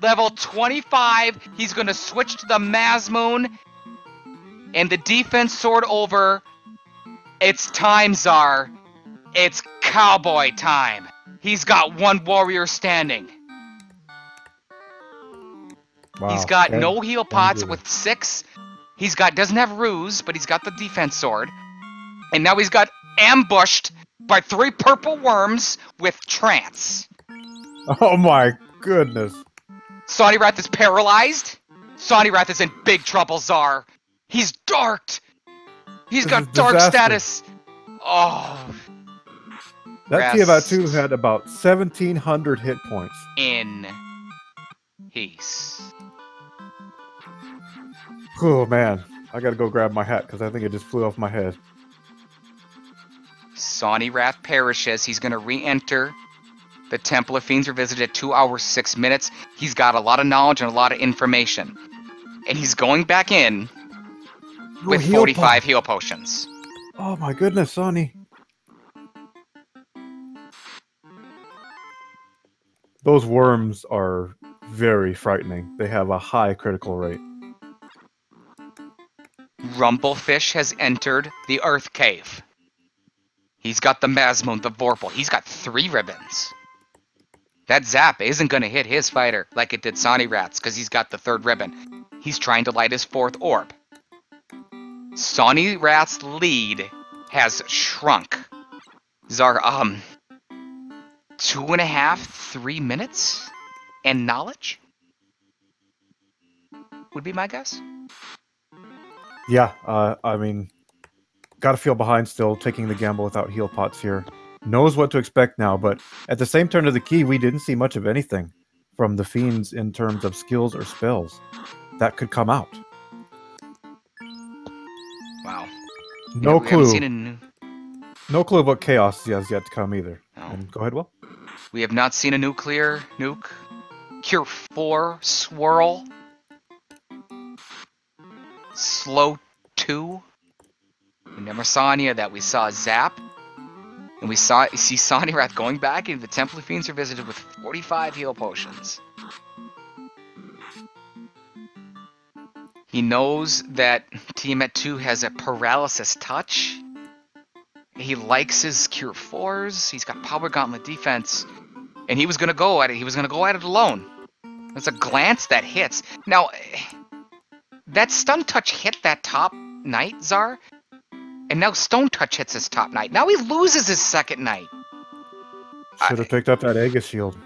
Level 25. He's going to switch to the Mazmoon. And the defense sword over. It's time, Czar. It's cowboy time. He's got 1 warrior standing. Wow. He's got Okay. no heal pots Dangerous. with 6. Doesn't have ruse, but he's got the defense sword. And now he's got ambushed by 3 purple worms with trance. Oh my goodness. Sawneyrath is paralyzed. Sawneyrath is in big trouble, Czar. He's darked. He's This got is dark disaster. status. Oh. That Tiamat 2 had about 1,700 hit points. In peace. Oh man, I gotta go grab my hat because I think it just flew off my head. Sawneyrath perishes. He's going to re-enter the Temple of Fiends Revisited at 2 hours 6 minutes. He's got a lot of knowledge and a lot of information. And he's going back in with heal 45 pot. heal potions. Oh my goodness, Sonny. Those worms are very frightening. They have a high critical rate. Rumblefish has entered the Earth Cave. He's got the Masmoon, the Vorpal. He's got 3 ribbons. That zap isn't going to hit his fighter like it did Sawneyrath's because he's got the 3rd ribbon. He's trying to light his 4th orb. Sawneyrath's lead has shrunk. These are, 2.5, 3 minutes? And knowledge? Would be my guess. Yeah, I mean, gotta feel behind still, taking the gamble without heal pots here. Knows what to expect now, but at the same turn of the key, we didn't see much of anything from the Fiends in terms of skills or spells. That could come out. Wow. No We haven't seen clue. a new... No clue what chaos has yet to come either. No. And go ahead, Will. We have not seen a nuclear nuke. Cure 4 swirl. Slow 2. We never saw any of that. We saw Zap. And we see Sawneyrath going back into the Temple of Fiends Revisited with 45 heal potions. He knows that Tiamat 2 has a paralysis touch. He likes his Cure 4s. He's got Power Gauntlet defense. And he was going to go at it. He was going to go at it alone. There's a glance that hits. Now, that Stun Touch hit that top knight, Czar. And now Stone Touch hits his top knight. Now he loses his 2nd knight. Should have picked up that Aegis shield.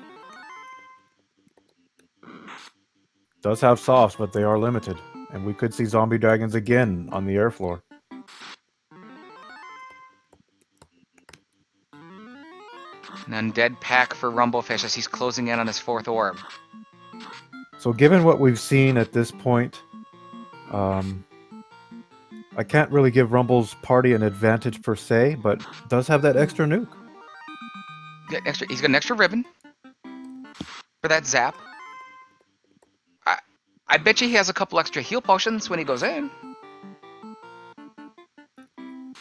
Does have softs, but they are limited. And we could see zombie dragons again on the air floor. An undead pack for Rumblefish as he's closing in on his 4th orb. So given what we've seen at this point, I can't really give Rumble's party an advantage per se, but does have that extra nuke. He's got an extra ribbon for that zap. I bet you he has a couple extra heal potions when he goes in.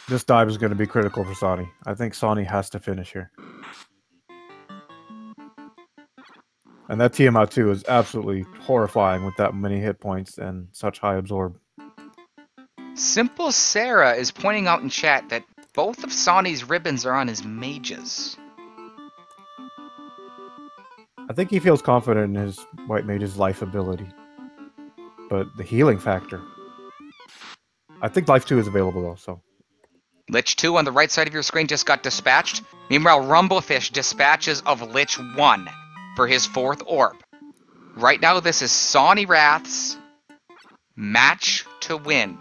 This dive is going to be critical for Sonny. I think Sonny has to finish here. And that Tiamat 2 is absolutely horrifying with that many hit points and such high absorb. Simple Sarah is pointing out in chat that both of Sonny's ribbons are on his mages. I think he feels confident in his White Mage's life ability. But the healing factor. I think Life 2 is available though, so. Lich 2 on the right side of your screen just got dispatched. Meanwhile, Rumblefish dispatches of Lich 1 for his 4th orb. Right now, this is Sawneyrath's match to win.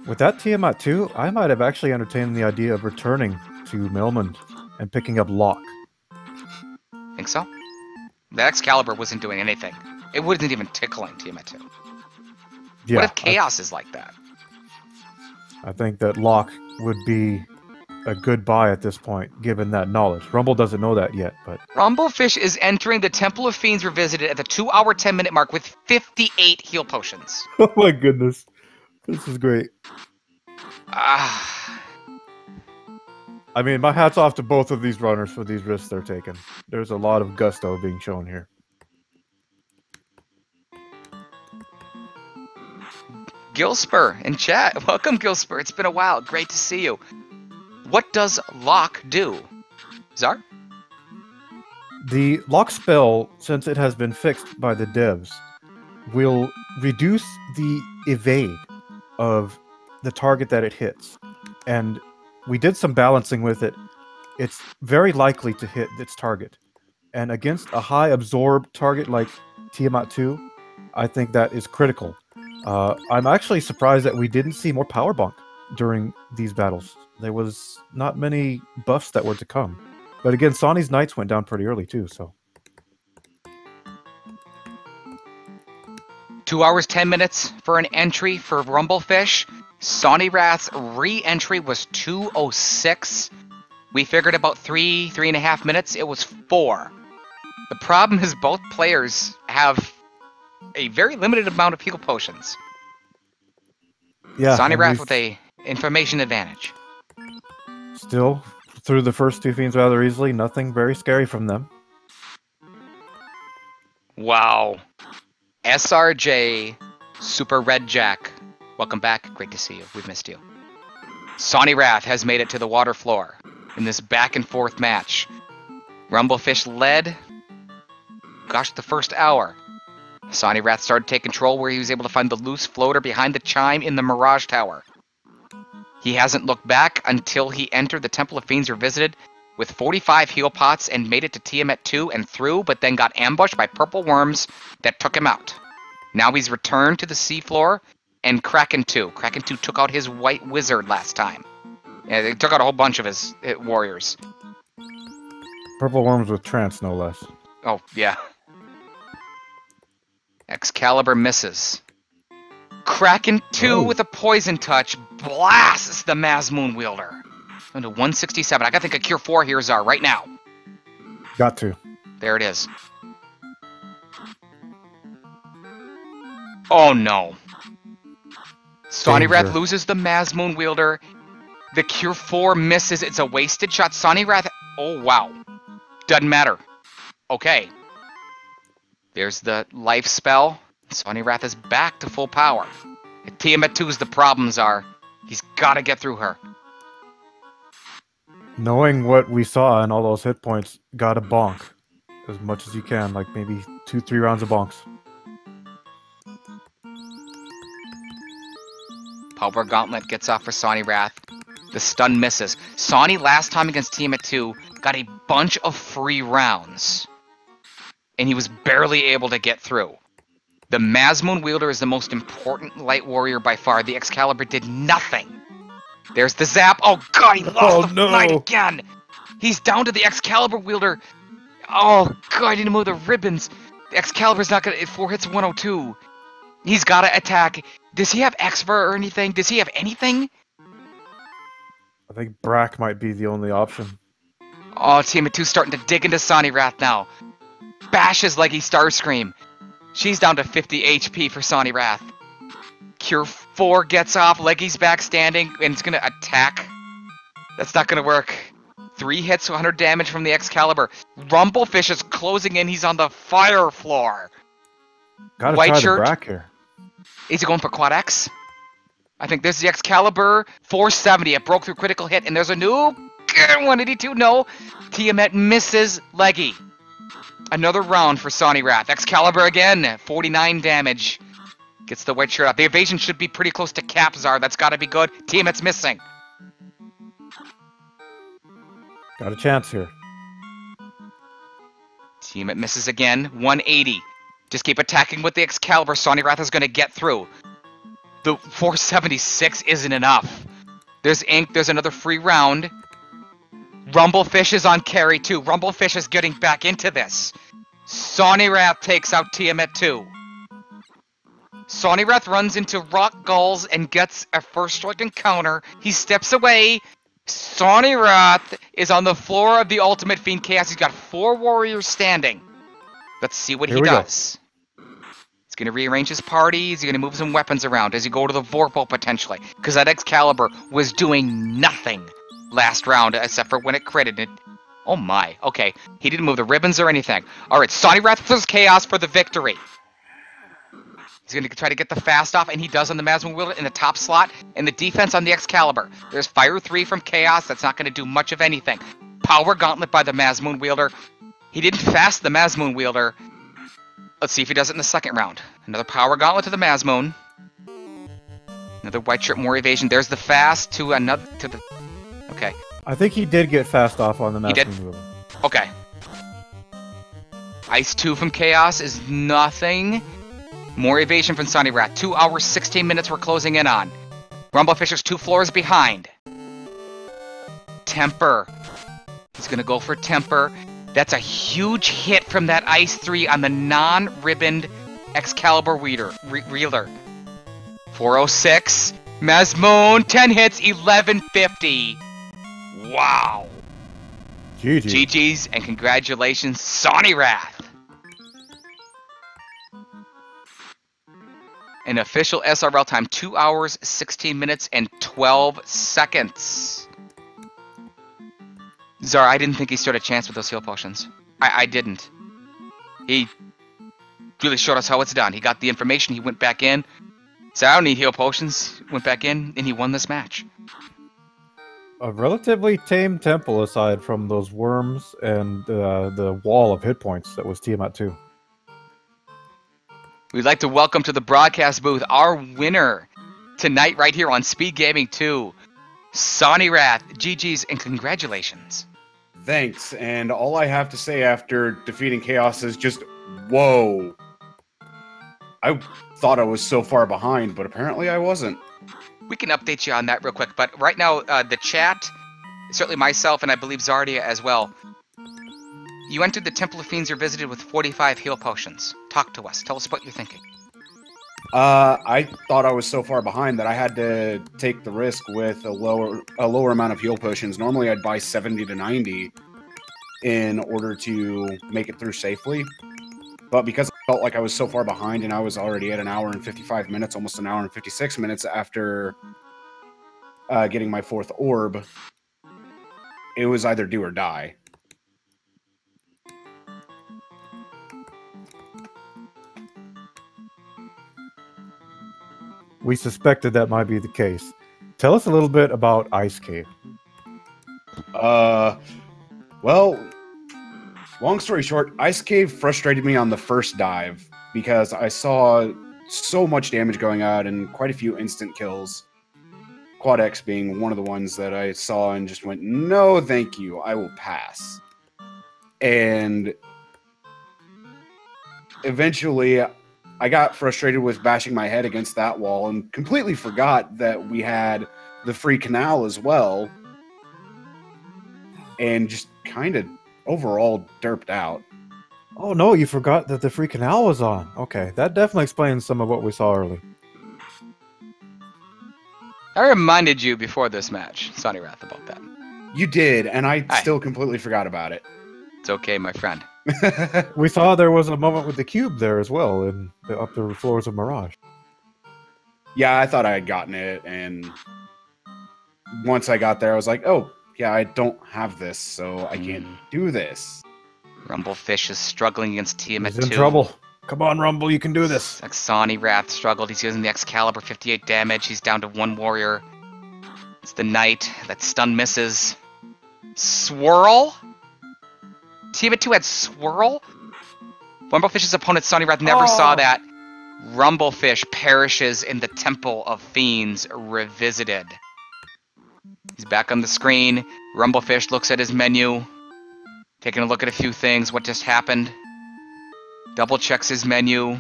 With that Tiamat 2, I might have actually entertained the idea of returning to Melmond and picking up Locke. Think so? That Excalibur wasn't doing anything. It wasn't even tickling Tiamat 2. Yeah, What if Chaos is like that? I think that Locke would be a good buy at this point, given that knowledge. Rumble doesn't know that yet, but... Rumblefish is entering the Temple of Fiends Revisited at the 2-hour, 10-minute mark with 58 heal potions. Oh my goodness. This is great. Ah. I mean, my hat's off to both of these runners for these risks they're taking. There's a lot of gusto being shown here. Gilspur in chat. Welcome, Gilspur. It's been a while. Great to see you. What does Locke do? Czar? The lock spell, since it has been fixed by the devs, will reduce the evade of the target that it hits. And we did some balancing with it. It's very likely to hit its target. And against a high absorb target like Tiamat 2, I think that is critical. I'm actually surprised that we didn't see more power bonk during these battles. There was not many buffs that were to come. But again, Sawney's Knights went down pretty early too, so. 2 hours, 10 minutes for an entry for Rumblefish. Sawneyrath's re-entry was 2:06. We figured about 3.5 minutes. It was 4. The problem is both players have a very limited amount of heal potions. Yeah, Sawneyrath with a information advantage. Still, through the first 2 fiends rather easily. Nothing very scary from them. Wow. SRJ, Super Red Jack. Welcome back. Great to see you. We've missed you. Sawneyrath has made it to the water floor in this back and forth match. Rumblefish led, gosh, the first hour. Sawneyrath started to take control where he was able to find the loose floater behind the chime in the Mirage Tower. He hasn't looked back until he entered the Temple of Fiends Revisited with 45 heal pots and made it to Tiamat 2 and through, but then got ambushed by purple worms that took him out. Now he's returned to the seafloor and Kraken 2. Kraken 2 took out his white wizard last time. Yeah, they took out a whole bunch of his warriors. Purple worms with trance, no less. Oh, yeah. Excalibur misses. Kraken 2 with a poison touch blasts the Mazmoon Wielder. Into 167. I gotta think a Cure 4 here, Czar, right now. Got to. There it is. Oh no. Sawneyrath loses the Mazmoon Wielder. The Cure 4 misses. It's a wasted shot. Sawneyrath. Oh wow. Doesn't matter. Okay. There's the life spell. Sawneyrath is back to full power. If Tiamat 2's the problems are, he's got to get through her. Knowing what we saw and all those hit points, gotta bonk as much as you can, like maybe 2-3 rounds of bonks. Power Gauntlet gets off for Sawneyrath. The stun misses. Sawney last time against Tiamat 2 got a bunch of free rounds. And he was barely able to get through. The Mazmoon Wielder is the most important light warrior by far. The Excalibur did nothing. There's the zap. Oh god, he lost the fight again. He's down to the Excalibur Wielder. Oh god, I didn't move the ribbons. The Excalibur's not gonna. 4 hits 102. He's gotta attack. Does he have Exver or anything? Does he have anything? I think Brack might be the only option. Oh, Tiamat 2's starting to dig into Sawneyrath now. Bashes Leggy Starscream. She's down to 50 HP for Sawneyrath. Cure 4 gets off. Leggy's back standing, and it's going to attack. That's not going to work. 3 hits, 100 damage from the Excalibur. Rumblefish is closing in. He's on the fire floor. Gotta White try shirt. the Brack here. Is he going for Quad X? I think there's the Excalibur. 470. It broke through critical hit, and there's a new 182. No. Tiamat misses Leggy. Another round for Sawneyrath. Excalibur again. 49 damage. Gets the white shirt out. The evasion should be pretty close to Capzar. That's got to be good. Tiamat's missing. Got a chance here. Tiamat misses again. 180. Just keep attacking with the Excalibur. Sawneyrath is going to get through. The 476 isn't enough. There's ink. There's another free round. Rumblefish is on carry too. Rumblefish is getting back into this. Sawneyrath takes out Tiamat 2. Sawneyrath runs into Rock Gulls and gets a first strike encounter. He steps away. Sawneyrath is on the floor of the Ultimate Fiend Chaos. He's got 4 warriors standing. Let's see what he does. He's going to rearrange his party. He's going to move some weapons around. Does he go to the Vorpal potentially? Because that Excalibur was doing nothing last round except for when it critted it. Oh my. Okay. He didn't move the ribbons or anything. Alright, Sawneyrath vs. Chaos for the victory. He's going to try to get the fast off, and he does on the Mazmoon Wielder in the top slot, and the defense on the Excalibur. There's Fire 3 from Chaos. That's not going to do much of anything. Power Gauntlet by the Mazmoon Wielder. He didn't fast the Mazmoon wielder. Let's see if he does it in the second round. Another power gauntlet to the Mazmoon. Another white shirt, more evasion. There's the fast to another to the. Okay. I think he did get fast off on the He did? Mazmoon wheel. Okay. Ice 2 from Chaos is nothing. More evasion from Sawneyrath. 2 hours, 16 minutes we're closing in on. Rumblefish is 2 floors behind. Temper. He's going to go for Temper. That's a huge hit from that Ice 3 on the non-ribboned Excalibur reeler. 406. Mazmoon, 10 hits, 1150. Wow. GG's and congratulations, Sawneyrath. An official SRL time, 2 hours, 16 minutes, and 12 seconds. Zara, I didn't think he stood a chance with those heal potions. I didn't. He really showed us how it's done. He got the information, he went back in. So I don't need heal potions. Went back in, and he won this match. A relatively tame temple aside from those worms and the wall of hit points that was Tiamat 2. We'd like to welcome to the broadcast booth our winner tonight right here on Speed Gaming 2, Sawneyrath. GG's and congratulations. Thanks, and all I have to say after defeating Chaos is just, whoa. I thought I was so far behind, but apparently I wasn't. We can update you on that real quick, but right now, the chat, certainly myself and I believe Zardia as well, you entered the Temple of Fiends, you're visited with 45 heal potions. Talk to us. Tell us what you're thinking. I thought I was so far behind that I had to take the risk with a lower amount of heal potions. Normally I'd buy 70 to 90 in order to make it through safely. But because I felt like I was so far behind and I was already at 1 hour and 55 minutes, almost 1 hour and 56 minutes after getting my 4th orb, it was either do or die. We suspected that might be the case. Tell us a little bit about Ice Cave. Well, long story short, Ice Cave frustrated me on the first dive because I saw so much damage going out and quite a few instant kills. Quad X being one of the ones that I saw and just went, no, thank you, I will pass. And eventually, I got frustrated with bashing my head against that wall and completely forgot that we had the free canal as well. And just kind of overall derped out. Oh no, you forgot that the free canal was on. Okay, that definitely explains some of what we saw early. I reminded you before this match, Sawneyrath, about that. You did, and I still completely forgot about it. It's okay, my friend. We saw there was a moment with the cube there as well in the upper floors of Mirage. Yeah, I thought I had gotten it, and once I got there, I was like, oh, yeah, I don't have this, so I can't do this. Rumblefish is struggling against Tiamat 2. He's in trouble. Come on, Rumble, you can do this. Like Sawneyrath struggled. He's using the Excalibur, 58 damage. He's down to 1 warrior. It's the Knight. That stun misses. Swirl? Tiamat 2 had Swirl? Rumblefish's opponent, Sawneyrath, never saw that. Rumblefish perishes in the Temple of Fiends, revisited. He's back on the screen. Rumblefish looks at his menu. Taking a look at a few things. What just happened? Double checks his menu.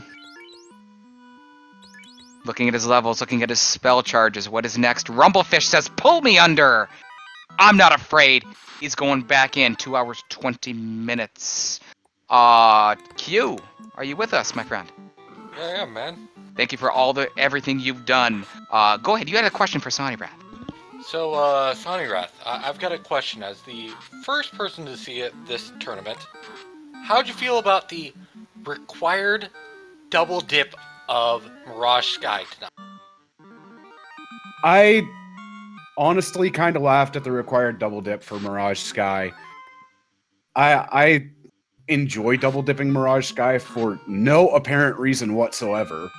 Looking at his levels, looking at his spell charges. What is next? Rumblefish says, pull me under! I'm not afraid. He's going back in. 2 hours, 20 minutes. Q, are you with us, my friend? Yeah, I am, man. Thank you for everything you've done. Go ahead. You had a question for Sawneyrath. So, Sawneyrath, I've got a question. As the first person to see it this tournament, how'd you feel about the required double dip of Mirage Sky tonight? I honestly kind of laughed at the required double dip for Mirage Sky. I enjoy double dipping Mirage Sky for no apparent reason whatsoever.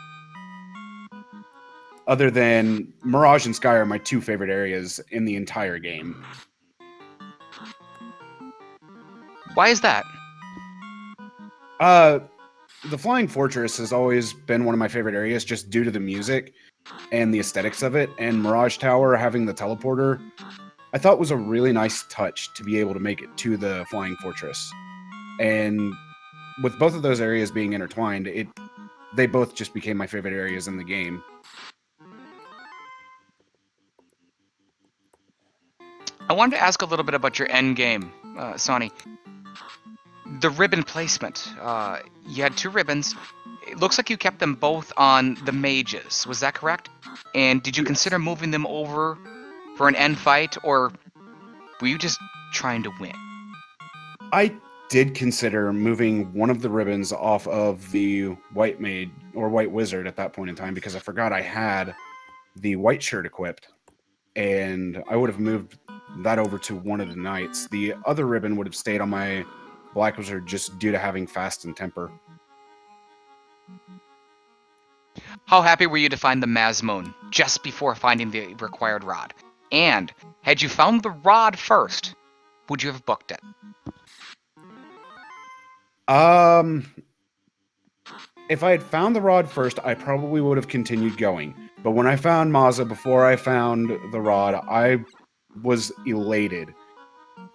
Other than Mirage and Sky are my 2 favorite areas in the entire game. Why is that? The Flying Fortress has always been one of my favorite areas just due to the music and the aesthetics of it. And Mirage Tower having the teleporter, I thought was a really nice touch to be able to make it to the Flying Fortress. And with both of those areas being intertwined, they both just became my favorite areas in the game. I wanted to ask a little bit about your end game, Sawney. The ribbon placement. You had 2 ribbons. It looks like you kept them both on the mages. Was that correct? And did you consider moving them over for an end fight, or were you just trying to win? I did consider moving one of the ribbons off of the white maid or white wizard at that point in time because I forgot I had the white shirt equipped, and I would have moved that over to one of the knights. The other ribbon would have stayed on my black wizard just due to having fast and temper. How happy were you to find the Mazmoon just before finding the required rod? And had you found the rod first, would you have booked it? If I had found the rod first, I probably would have continued going. But when I found Mazza before I found the rod, I was elated.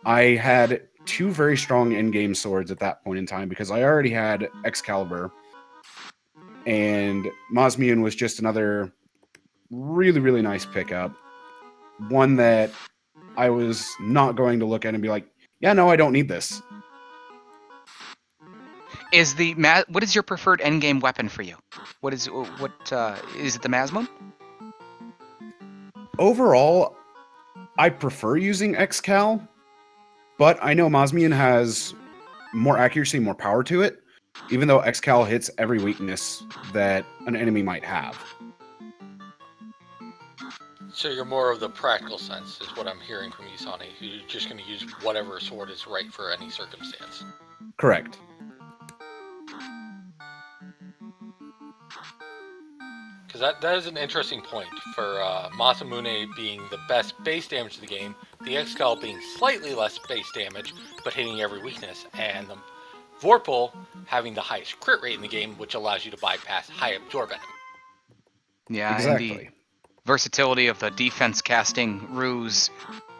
I had 2 very strong in-game swords at that point in time because I already had Excalibur. And Mazmoon was just another really, really nice pickup. One that I was not going to look at and be like, yeah, no, I don't need this. What is your preferred endgame weapon for you? Is it the Mazmoon? Overall, I prefer using Excal, but I know Mazmoon has more accuracy, more power to it, even though Excal hits every weakness that an enemy might have. So you're more of the practical sense, is what I'm hearing from you, Sonny. You're just going to use whatever sword is right for any circumstance. Correct. Because that is an interesting point for Masamune being the best base damage of the game, the Excal being slightly less base damage, but hitting every weakness, and the Vorpal having the highest crit rate in the game, which allows you to bypass high absorb enemy. Yeah, exactly. And the versatility of the defense casting ruse.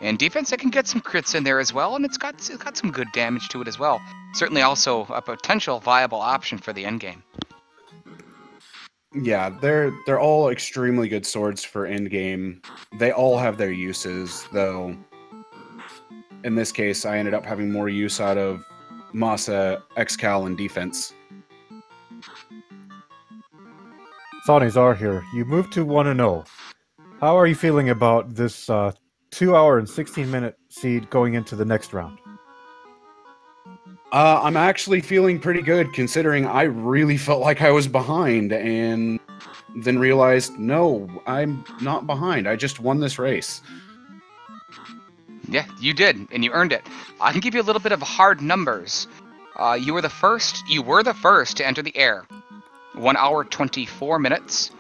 And defense, it can get some crits in there as well, and it's got some good damage to it as well. Certainly also a potential viable option for the endgame. Yeah, they're all extremely good swords for endgame. They all have their uses, though. In this case, I ended up having more use out of Masa, Excal, and defense. Sawneyrath here. You moved to 1-0. How are you feeling about this 2-hour and 16-minute seed going into the next round? I'm actually feeling pretty good, considering I really felt like I was behind, and then realized, no, I'm not behind. I just won this race. Yeah, you did, and you earned it. I can give you a little bit of hard numbers. You were the first to enter the air. 1 hour, 24 minutes.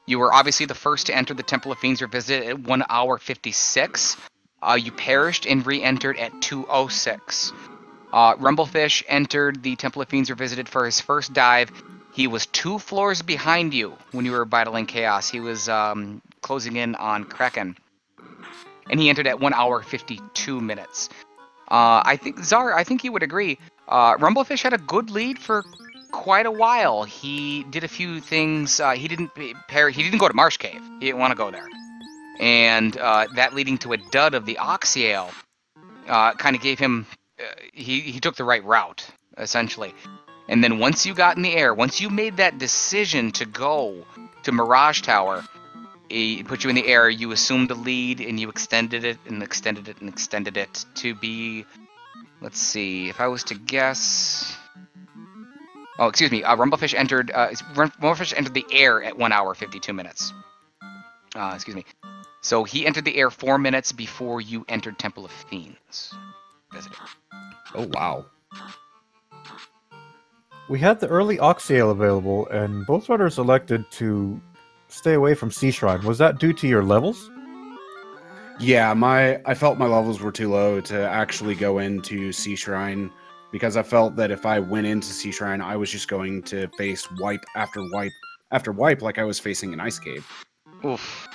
You were obviously the first to enter the Temple of Fiends Revisited at 1 hour, 56. You perished and re-entered at 2:06. Rumblefish entered the Temple of Fiends Revisited for his first dive. He was 2 floors behind you when you were battling Chaos. He was closing in on Kraken. And he entered at 1 hour, 52 minutes. I think you would agree. Rumblefish had a good lead for quite a while. He did a few things. He didn't go to Marsh Cave. He didn't want to go there. And that leading to a dud of the Oxyale kind of gave him... he took the right route, essentially. And then once you got in the air, once you made that decision to go to Mirage Tower, he put you in the air, you assumed the lead, and you extended it, and extended it, and extended it to be... Let's see, if I was to guess... Oh, excuse me, Rumblefish entered the air at 1 hour, 52 minutes. Excuse me. So he entered the air 4 minutes before you entered Temple of Fiends. Oh, wow. We had the early Oxyale available, and both runners elected to stay away from Sea Shrine. Was that due to your levels? Yeah, I felt my levels were too low to actually go into Sea Shrine. because I felt that if I went into Sea Shrine, I was just going to face wipe after wipe after wipe like I was facing an ice cave. Oof.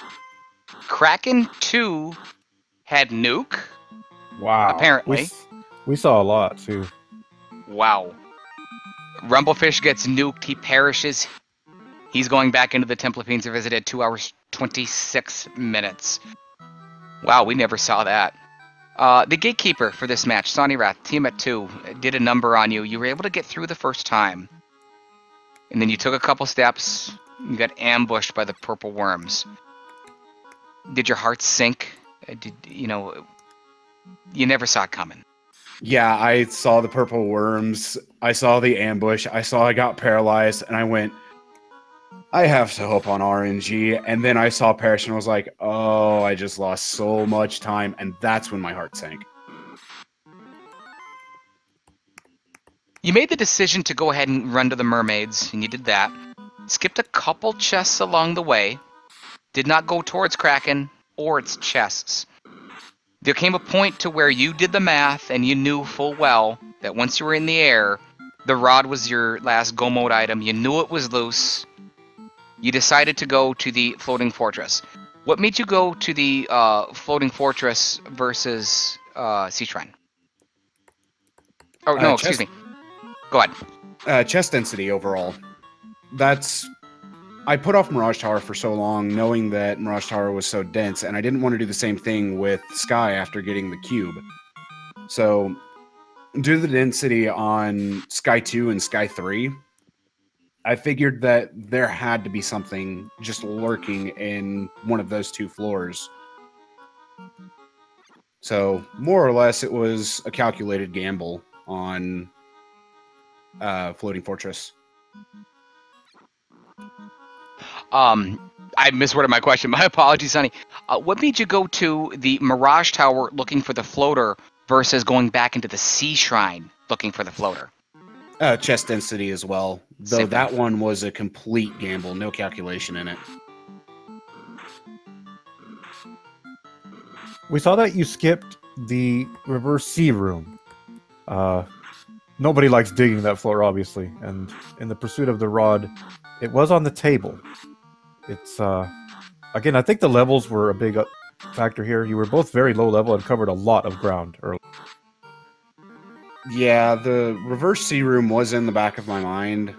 Kraken 2 had nuke. Wow. Apparently. We saw a lot, too. Wow. Rumblefish gets nuked. He perishes. He's going back into the Temple of Fiends to visit at 2 hours, 26 minutes. Wow, we never saw that. The gatekeeper for this match, Sawneyrath, Tiamat 2, did a number on you. You were able to get through the first time. And then you took a couple steps. You got ambushed by the purple worms. Did your heart sink? You never saw it coming. Yeah, I saw the purple worms. I saw the ambush. I got paralyzed, and I went, I have to hope on RNG. And then I saw perish, and I was like, oh, I just lost so much time. And that's when my heart sank. You made the decision to go ahead and run to the mermaids, and you did that. Skipped a couple chests along the way. Did not go towards Kraken or its chests. There came a point to where you did the math and you knew full well that once you were in the air, the rod was your last go mode item. You knew it was loose. You decided to go to the floating fortress. What made you go to the floating fortress versus Sea Shrine? Oh, no, excuse me. Go ahead. Chest density overall. I put off Mirage Tower for so long, knowing that Mirage Tower was so dense, and I didn't want to do the same thing with Sky after getting the cube. So, due to the density on Sky 2 and Sky 3, I figured that there had to be something just lurking in one of those two floors. So, more or less, it was a calculated gamble on Floating Fortress. I misworded my question. My apologies, Sonny. What made you go to the Mirage Tower looking for the floater versus going back into the Sea Shrine looking for the floater? Chest density as well. Though Same that one was a complete gamble, no calculation in it. We saw that you skipped the reverse sea room. Nobody likes digging that floor, obviously. And in the pursuit of the rod, it was on the table. It's, again, I think the levels were a big factor here. You were both very low level and covered a lot of ground early. Yeah, the reverse sea room was in the back of my mind,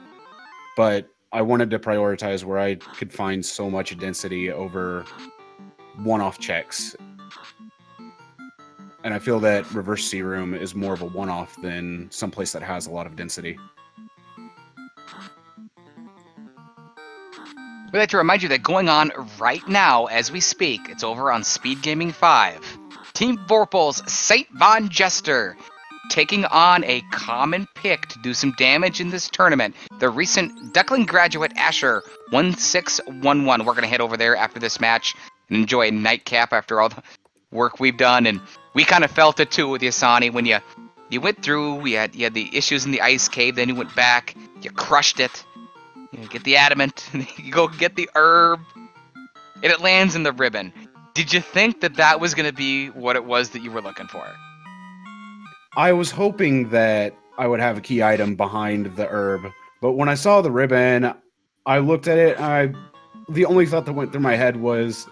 but I wanted to prioritize where I could find so much density over one-off checks. And I feel that reverse sea room is more of a one-off than someplace that has a lot of density. We'd like to remind you that going on right now as we speak, it's over on Speed Gaming 5. Team Vorpal's St. Von Jester taking on a common pick to do some damage in this tournament. The recent Duckling graduate Asher 1611. We're going to head over there after this match and enjoy a nightcap after all the work we've done. And we kind of felt it too with Yasani when you went through. You had the issues in the ice cave, then you went back, you crushed it. You get the adamant, you go get the herb, and it lands in the ribbon. Did you think that that was going to be what it was that you were looking for? I was hoping that I would have a key item behind the herb, but when I saw the ribbon, I looked at it, the only thought that went through my head was,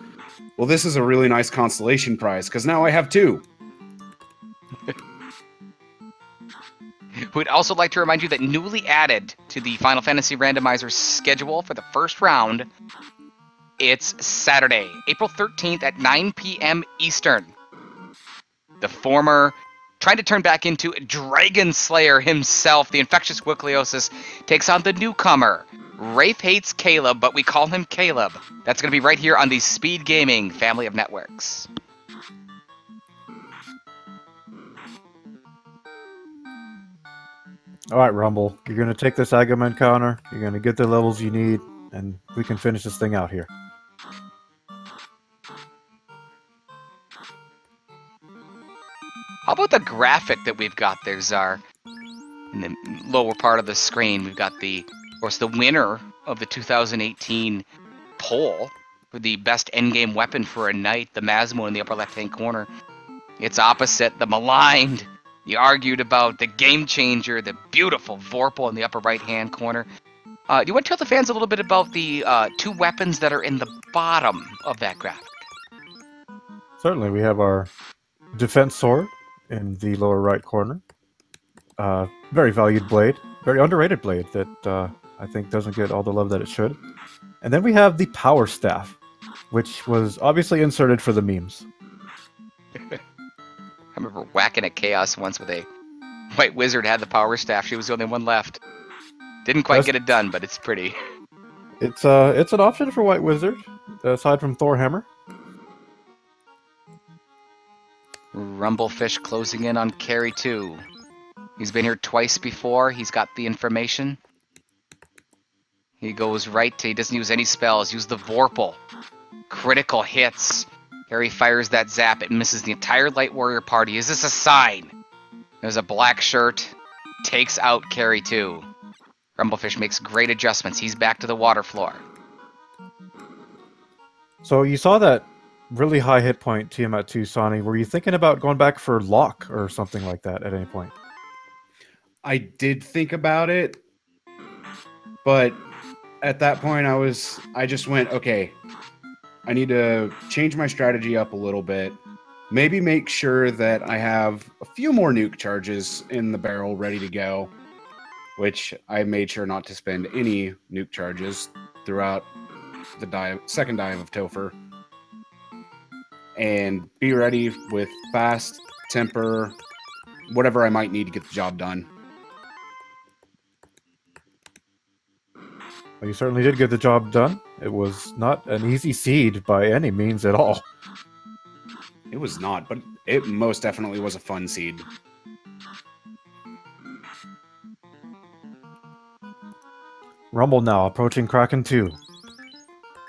well, this is a really nice consolation prize, because now I have two. We'd also like to remind you that newly added to the Final Fantasy Randomizer schedule for the first round, it's Saturday, April 13th at 9 p.m. Eastern. The former, trying to turn back into Dragon Slayer himself, the infectious Wickleosis, takes on the newcomer. Rafe hates Caleb, but we call him Caleb. That's going to be right here on the Speed Gaming family of networks. All right, Rumble, you're going to take this Agam encounter, you're going to get the levels you need, and we can finish this thing out here. How about the graphic that we've got there, Czar? In the lower part of the screen, we've got of course, the winner of the 2018 poll for the best endgame weapon for a knight, the Masmo in the upper left-hand corner. It's opposite the maligned You argued about the game changer, the beautiful Vorpal in the upper right-hand corner. Do you want to tell the fans a little bit about the 2 weapons that are in the bottom of that graphic? Certainly, we have our defense sword in the lower right corner. Very valued blade, very underrated blade that I think doesn't get all the love that it should. And then we have the power staff, which was obviously inserted for the memes. I remember whacking at Chaos once with a white wizard had the power staff. She was the only one left. Didn't quite get it done, but it's pretty. It's an option for white wizard, aside from Thor Hammer. Rumblefish closing in on carry 2. He's been here twice before. He's got the information. He goes right to, he doesn't use any spells. Use the Vorpal. Critical hits. Harry fires that zap. It misses the entire Light Warrior party. Is this a sign? There's a black shirt. Takes out carry 2. Rumblefish makes great adjustments. He's back to the water floor. So you saw that really high hit point Tiamat 2, Sawny. Were you thinking about going back for lock or something like that at any point? I did think about it, but at that point I just went, okay, I need to change my strategy up a little bit. Maybe make sure that I have a few more nuke charges in the barrel ready to go, which I made sure not to spend any nuke charges throughout the second dive of Topher. And be ready with fast, temper, whatever I might need to get the job done. Well, you certainly did get the job done. It was not an easy seed by any means at all. It was not, but it most definitely was a fun seed. Rumble now, approaching Kraken 2.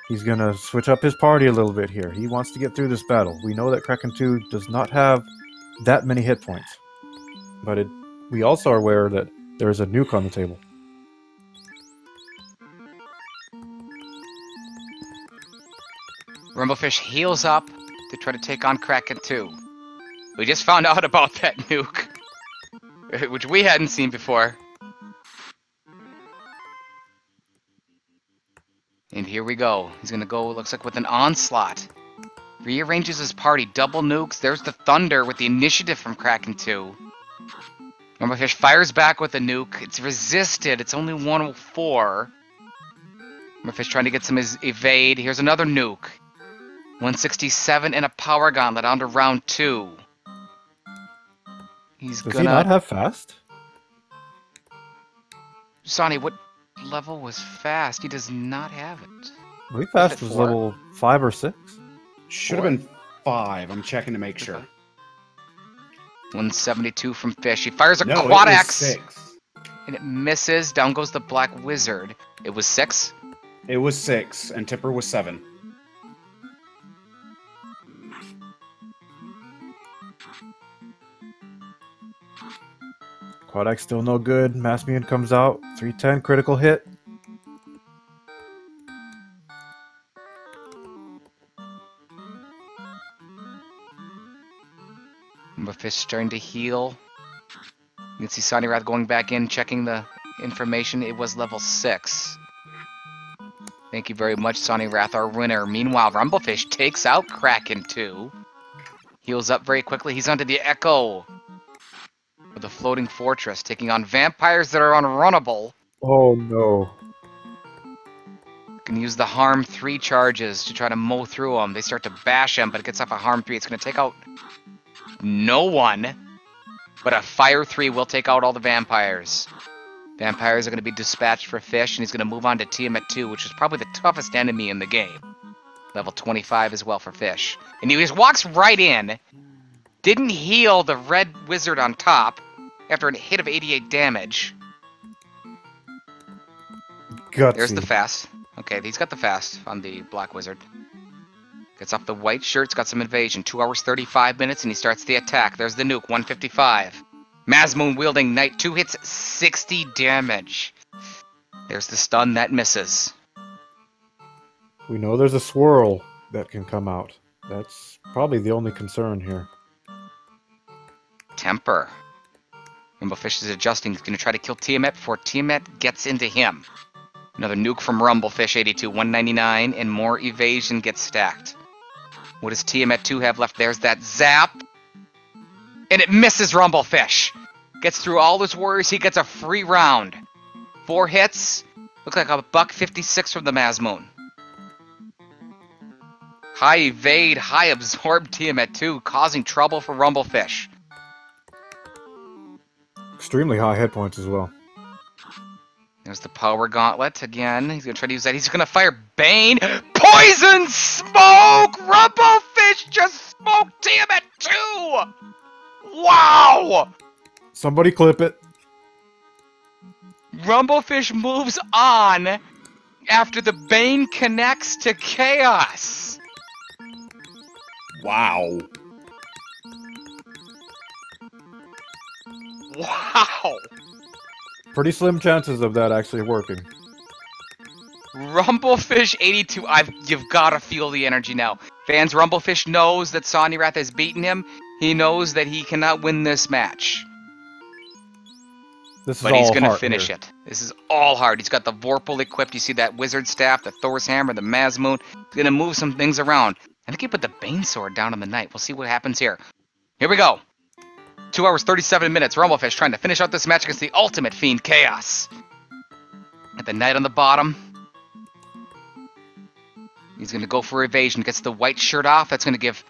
He's going to switch up his party a little bit here. He wants to get through this battle. We know that Kraken 2 does not have that many hit points. But we also are aware that there is a nuke on the table. Rumblefish heals up to try to take on Kraken 2. We just found out about that nuke, which we hadn't seen before. And here we go. He's going to go, looks like, with an onslaught. Rearranges his party. Double nukes. There's the thunder with the initiative from Kraken 2. Rumblefish fires back with a nuke. It's resisted. It's only 104. Rumblefish trying to get some evade. Here's another nuke. 167 and a power gauntlet on to round 2. Does he not have fast? Sonny, what level was fast? He does not have it. I believe fast was level 5 or 6. Should have been 5. I'm checking to make sure. 172 from Fish. He fires a No, quad it was axe. 6. And it misses. Down goes the Black Wizard. It was 6? It was 6, and Tipper was 7. Quad axe still no good. Massmian comes out. 310 critical hit. Rumblefish starting to heal. You can see Sawneyrath going back in, checking the information. It was level 6. Thank you very much, Sawneyrath, our winner. Meanwhile, Rumblefish takes out Kraken 2. Heals up very quickly. He's onto the Echo. With a floating fortress, taking on vampires that are unrunnable. Oh no. Can use the harm 3 charges to try to mow through them. They start to bash him, but it gets off a harm 3. It's going to take out no one. But a fire 3 will take out all the vampires. Vampires are going to be dispatched for Fish, and he's going to move on to Tiamat 2, which is probably the toughest enemy in the game. Level 25 as well for Fish. And he just walks right in. Didn't heal the red wizard on top after a hit of 88 damage. Gutsy. There's the fast. Okay, he's got the fast on the black wizard. Gets off the white shirt, it's got some invasion. 2 hours, 35 minutes, and he starts the attack. There's the nuke, 155. Masmoon wielding knight, 2 hits, 60 damage. There's the stun, that misses. We know there's a swirl that can come out. That's probably the only concern here. Temper. Rumblefish is adjusting. He's going to try to kill Tiamat before Tiamat gets into him. Another nuke from Rumblefish82, 199, and more evasion gets stacked. What does Tiamat 2 have left? There's that zap. And it misses Rumblefish. Gets through all his warriors. He gets a free round. 4 hits. Looks like a $156 from the Mazmoon. High evade, high absorb Tiamat 2, causing trouble for Rumblefish. Extremely high hit points as well. There's the power gauntlet again. He's going to try to use that. He's going to fire Bane. Poison smoke! Rumblefish just smoked Tiamat 2! Wow! Somebody clip it. Rumblefish moves on after the Bane connects to Chaos. Wow. Wow! Pretty slim chances of that actually working. Rumblefish82, you've got to feel the energy now. Fans, Rumblefish knows that Sawneyrath has beaten him. He knows that he cannot win this match. But he's going to finish it. This is all hard. He's got the Vorpal equipped. You see that Wizard Staff, the Thor's Hammer, the Mazmoon. He's going to move some things around. I think he put the Bane Sword down on the Knight. We'll see what happens here. Here we go. 2 hours, 37 minutes. Rumblefish trying to finish out this match against the ultimate Fiend, Chaos. At the Knight on the bottom. He's going to go for evasion. Gets the white shirt off. That's going to give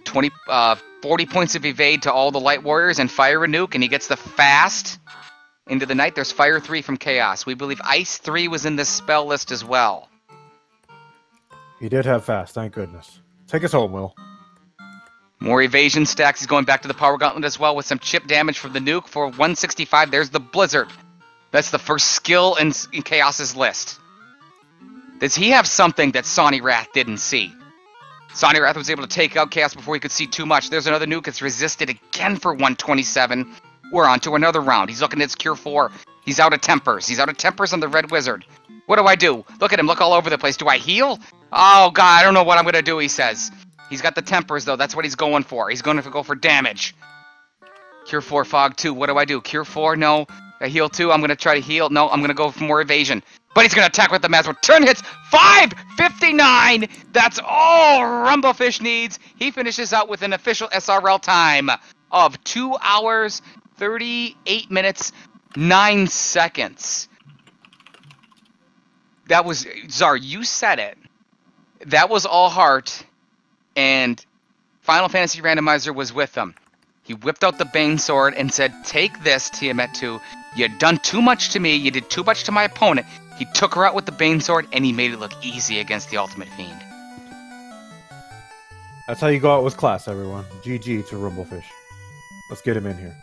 40 points of evade to all the Light Warriors and fire a nuke. And he gets the fast into the Knight. There's Fire 3 from Chaos. We believe Ice 3 was in this spell list as well. He did have fast, thank goodness. Take us home, Will. More evasion stacks. He's going back to the power gauntlet as well with some chip damage from the nuke for 165. There's the Blizzard. That's the first skill in Chaos's list. Does he have something that Sawneyrath didn't see? Sawneyrath was able to take out Chaos before he could see too much. There's another nuke. It's resisted again for 127. We're on to another round. He's looking at his Cure 4. He's out of tempers. He's out of tempers on the Red Wizard. What do I do? Look at him. Look all over the place. Do I heal? Oh, God, I don't know what I'm going to do, he says. He's got the tempers, though. That's what he's going for. He's going to go for damage. Cure 4, Fog 2. What do I do? Cure 4? No. I heal 2. I'm going to try to heal. No, I'm going to go for more evasion. But he's going to attack with the Mazmoon. Turn hits. 559. That's all Rumblefish needs. He finishes out with an official SRL time of 2 hours, 38 minutes, 9 seconds. That was... Czar, you said it. That was all heart. And Final Fantasy Randomizer was with them. He whipped out the Bane Sword and said, take this, Tiamat 2. You've done too much to me. You did too much to my opponent. He took her out with the Bane Sword, and he made it look easy against the Ultimate Fiend. That's how you go out with class, everyone. GG to Rumblefish. Let's get him in here.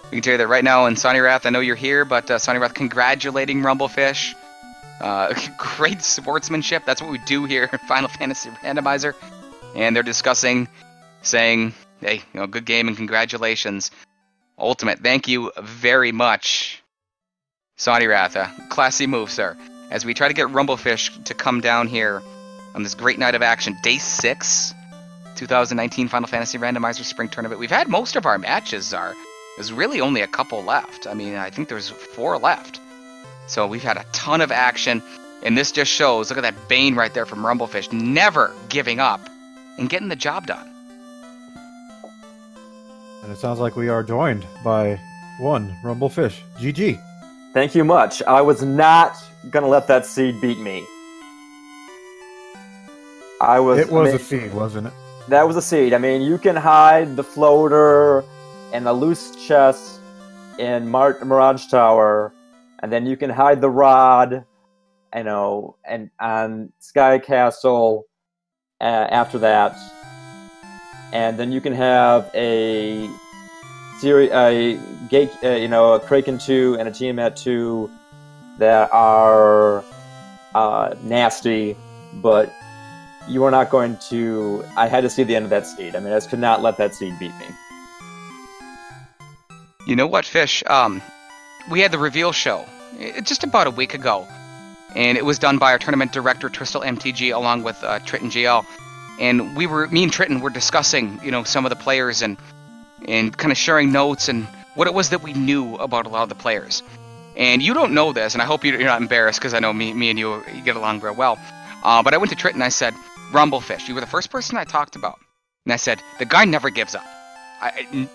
We can tell you that right now in Sawneyrath, I know you're here, but Sawneyrath congratulating Rumblefish. Great sportsmanship. That's what we do here in Final Fantasy Randomizer. And they're discussing, saying, hey, good game and congratulations. Ultimate, thank you very much. Sawneyrath, classy move, sir. As we try to get Rumblefish to come down here on this great night of action. Day 6, 2019 Final Fantasy Randomizer Spring Tournament. We've had most of our matches, Czar. There's really only a couple left. I mean, I think there's 4 left. So we've had a ton of action, and this just shows, look at that Bane right there from Rumblefish, never giving up and getting the job done. And it sounds like we are joined by one Rumblefish. GG. Thank you much. I was not going to let that seed beat me. It was a seed, wasn't it? That was a seed. I mean, you can hide the floater and the loose chest in Mirage Tower, and then you can hide the rod, and on Sky Castle after that, and then you can have a Kraken 2 and a Tiamat 2 that are nasty, but you are not going to. I had to see the end of that seed. I mean, I just could not let that seed beat me. You know what, Fish? We had the reveal show just about a week ago. and it was done by our tournament director Tristal MTG along with Triton GL. And me and Triton were discussing, some of the players and kind of sharing notes and what it was that we knew about a lot of the players. And you don't know this, and I hope you're not embarrassed because I know me and you get along very well. But I went to Triton and I said, Rumblefish, you were the first person I talked about. And I said, the guy never gives up.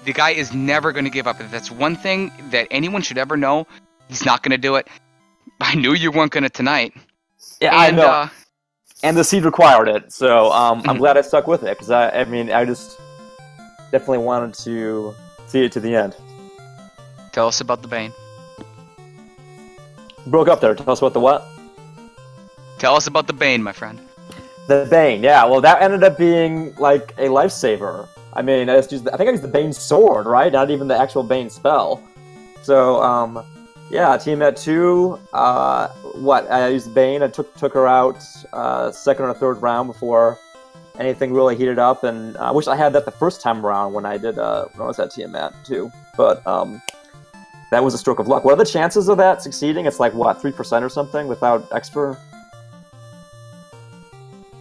The guy is never going to give up. If that's one thing that anyone should ever know, he's not going to do it. I knew you weren't going to tonight. Yeah, I know. And the seed required it, so I'm glad I stuck with it, because I just definitely wanted to see it to the end. Tell us about the Bane. Broke up there. Tell us about the what? Tell us about the Bane, my friend. The Bane, yeah. Well, that ended up being like a lifesaver. I mean, I think I used the Bane sword, right? Not even the actual Bane spell. So, yeah, Tiamat 2, I used Bane, I took her out second or third round before anything really heated up, and I wish I had that the first time around when I was at Tiamat 2, but that was a stroke of luck. What are the chances of that succeeding? It's like, what, 3% or something without extra?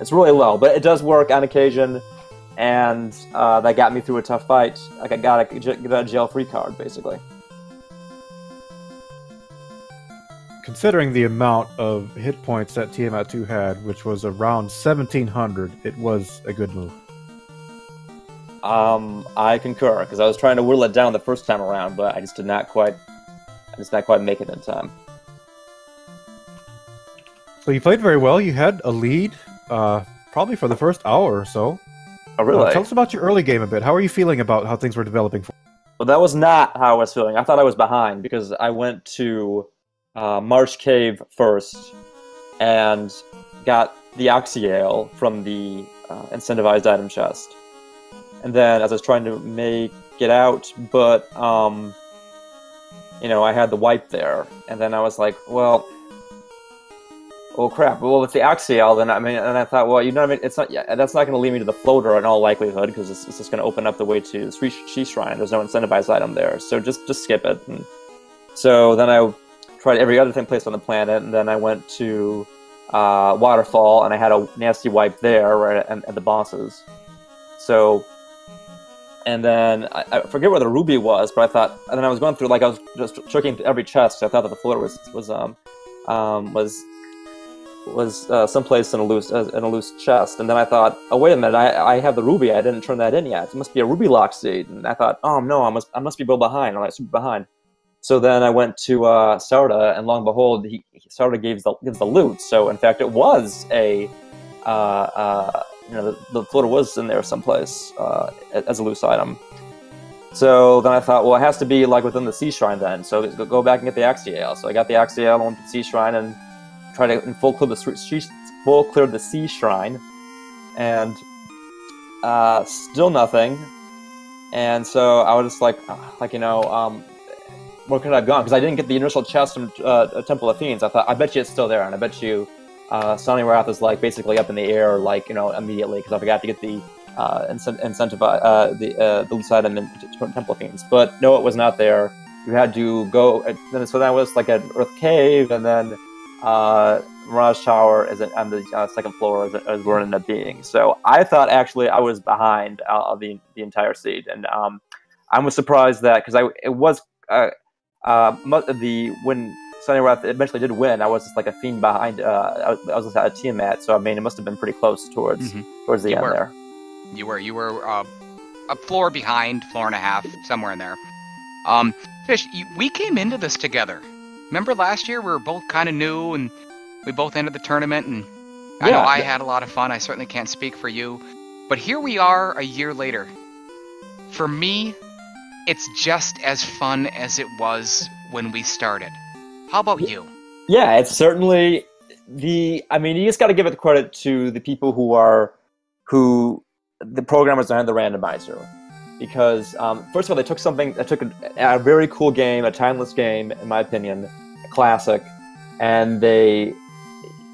It's really low, but it does work on occasion, and that got me through a tough fight. Like, I got a jail-free card, basically. Considering the amount of hit points that Tiamat 2 had, which was around 1,700, it was a good move. I concur, because I was trying to whittle it down the first time around, but I just did not quite make it in time. So you played very well. You had a lead, probably for the first hour or so. Oh, really? Tell us about your early game a bit. How are you feeling about how things were developing? Well, that was not how I was feeling. I thought I was behind, because I went to Marsh Cave first, and got the Oxyale from the incentivized item chest. And then, as I was trying to make it out, but, I had the wipe there. And then I was like, well, crap. Well, with the Oxyale, then, and I thought, well, it's not, that's not going to lead me to the floater in all likelihood, because it's just going to open up the way to the She Shrine. There's no incentivized item there, so just skip it. And so then I tried every other thing placed on the planet, and then I went to Waterfall, and I had a nasty wipe there right at the bosses. So, and then I forget where the ruby was, but I thought, and then I was going through, like, I was just checking every chest, so I thought that the floater was someplace in a loose chest, and then I thought, oh wait a minute, I have the ruby, I didn't turn that in yet. It must be a ruby lock seed, and I thought, oh no, I must be real behind, I'm like super behind. So then I went to Sarda, and lo and behold, Sarda gives the loot. So in fact, it was the floater was in there someplace as a loose item. So then I thought, well, it has to be like within the Sea Shrine then. So go back and get the Axiale. So I got the Axiale, went to the Sea Shrine, and tried to full clear the Sea Shrine, and still nothing. And so I was just like, where could I have gone? Because I didn't get the initial chest from Temple of Fiends. I thought, I bet you it's still there, and I bet you Sawneyrath is like basically up in the air, like immediately, because I forgot to get the the loose item in Temple of Fiends. But no, it was not there. You had to go. So that was like an Earth Cave, and then Mirage Tower is on the second floor as where it ended up being. So I thought actually I was behind the entire seed, and I was surprised that because when Sawneyrath eventually did win, I was just like a fiend behind. I was just at a Tiamat, so I mean it must have been pretty close towards the end there. You were a floor behind, floor and a half, somewhere in there. Fish, we came into this together. Remember last year we were both kind of new, and we both entered the tournament, and I know I had a lot of fun. I certainly can't speak for you, but here we are a year later. For me, it's just as fun as it was when we started. How about you? Yeah, it's certainly I mean, you just got to give it the credit to the people the programmers behind the randomizer. Because, first of all, they took a very cool game, a timeless game, in my opinion, a classic, and they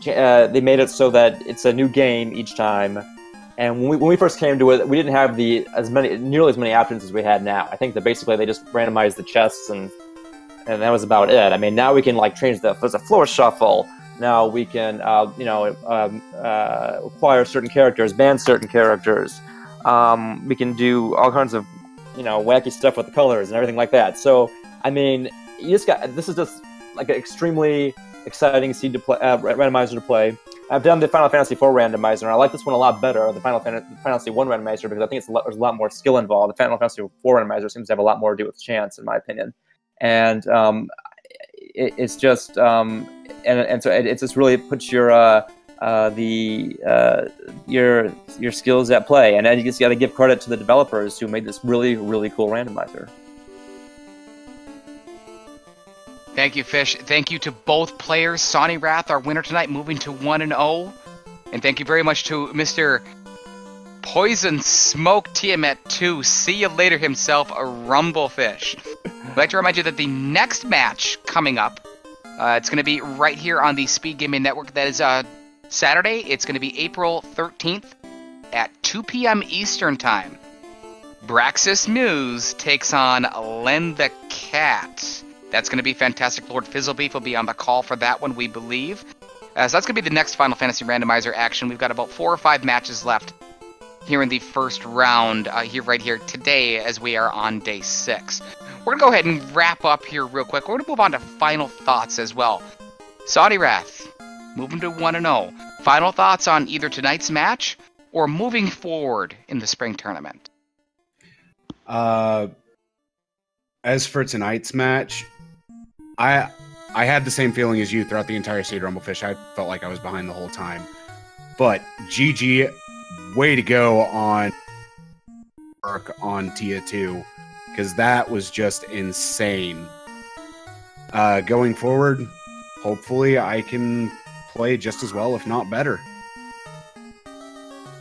made it so that it's a new game each time. And when we first came to it, we didn't have nearly as many options as we had now. I think that basically they just randomized the chests, and that was about it. I mean, now we can like change there's a floor shuffle, Now we can, acquire certain characters, ban certain characters. We can do all kinds of, wacky stuff with the colors and everything like that. So, I mean, this is just like an extremely exciting seed to play, randomizer to play. I've done the Final Fantasy IV randomizer, and I like this one a lot better, the Final Fantasy I randomizer, because I think there's a lot more skill involved. The Final Fantasy IV randomizer seems to have a lot more to do with chance, in my opinion. And it's just so it just really puts your skills at play, and then you just got to give credit to the developers who made this really, really cool randomizer. Thank you, Fish. Thank you to both players. Sawneyrath, our winner tonight, moving to 1-0. And thank you very much to Mr. Poison Smoke Tiamat 2. See you later himself, a Rumblefish. I'd like to remind you that the next match coming up, it's going to be right here on the Speed Gaming Network. That is Saturday. It's going to be April 13th at 2 p.m. Eastern Time. Braxis Muse takes on Len the Cat. That's going to be fantastic. Lord Fizzlebeef will be on the call for that one, we believe. So that's going to be the next Final Fantasy Randomizer action. We've got about 4 or 5 matches left here in the first round, right here today, as we are on day 6. We're going to go ahead and wrap up here real quick. We're going to move on to final thoughts as well. Sawneyrath, moving to 1-0. Final thoughts on either tonight's match or moving forward in the spring tournament? As for tonight's match, I had the same feeling as you throughout the entire Seed Rumblefish. I felt like I was behind the whole time. But GG, way to go on work on Tia 2, because that was just insane. Going forward, hopefully I can play just as well, if not better.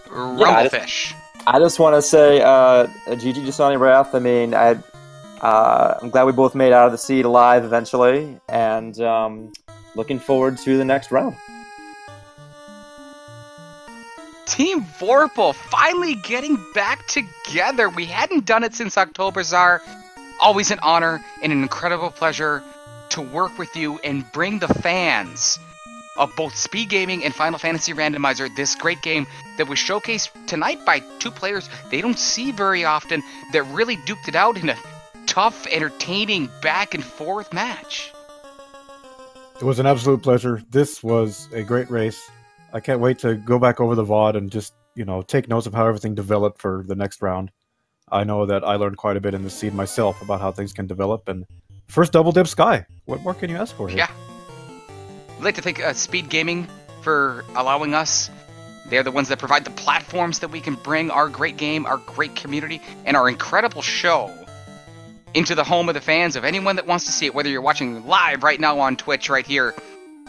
Rumblefish. I just want to say GG to Sawneyrath. I mean, I'm glad we both made out of the seed alive eventually, and looking forward to the next round. Team Vorpal finally getting back together. We hadn't done it since October Czar. Always an honor and an incredible pleasure to work with you and bring the fans of both Speed Gaming and Final Fantasy Randomizer this great game that was showcased tonight by 2 players they don't see very often that really duked it out in a tough, entertaining, back-and-forth match. It was an absolute pleasure. This was a great race. I can't wait to go back over the VOD and just, take notes of how everything developed for the next round. I know that I learned quite a bit in the seed myself about how things can develop, and first double dip Sky. What more can you ask for here? Yeah. I'd like to thank Speed Gaming for allowing us. They're the ones that provide the platforms that we can bring our great game, our great community, and our incredible show into the home of the fans, of anyone that wants to see it, whether you're watching live right now on Twitch right here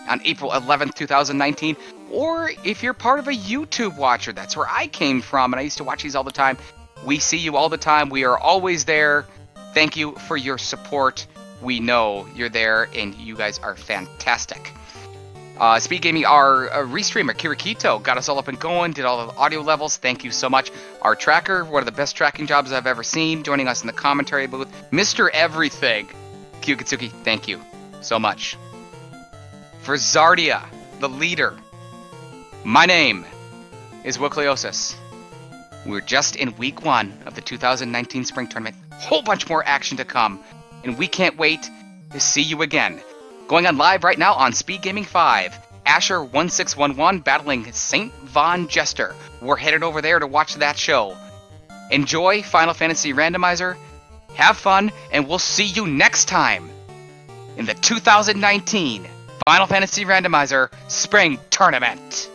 on April 11th, 2019, or if you're part of a YouTube watcher. That's where I came from, and I used to watch these all the time. We see you all the time. We are always there. Thank you for your support. We know you're there, and you guys are fantastic. Speed Gaming, our restreamer, Kirikito, got us all up and going, did all the audio levels. Thank you so much. Our tracker, one of the best tracking jobs I've ever seen, joining us in the commentary booth. Mr. Everything, Kyukitsuki, thank you so much. For Zardia, the leader, my name is Wukleosis. We're just in week 1 of the 2019 Spring Tournament. Whole bunch more action to come, and we can't wait to see you again. Going on live right now on Speed Gaming 5, Asher1611 battling St. Von Jester. We're headed over there to watch that show. Enjoy Final Fantasy Randomizer, have fun, and we'll see you next time in the 2019 Final Fantasy Randomizer Spring Tournament.